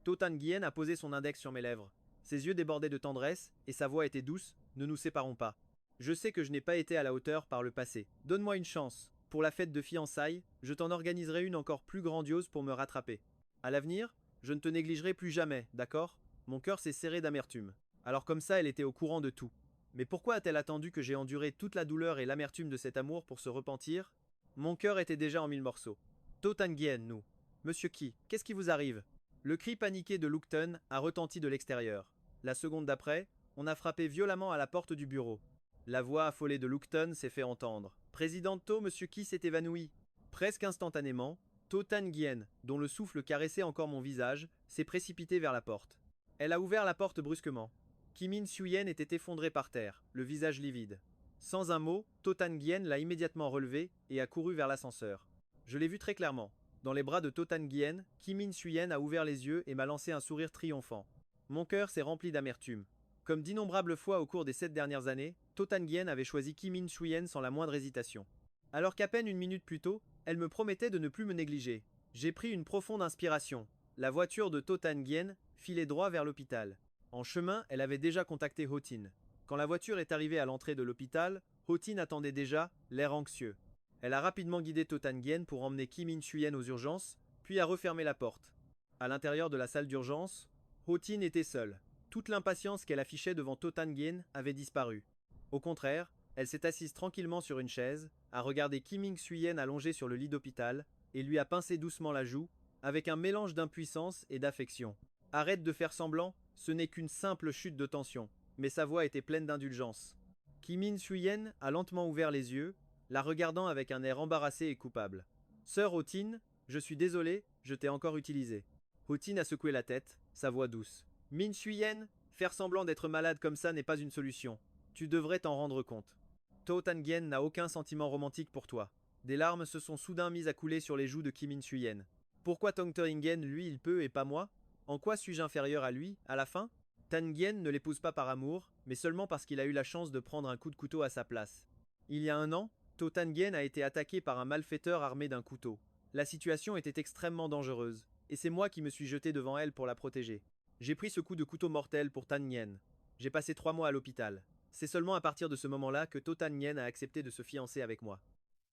Speaker 1: Totangien a posé son index sur mes lèvres. Ses yeux débordaient de tendresse, et sa voix était douce, ne nous séparons pas. Je sais que je n'ai pas été à la hauteur par le passé. Donne-moi une chance. Pour la fête de fiançailles, je t'en organiserai une encore plus grandiose pour me rattraper. À l'avenir, je ne te négligerai plus jamais, d'accord? Mon cœur s'est serré d'amertume. Alors comme ça, elle était au courant de tout. Mais pourquoi a-t-elle attendu que j'ai enduré toute la douleur et l'amertume de cet amour pour se repentir? Mon cœur était déjà en 1000 morceaux. Totangien, nous. Monsieur Qi, qu'est-ce qui vous arrive? Le cri paniqué de Lukton a retenti de l'extérieur. La seconde d'après, on a frappé violemment à la porte du bureau. La voix affolée de Lukton s'est fait entendre. Président To, Monsieur Qi s'est évanoui. Presque instantanément, To Tangien, dont le souffle caressait encore mon visage, s'est précipitée vers la porte. Elle a ouvert la porte brusquement. Kimin Suyen était effondré par terre, le visage livide. Sans un mot, To Tangien l'a immédiatement relevé et a couru vers l'ascenseur. Je l'ai vu très clairement. Dans les bras de To Tangien, Kimin Suyen a ouvert les yeux et m'a lancé un sourire triomphant. Mon cœur s'est rempli d'amertume. Comme d'innombrables fois au cours des 7 dernières années, To Tangien avait choisi Kimin Suyen sans la moindre hésitation. Alors qu'à peine une minute plus tôt, elle me promettait de ne plus me négliger. J'ai pris une profonde inspiration. La voiture de To Tangien filait droit vers l'hôpital. En chemin, elle avait déjà contacté Hotin. Quand la voiture est arrivée à l'entrée de l'hôpital, Hotin attendait déjà, l'air anxieux. Elle a rapidement guidé To Tangien pour emmener Kimin Suyen aux urgences, puis a refermé la porte. À l'intérieur de la salle d'urgence, Hotin était seule. Toute l'impatience qu'elle affichait devant To Tangien avait disparu. Au contraire, elle s'est assise tranquillement sur une chaise, a regardé Kimin Suyen allongé sur le lit d'hôpital, et lui a pincé doucement la joue, avec un mélange d'impuissance et d'affection. Arrête de faire semblant, ce n'est qu'une simple chute de tension, mais sa voix était pleine d'indulgence. Kimin Suyen a lentement ouvert les yeux, la regardant avec un air embarrassé et coupable. Sœur Hotin, je suis désolé, je t'ai encore utilisé. Hotin a secoué la tête, sa voix douce. Min Suyen, faire semblant d'être malade comme ça n'est pas une solution. Tu devrais t'en rendre compte. To Tangien n'a aucun sentiment romantique pour toi. Des larmes se sont soudain mises à couler sur les joues de Kimin Suyen. Pourquoi Tong Tangien, lui, il peut et pas moi? En quoi suis-je inférieur à lui, à la fin? Tangien ne l'épouse pas par amour, mais seulement parce qu'il a eu la chance de prendre un coup de couteau à sa place. Il y a un an, To Tangien a été attaqué par un malfaiteur armé d'un couteau. La situation était extrêmement dangereuse, et c'est moi qui me suis jeté devant elle pour la protéger. J'ai pris ce coup de couteau mortel pour Tangien. J'ai passé 3 mois à l'hôpital. C'est seulement à partir de ce moment-là que To Tangien a accepté de se fiancer avec moi.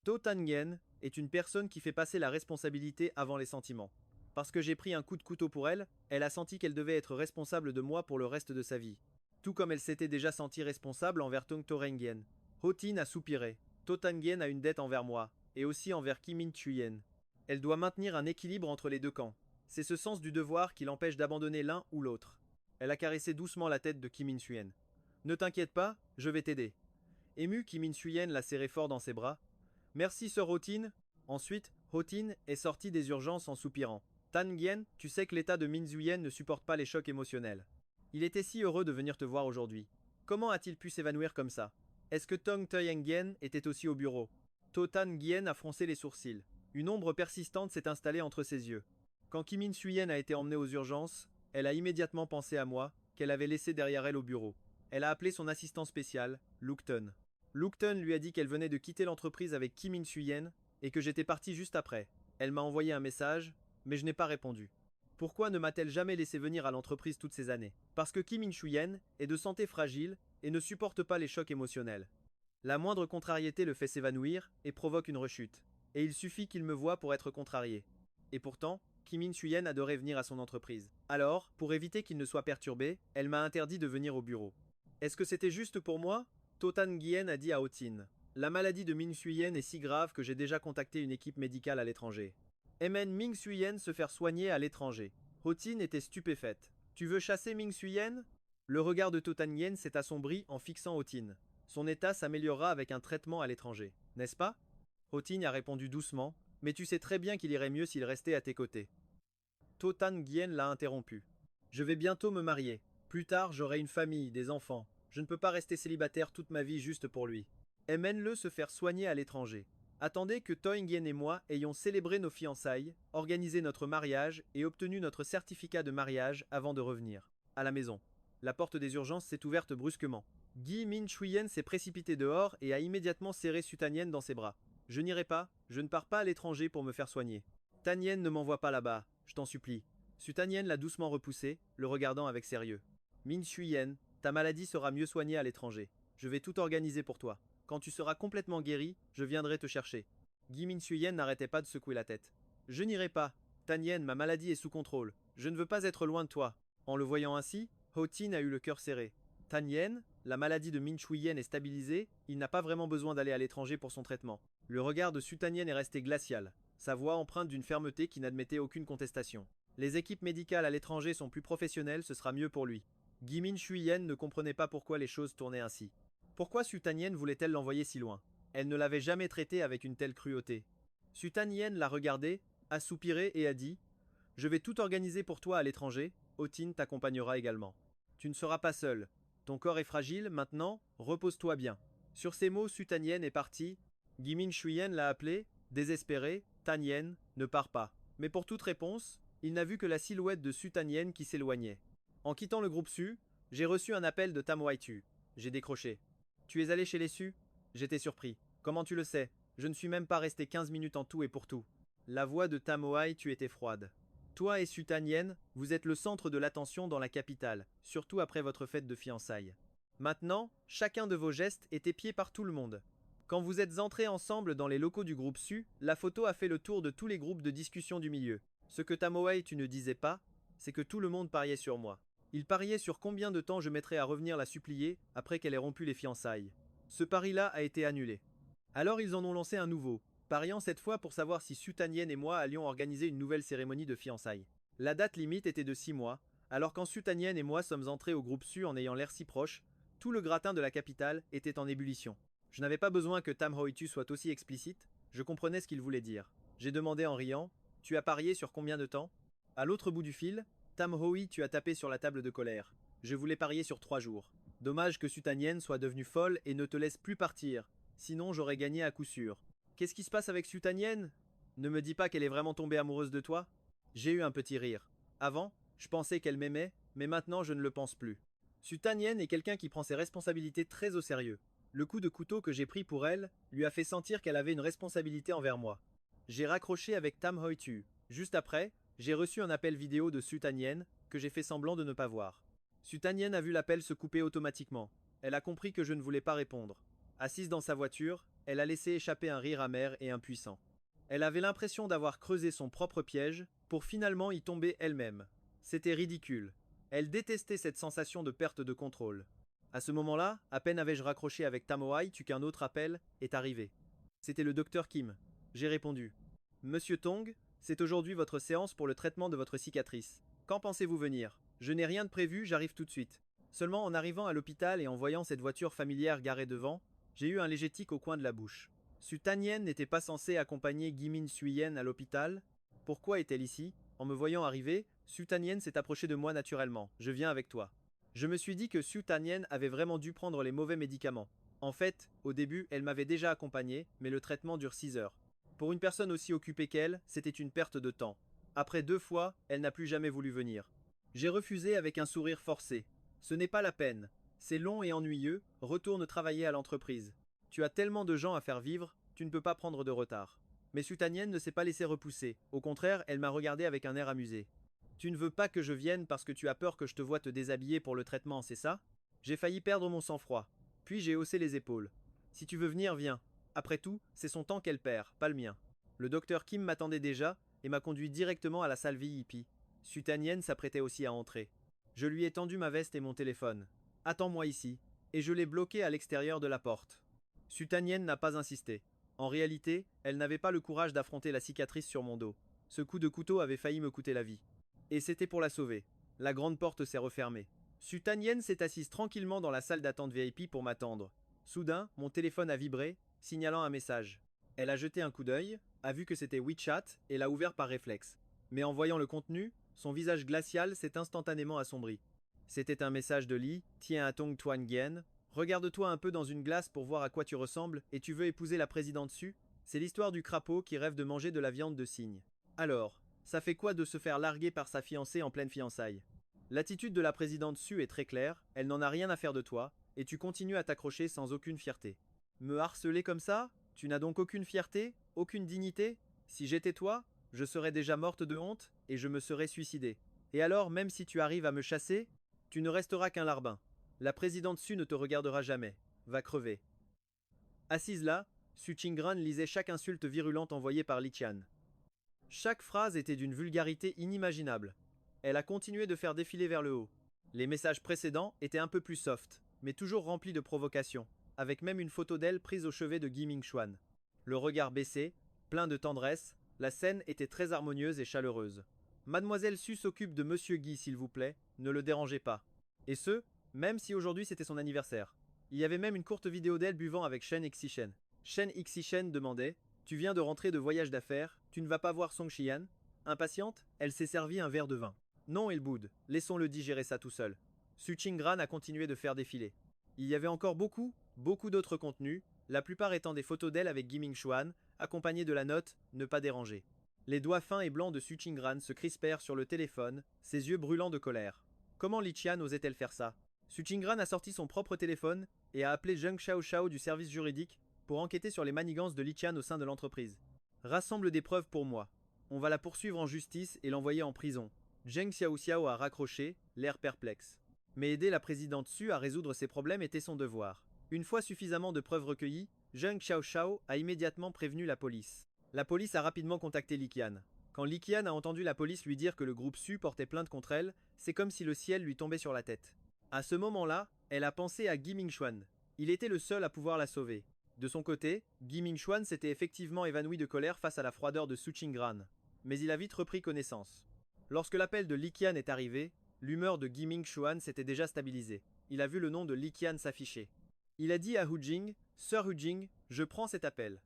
Speaker 1: To Tangien est une personne qui fait passer la responsabilité avant les sentiments. Parce que j'ai pris un coup de couteau pour elle, elle a senti qu'elle devait être responsable de moi pour le reste de sa vie. Tout comme elle s'était déjà sentie responsable envers Tong Torengien. Hotin a soupiré. To Tangien a une dette envers moi, et aussi envers Kimin Suyen. Elle doit maintenir un équilibre entre les deux camps. C'est ce sens du devoir qui l'empêche d'abandonner l'un ou l'autre. Elle a caressé doucement la tête de Kimin Suyen. Ne t'inquiète pas, je vais t'aider. Ému, Kimin Suyen l'a serré fort dans ses bras. Merci, sœur Hotin. Ensuite, Hotin est sortie des urgences en soupirant. Tangien, tu sais que l'état de Min Suyen ne supporte pas les chocs émotionnels. Il était si heureux de venir te voir aujourd'hui. Comment a-t-il pu s'évanouir comme ça? Est-ce que Tong Tangien était aussi au bureau? To Tangien a froncé les sourcils. Une ombre persistante s'est installée entre ses yeux. Quand Kimin Suyen a été emmenée aux urgences, elle a immédiatement pensé à moi, qu'elle avait laissé derrière elle au bureau. Elle a appelé son assistant spécial, Lukton. Lukton lui a dit qu'elle venait de quitter l'entreprise avec Kimin Suyen et que j'étais parti juste après. Elle m'a envoyé un message, mais je n'ai pas répondu. Pourquoi ne m'a-t-elle jamais laissé venir à l'entreprise toutes ces années? Parce que Kim In-chuyen est de santé fragile et ne supporte pas les chocs émotionnels. La moindre contrariété le fait s'évanouir et provoque une rechute. Et il suffit qu'il me voie pour être contrarié. Et pourtant, Kim In-chuyen adorait venir à son entreprise. Alors, pour éviter qu'il ne soit perturbé, elle m'a interdit de venir au bureau. Est-ce que c'était juste pour moi? To Tan-gyen a dit à Ho-tin. La maladie de Min-chuyen est si grave que j'ai déjà contacté une équipe médicale à l'étranger. MN Ming-chuyen se faire soigner à l'étranger. Ho-tin était stupéfaite. Tu veux chasser Ming-chuyen? Le regard de To Tan-gyen s'est assombri en fixant Ho-tin. Son état s'améliorera avec un traitement à l'étranger, n'est-ce pas? Ho-tin a répondu doucement, mais tu sais très bien qu'il irait mieux s'il restait à tes côtés. To Tan-gyen l'a interrompu. Je vais bientôt me marier. Plus tard, j'aurai une famille, des enfants. Je ne peux pas rester célibataire toute ma vie juste pour lui. Emmène-le se faire soigner à l'étranger. Attendez que Toingen et moi ayons célébré nos fiançailles, organisé notre mariage et obtenu notre certificat de mariage avant de revenir. À la maison. La porte des urgences s'est ouverte brusquement. Gi Min-chuyen s'est précipité dehors et a immédiatement serré Su Tan-yen dans ses bras. Je n'irai pas, je ne pars pas à l'étranger pour me faire soigner. Tan-yen ne m'envoie pas là-bas, je t'en supplie. Su Tan-yen l'a doucement repoussé, le regardant avec sérieux. Min-chuyen, ta maladie sera mieux soignée à l'étranger. Je vais tout organiser pour toi. Quand tu seras complètement guéri, je viendrai te chercher. Gi Min-chuyen n'arrêtait pas de secouer la tête. Je n'irai pas. Tan-yen, ma maladie est sous contrôle. Je ne veux pas être loin de toi. En le voyant ainsi, Ho-tin a eu le cœur serré. Tan-yen, la maladie de Min-chuyen est stabilisée, il n'a pas vraiment besoin d'aller à l'étranger pour son traitement. Le regard de Su Tan-yen est resté glacial, sa voix empreinte d'une fermeté qui n'admettait aucune contestation. Les équipes médicales à l'étranger sont plus professionnelles, ce sera mieux pour lui. Gi Min-chuyen ne comprenait pas pourquoi les choses tournaient ainsi. Pourquoi Su Tan-yen voulait-elle l'envoyer si loin? Elle ne l'avait jamais traité avec une telle cruauté. Su Tan-yen l'a regardé, a soupiré et a dit « Je vais tout organiser pour toi à l'étranger, Ho-tin t'accompagnera également. Tu ne seras pas seul. Ton corps est fragile, maintenant, repose-toi bien. » Sur ces mots, Su Tan-yen est parti. Gi Min-chuyen l'a appelé, désespéré, Tan-yen, ne pars pas. Mais pour toute réponse, il n'a vu que la silhouette de Su Tan-yen qui s'éloignait. En quittant le groupe Su, j'ai reçu un appel de Tam Wai-tu. J'ai décroché. Tu es allé chez les Su? J'étais surpris. Comment tu le sais? Je ne suis même pas resté 15 minutes en tout et pour tout. La voix de Tam Wai-tu était froide. Toi et Su Tan-yen, vous êtes le centre de l'attention dans la capitale, surtout après votre fête de fiançailles. Maintenant, chacun de vos gestes est épié par tout le monde. Quand vous êtes entrés ensemble dans les locaux du groupe Su, la photo a fait le tour de tous les groupes de discussion du milieu. Ce que Tam Wai-tu ne disais pas, c'est que tout le monde pariait sur moi. Il pariait sur combien de temps je mettrais à revenir la supplier après qu'elle ait rompu les fiançailles. Ce pari-là a été annulé. Alors ils en ont lancé un nouveau, pariant cette fois pour savoir si Su Tan-yen et moi allions organiser une nouvelle cérémonie de fiançailles. La date limite était de 6 mois, alors quand Su Tan-yen et moi sommes entrés au groupe Su en ayant l'air si proches, tout le gratin de la capitale était en ébullition. Je n'avais pas besoin que Tam Wai-tu soit aussi explicite, je comprenais ce qu'il voulait dire. J'ai demandé en riant, tu as parié sur combien de temps? À l'autre bout du fil, Tam Wai-tu as tapé sur la table de colère. Je voulais parier sur 3 jours. Dommage que Su Tan-yen soit devenue folle et ne te laisse plus partir, sinon j'aurais gagné à coup sûr. Qu'est-ce qui se passe avec Su Tan-yen? Ne me dis pas qu'elle est vraiment tombée amoureuse de toi? J'ai eu un petit rire. Avant, je pensais qu'elle m'aimait, mais maintenant je ne le pense plus. Su Tan-yen est quelqu'un qui prend ses responsabilités très au sérieux. Le coup de couteau que j'ai pris pour elle lui a fait sentir qu'elle avait une responsabilité envers moi. J'ai raccroché avec Tam Wai-tu. Juste après, j'ai reçu un appel vidéo de Su Tan-yen que j'ai fait semblant de ne pas voir. Su Tan-yen a vu l'appel se couper automatiquement. Elle a compris que je ne voulais pas répondre. Assise dans sa voiture, elle a laissé échapper un rire amer et impuissant. Elle avait l'impression d'avoir creusé son propre piège pour finalement y tomber elle-même. C'était ridicule. Elle détestait cette sensation de perte de contrôle. À ce moment-là, à peine avais-je raccroché avec Tam Wai-tu qu'un autre appel est arrivé. C'était le docteur Kim. J'ai répondu. Monsieur Tong, c'est aujourd'hui votre séance pour le traitement de votre cicatrice. Quand pensez-vous venir? Je n'ai rien de prévu, j'arrive tout de suite. Seulement en arrivant à l'hôpital et en voyant cette voiture familière garée devant, j'ai eu un léger tic au coin de la bouche. Su Tan-yen n'était pas censée accompagner Gi Min-chuyen à l'hôpital. Pourquoi est-elle ici? En me voyant arriver, Su Tan-yen s'est approchée de moi naturellement. Je viens avec toi. Je me suis dit que Su Tan-yen avait vraiment dû prendre les mauvais médicaments. En fait, au début, elle m'avait déjà accompagné, mais le traitement dure 6 heures. Pour une personne aussi occupée qu'elle, c'était une perte de temps. Après 2 fois, elle n'a plus jamais voulu venir. J'ai refusé avec un sourire forcé. Ce n'est pas la peine. C'est long et ennuyeux, retourne travailler à l'entreprise. Tu as tellement de gens à faire vivre, tu ne peux pas prendre de retard. Mais Su Tanian ne s'est pas laissé repousser. Au contraire, elle m'a regardé avec un air amusé. Tu ne veux pas que je vienne parce que tu as peur que je te voie te déshabiller pour le traitement, c'est ça? J'ai failli perdre mon sang-froid. Puis j'ai haussé les épaules. Si tu veux venir, viens. Après tout, c'est son temps qu'elle perd, pas le mien. Le docteur Kim m'attendait déjà et m'a conduit directement à la salle VIP. Su Tanian s'apprêtait aussi à entrer. Je lui ai tendu ma veste et mon téléphone. Attends-moi ici. Et je l'ai bloqué à l'extérieur de la porte. Su Tanian n'a pas insisté. En réalité, elle n'avait pas le courage d'affronter la cicatrice sur mon dos. Ce coup de couteau avait failli me coûter la vie. Et c'était pour la sauver. La grande porte s'est refermée. Su Tanian s'est assise tranquillement dans la salle d'attente VIP pour m'attendre. Soudain, mon téléphone a vibré, signalant un message. Elle a jeté un coup d'œil, a vu que c'était WeChat et l'a ouvert par réflexe. Mais en voyant le contenu, son visage glacial s'est instantanément assombri. C'était un message de Lee, Tiens à Tong Tuan Gien. Regarde-toi un peu dans une glace pour voir à quoi tu ressembles et tu veux épouser la présidente Su? C'est l'histoire du crapaud qui rêve de manger de la viande de cygne. Alors, ça fait quoi de se faire larguer par sa fiancée en pleine fiançailles? L'attitude de la présidente Su est très claire, elle n'en a rien à faire de toi, et tu continues à t'accrocher sans aucune fierté. Me harceler comme ça? Tu n'as donc aucune fierté? Aucune dignité? Si j'étais toi, je serais déjà morte de honte, et je me serais suicidée. Et alors, même si tu arrives à me chasser, tu ne resteras qu'un larbin. La présidente Su ne te regardera jamais. Va crever. Assise là, Su Qingran lisait chaque insulte virulente envoyée par Li Qian. Chaque phrase était d'une vulgarité inimaginable. Elle a continué de faire défiler vers le haut. Les messages précédents étaient un peu plus soft, mais toujours remplis de provocations, avec même une photo d'elle prise au chevet de Gi Mingxuan. Le regard baissé, plein de tendresse, la scène était très harmonieuse et chaleureuse. Mademoiselle Su s'occupe de Monsieur Guy, s'il vous plaît, ne le dérangez pas. Et ce, même si aujourd'hui c'était son anniversaire. Il y avait même une courte vidéo d'elle buvant avec Shen Xishen. Shen Xishen demandait Tu viens de rentrer de voyage d'affaires, tu ne vas pas voir Song Xian? Impatiente, elle s'est servi un verre de vin. Non, il boude, laissons-le digérer ça tout seul. Su Qingran a continué de faire défiler. Il y avait encore beaucoup d'autres contenus, la plupart étant des photos d'elle avec Gi Mingxuan, accompagnées de la note Ne pas déranger. Les doigts fins et blancs de Su Qingran se crispèrent sur le téléphone, ses yeux brûlants de colère. Comment Li Qian osait-elle faire ça? Su Qingran a sorti son propre téléphone et a appelé Zheng Xiaoxiao du service juridique pour enquêter sur les manigances de Li Qian au sein de l'entreprise. Rassemble des preuves pour moi. On va la poursuivre en justice et l'envoyer en prison. Zheng Xiaoxiao a raccroché, l'air perplexe. Mais aider la présidente Su à résoudre ses problèmes était son devoir. Une fois suffisamment de preuves recueillies, Zheng Xiaoxiao a immédiatement prévenu la police. La police a rapidement contacté Li Qian. Quand Li Qian a entendu la police lui dire que le groupe Su portait plainte contre elle, c'est comme si le ciel lui tombait sur la tête. À ce moment-là, elle a pensé à Gi Mingxuan. Il était le seul à pouvoir la sauver. De son côté, Gi Mingxuan s'était effectivement évanoui de colère face à la froideur de Su Qingran. Mais il a vite repris connaissance. Lorsque l'appel de Li Qian est arrivé, l'humeur de Gi Mingxuan s'était déjà stabilisée. Il a vu le nom de Li Qian s'afficher. Il a dit à Hu Jing, Sœur Hu Jing, je prends cet appel.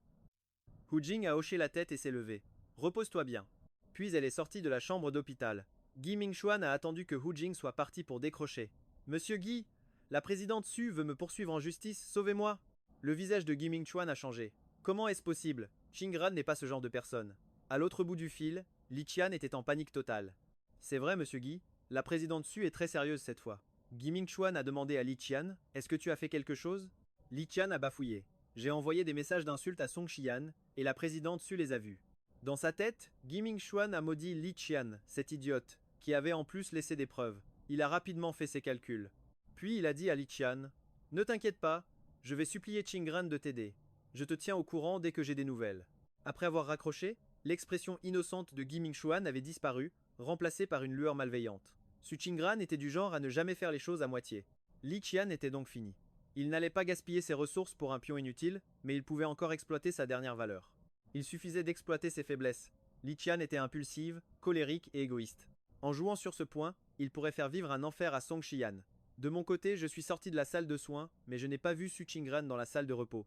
Speaker 1: Hu Jing a hoché la tête et s'est levée. Repose-toi bien. Puis elle est sortie de la chambre d'hôpital. Gi Mingxuan a attendu que Hu Jing soit parti pour décrocher. Monsieur Guy, la présidente Su veut me poursuivre en justice, sauvez-moi. Le visage de Gi Mingxuan a changé. Comment est-ce possible? Qingran n'est pas ce genre de personne. À l'autre bout du fil, Li Qian était en panique totale. C'est vrai, monsieur Guy, la présidente Su est très sérieuse cette fois. Gi Mingxuan a demandé à Li Qian Est-ce que tu as fait quelque chose? Li Qian a bafouillé. J'ai envoyé des messages d'insultes à Song Xian, et la présidente Su les a vus. Dans sa tête, Gi Mingxuan a maudit Li Qian, cet idiote, qui avait en plus laissé des preuves. Il a rapidement fait ses calculs. Puis il a dit à Li Qian Ne t'inquiète pas, je vais supplier Qingran de t'aider. Je te tiens au courant dès que j'ai des nouvelles. Après avoir raccroché, l'expression innocente de Gi Mingxuan avait disparu, remplacée par une lueur malveillante. Su Qingran était du genre à ne jamais faire les choses à moitié. Li Qian était donc fini. Il n'allait pas gaspiller ses ressources pour un pion inutile, mais il pouvait encore exploiter sa dernière valeur. Il suffisait d'exploiter ses faiblesses. Li Qian était impulsive, colérique et égoïste. En jouant sur ce point, il pourrait faire vivre un enfer à Song Xian. De mon côté, je suis sorti de la salle de soins, mais je n'ai pas vu Su Qingran dans la salle de repos.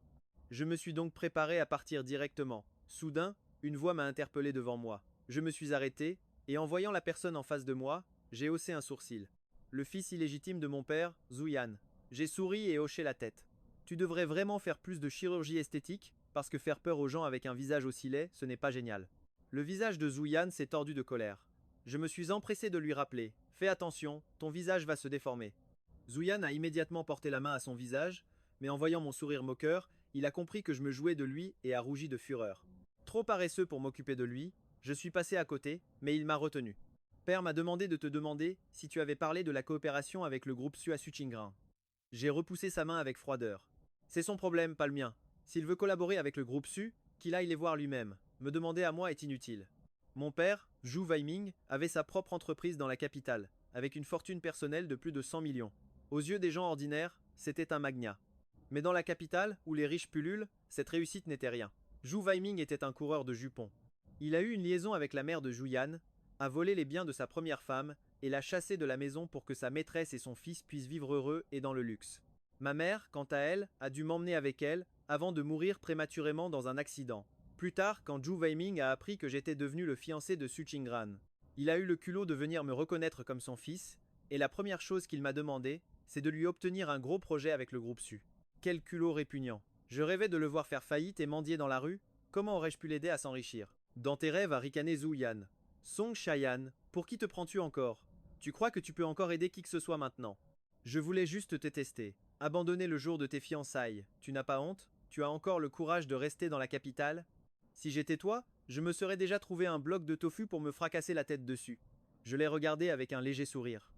Speaker 1: Je me suis donc préparé à partir directement. Soudain, une voix m'a interpellé devant moi. Je me suis arrêté, et en voyant la personne en face de moi, j'ai haussé un sourcil. Le fils illégitime de mon père, Zuyan. J'ai souri et hoché la tête. Tu devrais vraiment faire plus de chirurgie esthétique, parce que faire peur aux gens avec un visage aussi laid, ce n'est pas génial. Le visage de Zuyan s'est tordu de colère. Je me suis empressé de lui rappeler. Fais attention, ton visage va se déformer. Zuyan a immédiatement porté la main à son visage, mais en voyant mon sourire moqueur, il a compris que je me jouais de lui et a rougi de fureur. trop paresseux pour m'occuper de lui, je suis passé à côté, mais il m'a retenu. Père m'a demandé de te demander si tu avais parlé de la coopération avec le groupe Su à Suchingran. J'ai repoussé sa main avec froideur. C'est son problème, pas le mien. S'il veut collaborer avec le groupe Su, qu'il aille les voir lui-même. Me demander à moi est inutile. Mon père, Zhu Weiming, avait sa propre entreprise dans la capitale, avec une fortune personnelle de plus de 100 millions. Aux yeux des gens ordinaires, c'était un magnat. Mais dans la capitale, où les riches pullulent, cette réussite n'était rien. Zhu Weiming était un coureur de jupons. Il a eu une liaison avec la mère de Zhu Yan, a volé les biens de sa première femme et l'a chassée de la maison pour que sa maîtresse et son fils puissent vivre heureux et dans le luxe. Ma mère, quant à elle, a dû m'emmener avec elle avant de mourir prématurément dans un accident. Plus tard, quand Zhu Weiming a appris que j'étais devenu le fiancé de Su Qingran, il a eu le culot de venir me reconnaître comme son fils, et la première chose qu'il m'a demandé, c'est de lui obtenir un gros projet avec le groupe Su. Quel culot répugnant. Je rêvais de le voir faire faillite et mendier dans la rue, comment aurais-je pu l'aider à s'enrichir? Dans tes rêves, a ricané Zhu Yan. Song Shayan, pour qui te prends-tu encore? Tu crois que tu peux encore aider qui que ce soit maintenant? Je voulais juste te tester. Abandonner le jour de tes fiançailles, tu n'as pas honte? Tu as encore le courage de rester dans la capitale? Si j'étais toi, je me serais déjà trouvé un bloc de tofu pour me fracasser la tête dessus. Je l'ai regardé avec un léger sourire.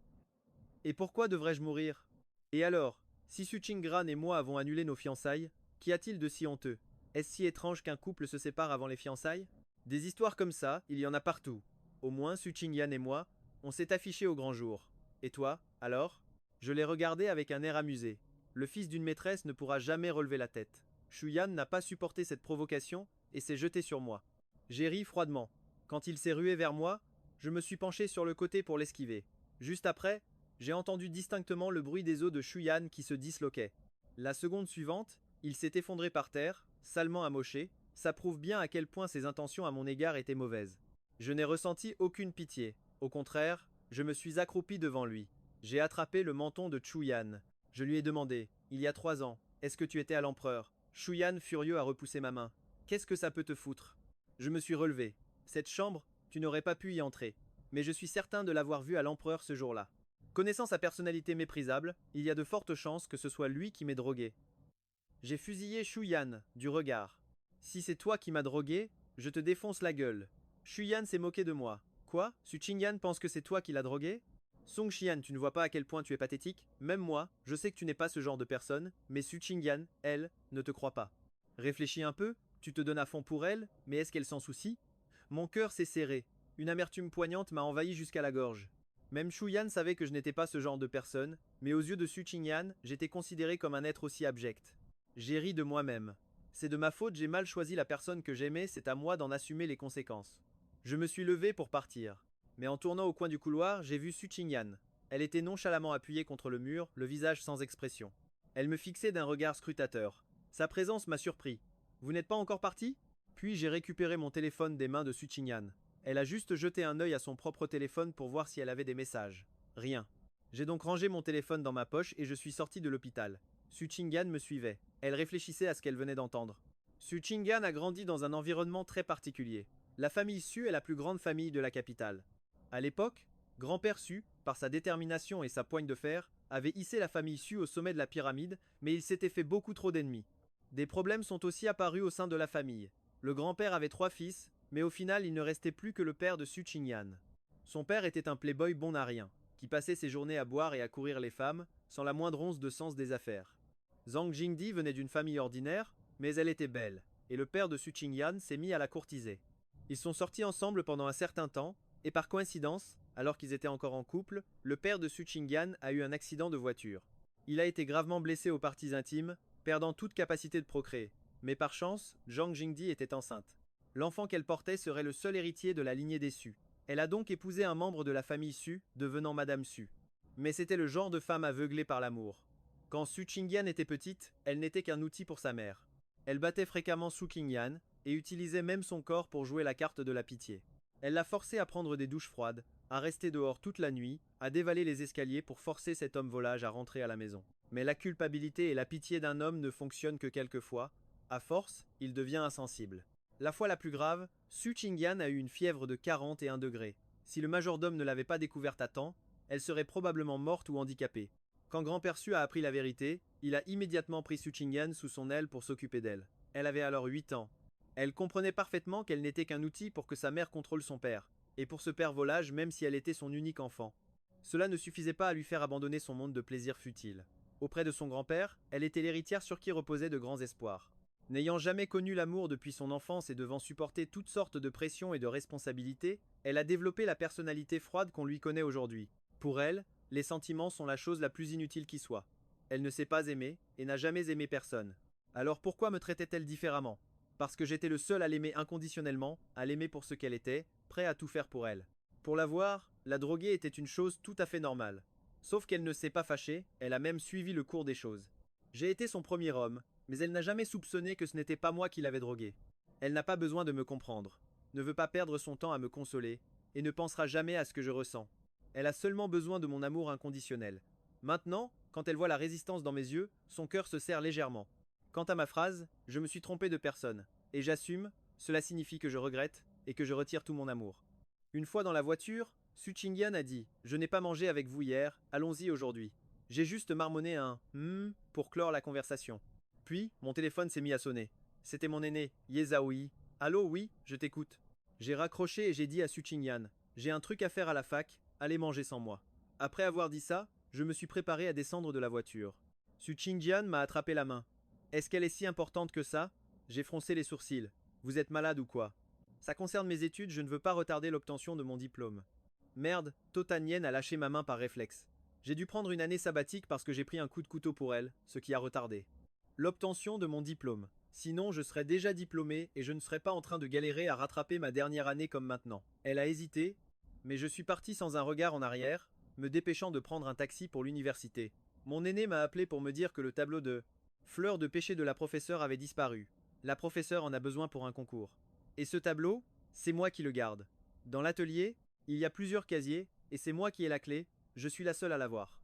Speaker 1: Et pourquoi devrais-je mourir? Et alors, si Su Qingran et moi avons annulé nos fiançailles, qu'y a-t-il de si honteux? Est-ce si étrange qu'un couple se sépare avant les fiançailles? Des histoires comme ça, il y en a partout. Au moins, Su Qingyan et moi, on s'est affichés au grand jour. Et toi, alors? Je l'ai regardé avec un air amusé. Le fils d'une maîtresse ne pourra jamais relever la tête. Shu Yan n'a pas supporté cette provocation et s'est jeté sur moi. J'ai ri froidement. Quand il s'est rué vers moi, je me suis penché sur le côté pour l'esquiver. Juste après, j'ai entendu distinctement le bruit des os de Shu Yan qui se disloquaient. La seconde suivante, il s'est effondré par terre, salement amoché. Ça prouve bien à quel point ses intentions à mon égard étaient mauvaises. Je n'ai ressenti aucune pitié. Au contraire, je me suis accroupi devant lui. J'ai attrapé le menton de Chu Yan. Je lui ai demandé, il y a 3 ans, est-ce que tu étais à l'empereur? Chu Yan, furieux, a repoussé ma main. Qu'est-ce que ça peut te foutre? Je me suis relevé. Cette chambre, tu n'aurais pas pu y entrer. Mais je suis certain de l'avoir vu à l'empereur ce jour-là. Connaissant sa personnalité méprisable, il y a de fortes chances que ce soit lui qui m'ait drogué. J'ai fusillé Chu Yan, du regard. Si c'est toi qui m'as drogué, je te défonce la gueule. Shu Yan s'est moqué de moi. Quoi? Su Qingyan pense que c'est toi qui l'as drogué? Song Xian, tu ne vois pas à quel point tu es pathétique? Même moi, je sais que tu n'es pas ce genre de personne, mais Su Qingyan, elle, ne te croit pas. Réfléchis un peu, tu te donnes à fond pour elle, mais est-ce qu'elle s'en soucie? Mon cœur s'est serré. Une amertume poignante m'a envahi jusqu'à la gorge. Même Shu Yan savait que je n'étais pas ce genre de personne, mais aux yeux de Su Qingyan, j'étais considéré comme un être aussi abject. J'ai ri de moi-même. C'est de ma faute, j'ai mal choisi la personne que j'aimais, c'est à moi d'en assumer les conséquences. Je me suis levé pour partir. Mais en tournant au coin du couloir, j'ai vu Su Qingyan. Elle était nonchalamment appuyée contre le mur, le visage sans expression. Elle me fixait d'un regard scrutateur. Sa présence m'a surpris. Vous n'êtes pas encore parti? Puis j'ai récupéré mon téléphone des mains de Su Qingyan. Elle a juste jeté un œil à son propre téléphone pour voir si elle avait des messages. Rien. J'ai donc rangé mon téléphone dans ma poche et je suis sorti de l'hôpital. Su Qingyan me suivait. Elle réfléchissait à ce qu'elle venait d'entendre. Su Qingyan a grandi dans un environnement très particulier. La famille Su est la plus grande famille de la capitale. À l'époque, grand-père Su, par sa détermination et sa poigne de fer, avait hissé la famille Su au sommet de la pyramide, mais il s'était fait beaucoup trop d'ennemis. Des problèmes sont aussi apparus au sein de la famille. Le grand-père avait 3 fils, mais au final il ne restait plus que le père de Su Qingyan. Son père était un playboy bon à rien, qui passait ses journées à boire et à courir les femmes, sans la moindre once de sens des affaires. Zhang Jingdi venait d'une famille ordinaire, mais elle était belle, et le père de Su Qingyan s'est mis à la courtiser. Ils sont sortis ensemble pendant un certain temps, et par coïncidence, alors qu'ils étaient encore en couple, le père de Su Qingyan a eu un accident de voiture. Il a été gravement blessé aux parties intimes, perdant toute capacité de procréer. Mais par chance, Zhang Jingdi était enceinte. L'enfant qu'elle portait serait le seul héritier de la lignée des Su. Elle a donc épousé un membre de la famille Su, devenant Madame Su. Mais c'était le genre de femme aveuglée par l'amour. Quand Su Qingyan était petite, elle n'était qu'un outil pour sa mère. Elle battait fréquemment Su Qingyan, et utilisait même son corps pour jouer la carte de la pitié. Elle l'a forcé à prendre des douches froides, à rester dehors toute la nuit, à dévaler les escaliers pour forcer cet homme volage à rentrer à la maison. Mais la culpabilité et la pitié d'un homme ne fonctionnent que quelquefois. À force, il devient insensible. La fois la plus grave, Su Qingyan a eu une fièvre de 41 degrés. Si le majordome ne l'avait pas découverte à temps, elle serait probablement morte ou handicapée. Quand grand-père Su a appris la vérité, il a immédiatement pris Su Qingyan sous son aile pour s'occuper d'elle. Elle avait alors 8 ans. Elle comprenait parfaitement qu'elle n'était qu'un outil pour que sa mère contrôle son père, et pour ce père volage même si elle était son unique enfant. Cela ne suffisait pas à lui faire abandonner son monde de plaisirs futiles. Auprès de son grand-père, elle était l'héritière sur qui reposaient de grands espoirs. N'ayant jamais connu l'amour depuis son enfance et devant supporter toutes sortes de pressions et de responsabilités, elle a développé la personnalité froide qu'on lui connaît aujourd'hui. Pour elle, les sentiments sont la chose la plus inutile qui soit. Elle ne sait pas aimer, et n'a jamais aimé personne. Alors pourquoi me traitait-elle différemment? Parce que j'étais le seul à l'aimer inconditionnellement, à l'aimer pour ce qu'elle était, prêt à tout faire pour elle. Pour la voir, la droguer était une chose tout à fait normale. Sauf qu'elle ne s'est pas fâchée, elle a même suivi le cours des choses. J'ai été son premier homme, mais elle n'a jamais soupçonné que ce n'était pas moi qui l'avais droguée. Elle n'a pas besoin de me comprendre, ne veut pas perdre son temps à me consoler, et ne pensera jamais à ce que je ressens. Elle a seulement besoin de mon amour inconditionnel. Maintenant, quand elle voit la résistance dans mes yeux, son cœur se serre légèrement. Quant à ma phrase, je me suis trompé de personne, et j'assume, cela signifie que je regrette, et que je retire tout mon amour. Une fois dans la voiture, Su Qingyan a dit « Je n'ai pas mangé avec vous hier, allons-y aujourd'hui ». J'ai juste marmonné un « pour clore la conversation. Puis, mon téléphone s'est mis à sonner. C'était mon aîné, Ye Zaoi. « Allô, oui, je t'écoute ». J'ai raccroché et j'ai dit à Su Qingyan « J'ai un truc à faire à la fac, allez manger sans moi ». Après avoir dit ça, je me suis préparé à descendre de la voiture. Su Qingyan m'a attrapé la main. Est-ce qu'elle est si importante que ça? J'ai froncé les sourcils. Vous êtes malade ou quoi? Ça concerne mes études, je ne veux pas retarder l'obtention de mon diplôme. Merde, Totanien a lâché ma main par réflexe. J'ai dû prendre une année sabbatique parce que j'ai pris un coup de couteau pour elle, ce qui a retardé l'obtention de mon diplôme. Sinon, je serais déjà diplômé et je ne serais pas en train de galérer à rattraper ma dernière année comme maintenant. Elle a hésité, mais je suis parti sans un regard en arrière, me dépêchant de prendre un taxi pour l'université. Mon aîné m'a appelé pour me dire que le tableau de fleurs de péché de la professeure avait disparu. La professeure en a besoin pour un concours. Et ce tableau, c'est moi qui le garde. Dans l'atelier, il y a plusieurs casiers, et c'est moi qui ai la clé, je suis la seule à l'avoir.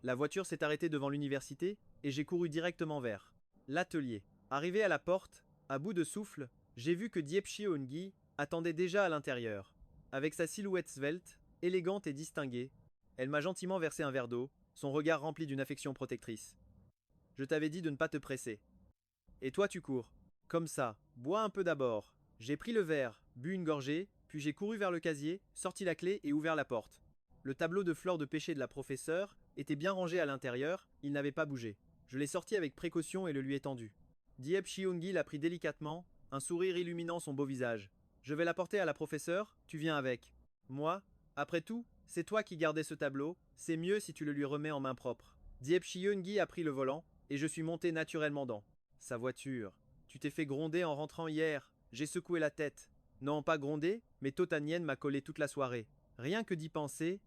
Speaker 1: La voiture s'est arrêtée devant l'université, et j'ai couru directement vers l'atelier. Arrivé à la porte, à bout de souffle, j'ai vu que Diepchi Ongi attendait déjà à l'intérieur. Avec sa silhouette svelte, élégante et distinguée, elle m'a gentiment versé un verre d'eau, son regard rempli d'une affection protectrice. Je t'avais dit de ne pas te presser. Et toi tu cours. Comme ça, bois un peu d'abord. J'ai pris le verre, bu une gorgée, puis j'ai couru vers le casier, sorti la clé et ouvert la porte. Le tableau de fleurs de péché de la professeure était bien rangé à l'intérieur, il n'avait pas bougé. Je l'ai sorti avec précaution et le lui ai tendu. Diep Shiongi l'a pris délicatement, un sourire illuminant son beau visage. Je vais l'apporter à la professeure, tu viens avec. Moi, après tout, c'est toi qui gardais ce tableau, c'est mieux si tu le lui remets en main propre. Diep Shiongi a pris le volant, et je suis monté naturellement dans sa voiture. Tu t'es fait gronder en rentrant hier, j'ai secoué la tête. Non, pas grondé, mais Totanienne m'a collé toute la soirée. Rien que d'y penser,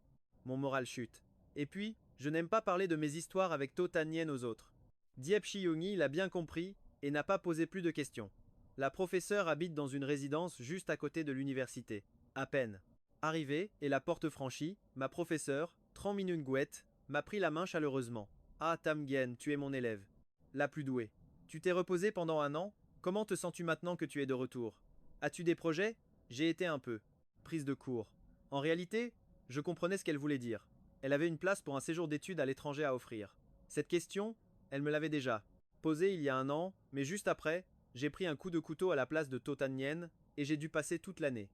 Speaker 1: mon moral chute. Et puis, je n'aime pas parler de mes histoires avec Totanienne aux autres. Diep Shiongi l'a bien compris et n'a pas posé plus de questions. La professeure habite dans une résidence juste à côté de l'université. À peine arrivée et la porte franchie, ma professeure, Tran Minungwet, m'a pris la main chaleureusement. Ah Tamgen, tu es mon élève. La plus douée. Tu t'es reposé pendant un an? Comment te sens-tu maintenant que tu es de retour? As-tu des projets? J'ai été un peu prise de court. En réalité, je comprenais ce qu'elle voulait dire. Elle avait une place pour un séjour d'études à l'étranger à offrir. Cette question, elle me l'avait déjà posée il y a un an, mais juste après, j'ai pris un coup de couteau à la place de Totanien et j'ai dû passer toute l'année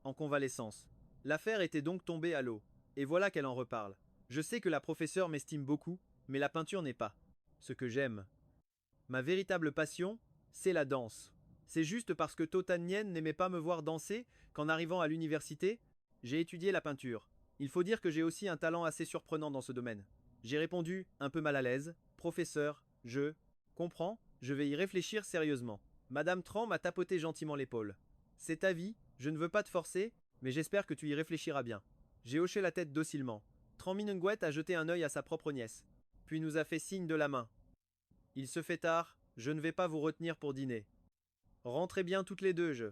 Speaker 1: en convalescence. L'affaire était donc tombée à l'eau, et voilà qu'elle en reparle. Je sais que la professeure m'estime beaucoup, mais la peinture n'est pas ce que j'aime. Ma véritable passion, c'est la danse. C'est juste parce que Totanien n'aimait pas me voir danser qu'en arrivant à l'université, j'ai étudié la peinture. Il faut dire que j'ai aussi un talent assez surprenant dans ce domaine. J'ai répondu, un peu mal à l'aise, professeur, je comprends, je vais y réfléchir sérieusement. Madame Tran m'a tapoté gentiment l'épaule. C'est ta vie, je ne veux pas te forcer, mais j'espère que tu y réfléchiras bien. J'ai hoché la tête docilement. Tran Minungwet a jeté un œil à sa propre nièce, puis nous a fait signe de la main. Il se fait tard, je ne vais pas vous retenir pour dîner. Rentrez bien toutes les deux, je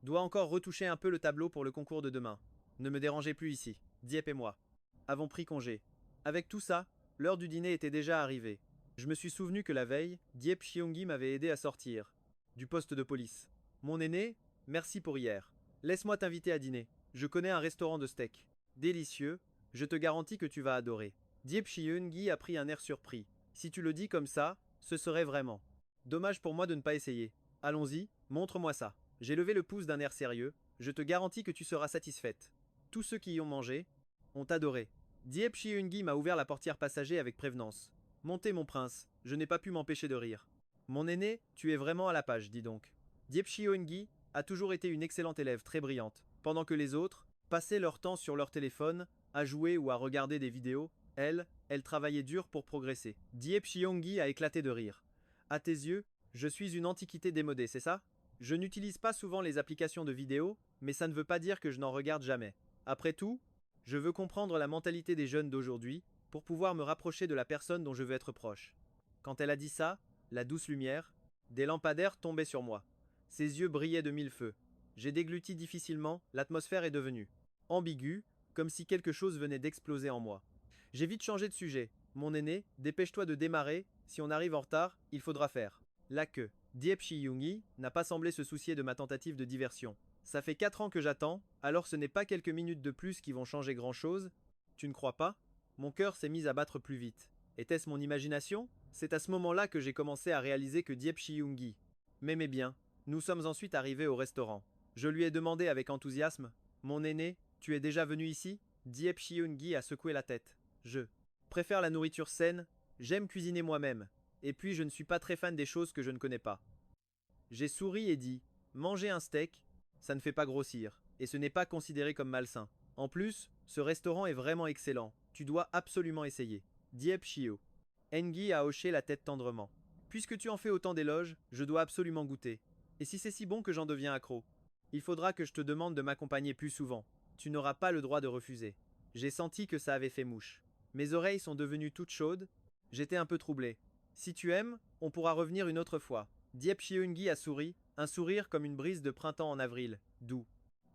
Speaker 1: dois encore retoucher un peu le tableau pour le concours de demain. Ne me dérangez plus ici, Diep et moi avons pris congé. Avec tout ça, l'heure du dîner était déjà arrivée. Je me suis souvenu que la veille, Diep Shiongi m'avait aidé à sortir du poste de police. Mon aîné, merci pour hier. Laisse-moi t'inviter à dîner. Je connais un restaurant de steak. Délicieux, je te garantis que tu vas adorer. Diep Shiongi a pris un air surpris. Si tu le dis comme ça, ce serait vraiment dommage pour moi de ne pas essayer. Allons-y, montre-moi ça. J'ai levé le pouce d'un air sérieux, je te garantis que tu seras satisfaite. Tous ceux qui y ont mangé ont adoré. Diep Chiungi m'a ouvert la portière passager avec prévenance. Montez mon prince, je n'ai pas pu m'empêcher de rire. Mon aîné, tu es vraiment à la page, dis donc. Diep Chiungi a toujours été une excellente élève très brillante, pendant que les autres passaient leur temps sur leur téléphone, à jouer ou à regarder des vidéos. Elle travaillait dur pour progresser. Diep Chiungi a éclaté de rire. À tes yeux, je suis une antiquité démodée, c'est ça? Je n'utilise pas souvent les applications de vidéo, mais ça ne veut pas dire que je n'en regarde jamais. Après tout, je veux comprendre la mentalité des jeunes d'aujourd'hui pour pouvoir me rapprocher de la personne dont je veux être proche. Quand elle a dit ça, la douce lumière, des lampadaires tombaient sur moi. Ses yeux brillaient de mille feux. J'ai dégluti difficilement, l'atmosphère est devenue ambiguë, comme si quelque chose venait d'exploser en moi. J'ai vite changé de sujet. Mon aîné, dépêche-toi de démarrer, si on arrive en retard, il faudra faire la queue. Diep Chiyungi n'a pas semblé se soucier de ma tentative de diversion. Ça fait 4 ans que j'attends, alors ce n'est pas quelques minutes de plus qui vont changer grand-chose. Tu ne crois pas? Mon cœur s'est mis à battre plus vite. Était-ce mon imagination? C'est à ce moment-là que j'ai commencé à réaliser que Diep Chiyungi m'aimait bien. Nous sommes ensuite arrivés au restaurant. Je lui ai demandé avec enthousiasme: Mon aîné, tu es déjà venu ici? Diep Chiyungi a secoué la tête. Je préfère la nourriture saine, j'aime cuisiner moi-même, et puis je ne suis pas très fan des choses que je ne connais pas. J'ai souri et dit: Manger un steak, ça ne fait pas grossir, et ce n'est pas considéré comme malsain. En plus, ce restaurant est vraiment excellent, tu dois absolument essayer. Diep Chio. Engi a hoché la tête tendrement. Puisque tu en fais autant d'éloges, je dois absolument goûter. Et si c'est si bon que j'en deviens accro? Il faudra que je te demande de m'accompagner plus souvent. Tu n'auras pas le droit de refuser. J'ai senti que ça avait fait mouche. Mes oreilles sont devenues toutes chaudes. J'étais un peu troublé. Si tu aimes, on pourra revenir une autre fois. Diep Chieungi a souri, un sourire comme une brise de printemps en avril, doux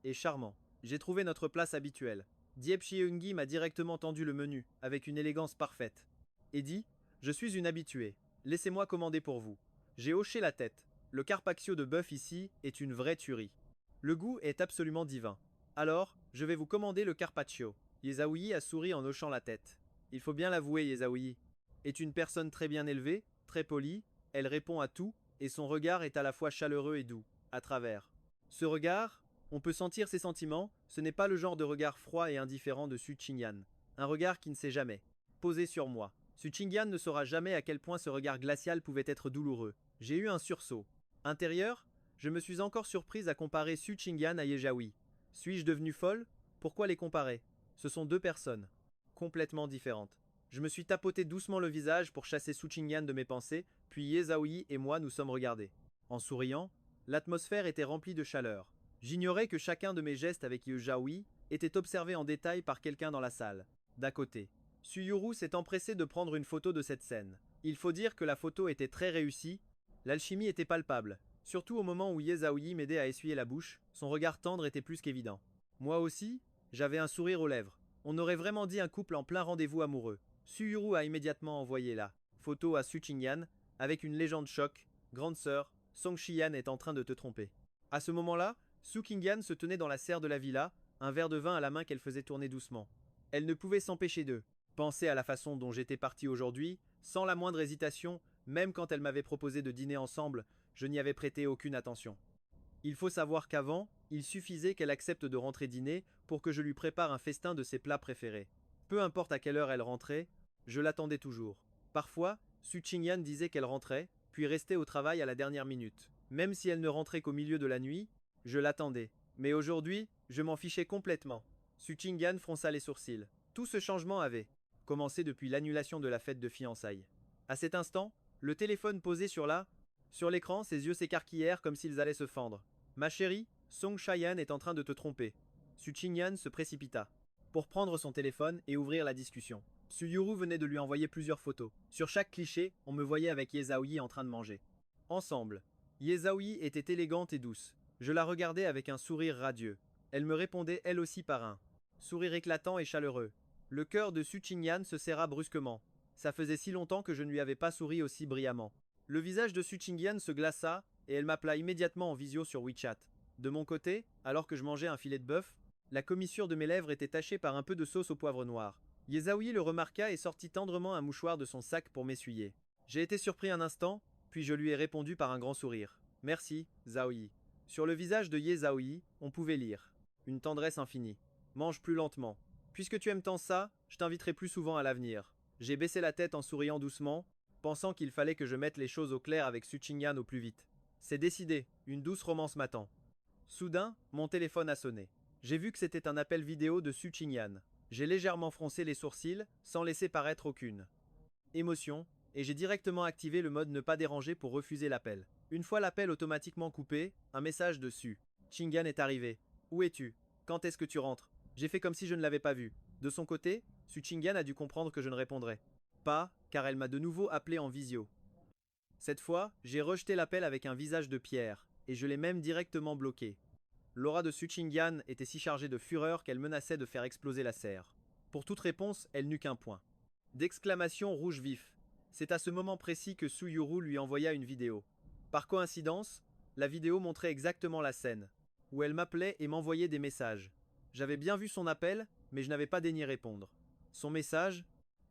Speaker 1: et charmant. J'ai trouvé notre place habituelle. Diep Chieungi m'a directement tendu le menu, avec une élégance parfaite, et dit: Je suis une habituée. Laissez-moi commander pour vous. J'ai hoché la tête. Le carpaccio de bœuf ici est une vraie tuerie. Le goût est absolument divin. Alors, je vais vous commander le carpaccio. Yezaouyi a souri en hochant la tête. Il faut bien l'avouer, Yezaouyi est une personne très bien élevée, très polie, elle répond à tout, et son regard est à la fois chaleureux et doux, à travers. Ce regard, on peut sentir ses sentiments, ce n'est pas le genre de regard froid et indifférent de Su Qingyan. Un regard qui ne s'est jamais posé sur moi. Su Qingyan ne saura jamais à quel point ce regard glacial pouvait être douloureux. J'ai eu un sursaut. Intérieur, je me suis encore surprise à comparer Su Qingyan à Yejaoui. Suis-je devenue folle? Pourquoi les comparer? Ce sont deux personnes complètement différentes. Je me suis tapoté doucement le visage pour chasser Su Qingyan de mes pensées, puis Yezaoui et moi nous sommes regardés. En souriant, l'atmosphère était remplie de chaleur. J'ignorais que chacun de mes gestes avec Yezaoui était observé en détail par quelqu'un dans la salle, d'à côté. Suyuru s'est empressé de prendre une photo de cette scène. Il faut dire que la photo était très réussie, l'alchimie était palpable, surtout au moment où Yezaoui m'aidait à essuyer la bouche, son regard tendre était plus qu'évident. Moi aussi, j'avais un sourire aux lèvres. On aurait vraiment dit un couple en plein rendez-vous amoureux. Suyuru a immédiatement envoyé la photo à Su Qingyan avec une légende choc: Grande sœur, Song Shiyan est en train de te tromper. À ce moment-là, Su Qingyan se tenait dans la serre de la villa, un verre de vin à la main qu'elle faisait tourner doucement. Elle ne pouvait s'empêcher de penser à la façon dont j'étais parti aujourd'hui, sans la moindre hésitation, même quand elle m'avait proposé de dîner ensemble, je n'y avais prêté aucune attention. Il faut savoir qu'avant, il suffisait qu'elle accepte de rentrer dîner pour que je lui prépare un festin de ses plats préférés. Peu importe à quelle heure elle rentrait, je l'attendais toujours. Parfois, Su Qingyan disait qu'elle rentrait, puis restait au travail à la dernière minute. Même si elle ne rentrait qu'au milieu de la nuit, je l'attendais. Mais aujourd'hui, je m'en fichais complètement. Su Qingyan fronça les sourcils. Tout ce changement avait commencé depuis l'annulation de la fête de fiançailles. À cet instant, le téléphone posé sur l'écran, ses yeux s'écarquillèrent comme s'ils allaient se fendre. Ma chérie, Song Shiyan est en train de te tromper. Su Qingyan se précipita pour prendre son téléphone et ouvrir la discussion. Suyuru venait de lui envoyer plusieurs photos. Sur chaque cliché, on me voyait avec Yezaoui en train de manger. Ensemble. Yezaoui était élégante et douce. Je la regardais avec un sourire radieux. Elle me répondait elle aussi par un sourire éclatant et chaleureux. Le cœur de Su Qingyan se serra brusquement. Ça faisait si longtemps que je ne lui avais pas souri aussi brillamment. Le visage de Su Qingyan se glaça et elle m'appela immédiatement en visio sur WeChat. De mon côté, alors que je mangeais un filet de bœuf, la commissure de mes lèvres était tachée par un peu de sauce au poivre noir. Yezaoui le remarqua et sortit tendrement un mouchoir de son sac pour m'essuyer. J'ai été surpris un instant, puis je lui ai répondu par un grand sourire. Merci, Zhaoyi. Sur le visage de Ye Zhaoyi, on pouvait lire une tendresse infinie. Mange plus lentement. Puisque tu aimes tant ça, je t'inviterai plus souvent à l'avenir. J'ai baissé la tête en souriant doucement, pensant qu'il fallait que je mette les choses au clair avec Su Qingyan au plus vite. C'est décidé, une douce romance m'attend. Soudain, mon téléphone a sonné. J'ai vu que c'était un appel vidéo de Su Qingyan. J'ai légèrement froncé les sourcils, sans laisser paraître aucune émotion, et j'ai directement activé le mode ne pas déranger pour refuser l'appel. Une fois l'appel automatiquement coupé, un message dessus. Qingyan est arrivé. Où es-tu? Quand est-ce que tu rentres? J'ai fait comme si je ne l'avais pas vu. De son côté, Su Qingyan a dû comprendre que je ne répondrais pas, car elle m'a de nouveau appelé en visio. Cette fois, j'ai rejeté l'appel avec un visage de pierre, et je l'ai même directement bloqué. L'aura de Su Qingyan était si chargée de fureur qu'elle menaçait de faire exploser la serre. Pour toute réponse, elle n'eut qu'un point d'exclamation rouge vif. C'est à ce moment précis que Su Yuru lui envoya une vidéo. Par coïncidence, la vidéo montrait exactement la scène, où elle m'appelait et m'envoyait des messages. J'avais bien vu son appel, mais je n'avais pas daigné répondre. Son message,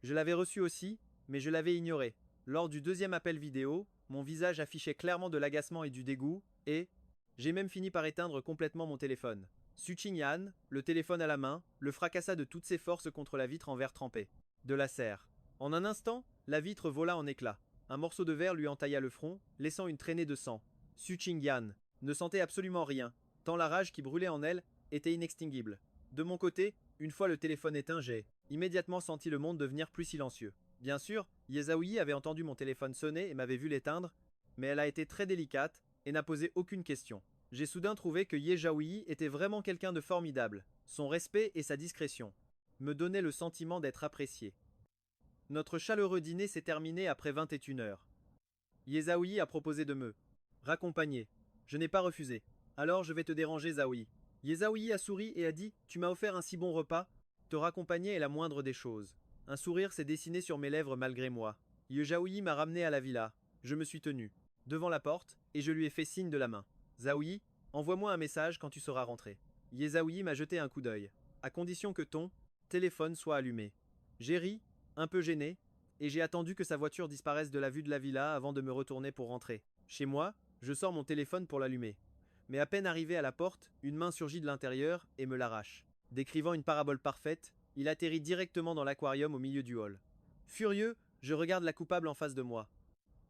Speaker 1: je l'avais reçu aussi, mais je l'avais ignoré. Lors du deuxième appel vidéo, mon visage affichait clairement de l'agacement et du dégoût, et j'ai même fini par éteindre complètement mon téléphone. Su Qingyan, le téléphone à la main, le fracassa de toutes ses forces contre la vitre en verre trempé de la serre. En un instant, la vitre vola en éclats. Un morceau de verre lui entailla le front, laissant une traînée de sang. Su Qingyan ne sentait absolument rien, tant la rage qui brûlait en elle était inextinguible. De mon côté, une fois le téléphone éteint, j'ai immédiatement senti le monde devenir plus silencieux. Bien sûr, Ye Zhaoyi avait entendu mon téléphone sonner et m'avait vu l'éteindre, mais elle a été très délicate et n'a posé aucune question. J'ai soudain trouvé que Ye Zhaoyi était vraiment quelqu'un de formidable. Son respect et sa discrétion me donnaient le sentiment d'être apprécié. Notre chaleureux dîner s'est terminé après 21 heures. Ye Zhaoyi a proposé de me raccompagner. Je n'ai pas refusé. Alors je vais te déranger, Zhaoyi. Ye Zhaoyi a souri et a dit: Tu m'as offert un si bon repas. Te raccompagner est la moindre des choses. Un sourire s'est dessiné sur mes lèvres malgré moi. Ye Zhaoyi m'a ramené à la villa. Je me suis tenu devant la porte et je lui ai fait signe de la main. Zhaoyi, envoie-moi un message quand tu seras rentré. Ye Zhaoyi m'a jeté un coup d'œil, à condition que ton téléphone soit allumé. J'ai ri, un peu gêné, et j'ai attendu que sa voiture disparaisse de la vue de la villa avant de me retourner pour rentrer. Chez moi, je sors mon téléphone pour l'allumer. Mais à peine arrivé à la porte, une main surgit de l'intérieur et me l'arrache. Décrivant une parabole parfaite, il atterrit directement dans l'aquarium au milieu du hall. Furieux, je regarde la coupable en face de moi.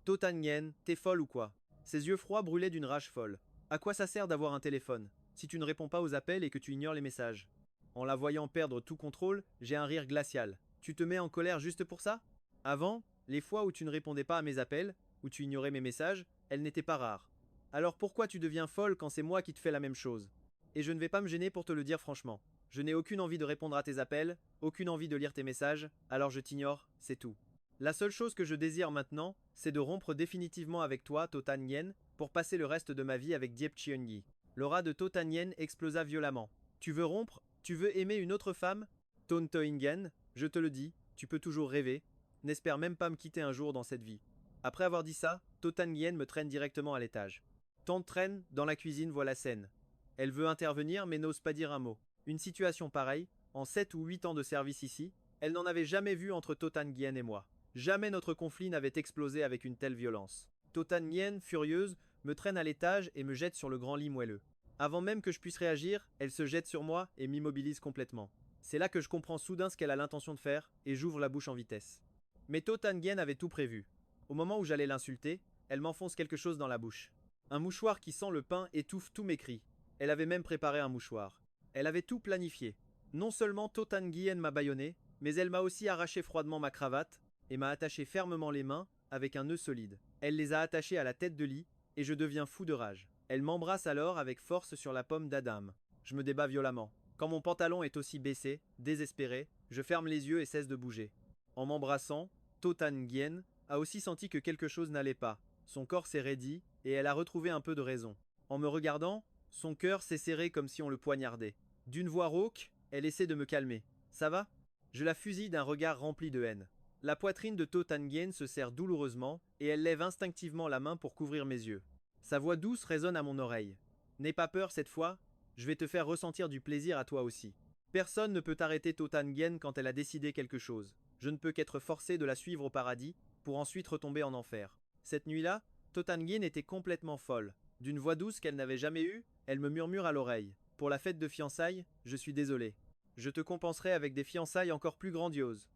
Speaker 1: Totanien, t'es folle ou quoi? Ses yeux froids brûlaient d'une rage folle. À quoi ça sert d'avoir un téléphone, si tu ne réponds pas aux appels et que tu ignores les messages? En la voyant perdre tout contrôle, j'ai un rire glacial. Tu te mets en colère juste pour ça? Avant, les fois où tu ne répondais pas à mes appels, où tu ignorais mes messages, elles n'étaient pas rares. Alors pourquoi tu deviens folle quand c'est moi qui te fais la même chose? Et je ne vais pas me gêner pour te le dire franchement. Je n'ai aucune envie de répondre à tes appels, aucune envie de lire tes messages, alors je t'ignore, c'est tout. La seule chose que je désire maintenant, c'est de rompre définitivement avec toi, Totan Nyen, pour passer le reste de ma vie avec Diep Chionyi. L'aura de Totan Nyen explosa violemment. Tu veux rompre? Tu veux aimer une autre femme? Tontoingen, je te le dis, tu peux toujours rêver. N'espère même pas me quitter un jour dans cette vie. Après avoir dit ça, Totan Nyen me traîne directement à l'étage. Tante traîne, dans la cuisine, voit la scène. Elle veut intervenir mais n'ose pas dire un mot. Une situation pareille, en 7 ou 8 ans de service ici, elle n'en avait jamais vu entre Totan Nyen et moi. Jamais notre conflit n'avait explosé avec une telle violence. Totan Nyen, furieuse, me traîne à l'étage et me jette sur le grand lit moelleux. Avant même que je puisse réagir, elle se jette sur moi et m'immobilise complètement. C'est là que je comprends soudain ce qu'elle a l'intention de faire et j'ouvre la bouche en vitesse. Mais Totan Nyen avait tout prévu. Au moment où j'allais l'insulter, elle m'enfonce quelque chose dans la bouche. Un mouchoir qui sent le pain étouffe tous mes cris. Elle avait même préparé un mouchoir. Elle avait tout planifié. Non seulement Totan Nyen m'a bâillonné, mais elle m'a aussi arraché froidement ma cravate et m'a attaché fermement les mains avec un nœud solide. Elle les a attachées à la tête de lit et je deviens fou de rage. Elle m'embrasse alors avec force sur la pomme d'Adam. Je me débat violemment. Quand mon pantalon est aussi baissé, désespéré, je ferme les yeux et cesse de bouger. En m'embrassant, Totan Nyen a aussi senti que quelque chose n'allait pas. Son corps s'est raidi et elle a retrouvé un peu de raison. En me regardant, son cœur s'est serré comme si on le poignardait. D'une voix rauque, elle essaie de me calmer. Ça va? Je la fusille d'un regard rempli de haine. La poitrine de Totan Nyen se serre douloureusement et elle lève instinctivement la main pour couvrir mes yeux. Sa voix douce résonne à mon oreille. N'aie pas peur cette fois, je vais te faire ressentir du plaisir à toi aussi. Personne ne peut arrêter Totan Nyen quand elle a décidé quelque chose. Je ne peux qu'être forcé de la suivre au paradis, pour ensuite retomber en enfer. Cette nuit-là, Totan Nyen était complètement folle. D'une voix douce qu'elle n'avait jamais eue, elle me murmure à l'oreille. Pour la fête de fiançailles, je suis désolé. Je te compenserai avec des fiançailles encore plus grandioses.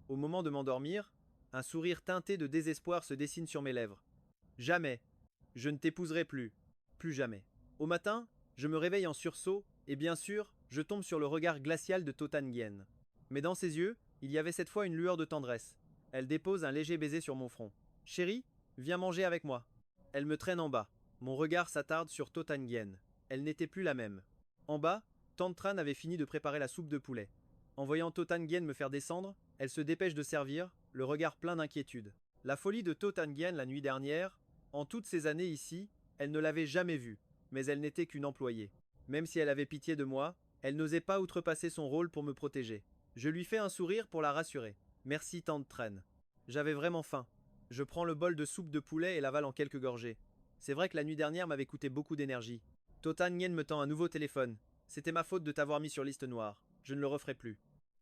Speaker 1: Au moment de m'endormir, un sourire teinté de désespoir se dessine sur mes lèvres. Jamais. Je ne t'épouserai plus. Plus jamais. Au matin, je me réveille en sursaut, et bien sûr, je tombe sur le regard glacial de To Tan-Nguyen. Mais dans ses yeux, il y avait cette fois une lueur de tendresse. Elle dépose un léger baiser sur mon front. Chérie, viens manger avec moi. Elle me traîne en bas. Mon regard s'attarde sur To Tan-Nguyen. Elle n'était plus la même. En bas, Tante Tran avait fini de préparer la soupe de poulet. En voyant To Tan-Nguyen me faire descendre, elle se dépêche de servir, le regard plein d'inquiétude. La folie de To Tan-Nguyen la nuit dernière, en toutes ces années ici, elle ne l'avait jamais vue, mais elle n'était qu'une employée. Même si elle avait pitié de moi, elle n'osait pas outrepasser son rôle pour me protéger. Je lui fais un sourire pour la rassurer. Merci Tante Tran. J'avais vraiment faim. Je prends le bol de soupe de poulet et l'avale en quelques gorgées. C'est vrai que la nuit dernière m'avait coûté beaucoup d'énergie. To Tan-Nguyen me tend un nouveau téléphone. C'était ma faute de t'avoir mis sur liste noire. Je ne le referai plus.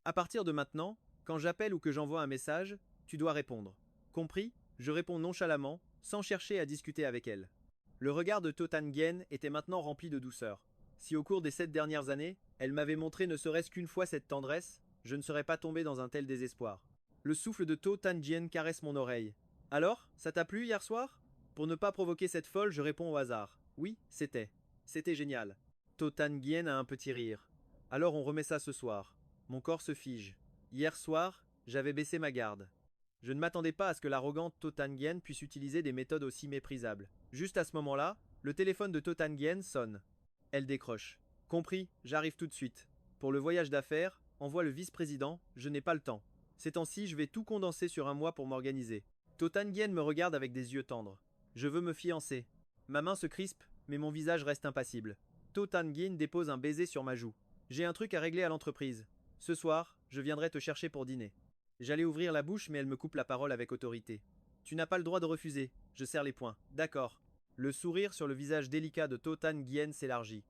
Speaker 1: À partir de maintenant, quand j'appelle ou que j'envoie un message, tu dois répondre. Compris? Je réponds nonchalamment, sans chercher à discuter avec elle. Le regard de To Tan-Nguyen était maintenant rempli de douceur. Si au cours des 7 dernières années, elle m'avait montré ne serait-ce qu'une fois cette tendresse, je ne serais pas tombé dans un tel désespoir. Le souffle de To Tan-Nguyen caresse mon oreille. Alors, ça t'a plu hier soir? Pour ne pas provoquer cette folle, je réponds au hasard. Oui, c'était. C'était génial. To Tan-Nguyen a un petit rire. Alors on remet ça ce soir. Mon corps se fige. Hier soir, j'avais baissé ma garde. Je ne m'attendais pas à ce que l'arrogante To Tan-Nguyen puisse utiliser des méthodes aussi méprisables. Juste à ce moment-là, le téléphone de To Tan-Nguyen sonne. Elle décroche. Compris, j'arrive tout de suite. Pour le voyage d'affaires, envoie le vice-président, je n'ai pas le temps. Ces temps-ci, je vais tout condenser sur un mois pour m'organiser. To Tan-Nguyen me regarde avec des yeux tendres. Je veux me fiancer. Ma main se crispe, mais mon visage reste impassible. To Tan-Nguyen dépose un baiser sur ma joue. J'ai un truc à régler à l'entreprise. Ce soir, je viendrai te chercher pour dîner. J'allais ouvrir la bouche, mais elle me coupe la parole avec autorité. Tu n'as pas le droit de refuser. Je serre les poings. D'accord. Le sourire sur le visage délicat de To Tan-Nguyen s'élargit.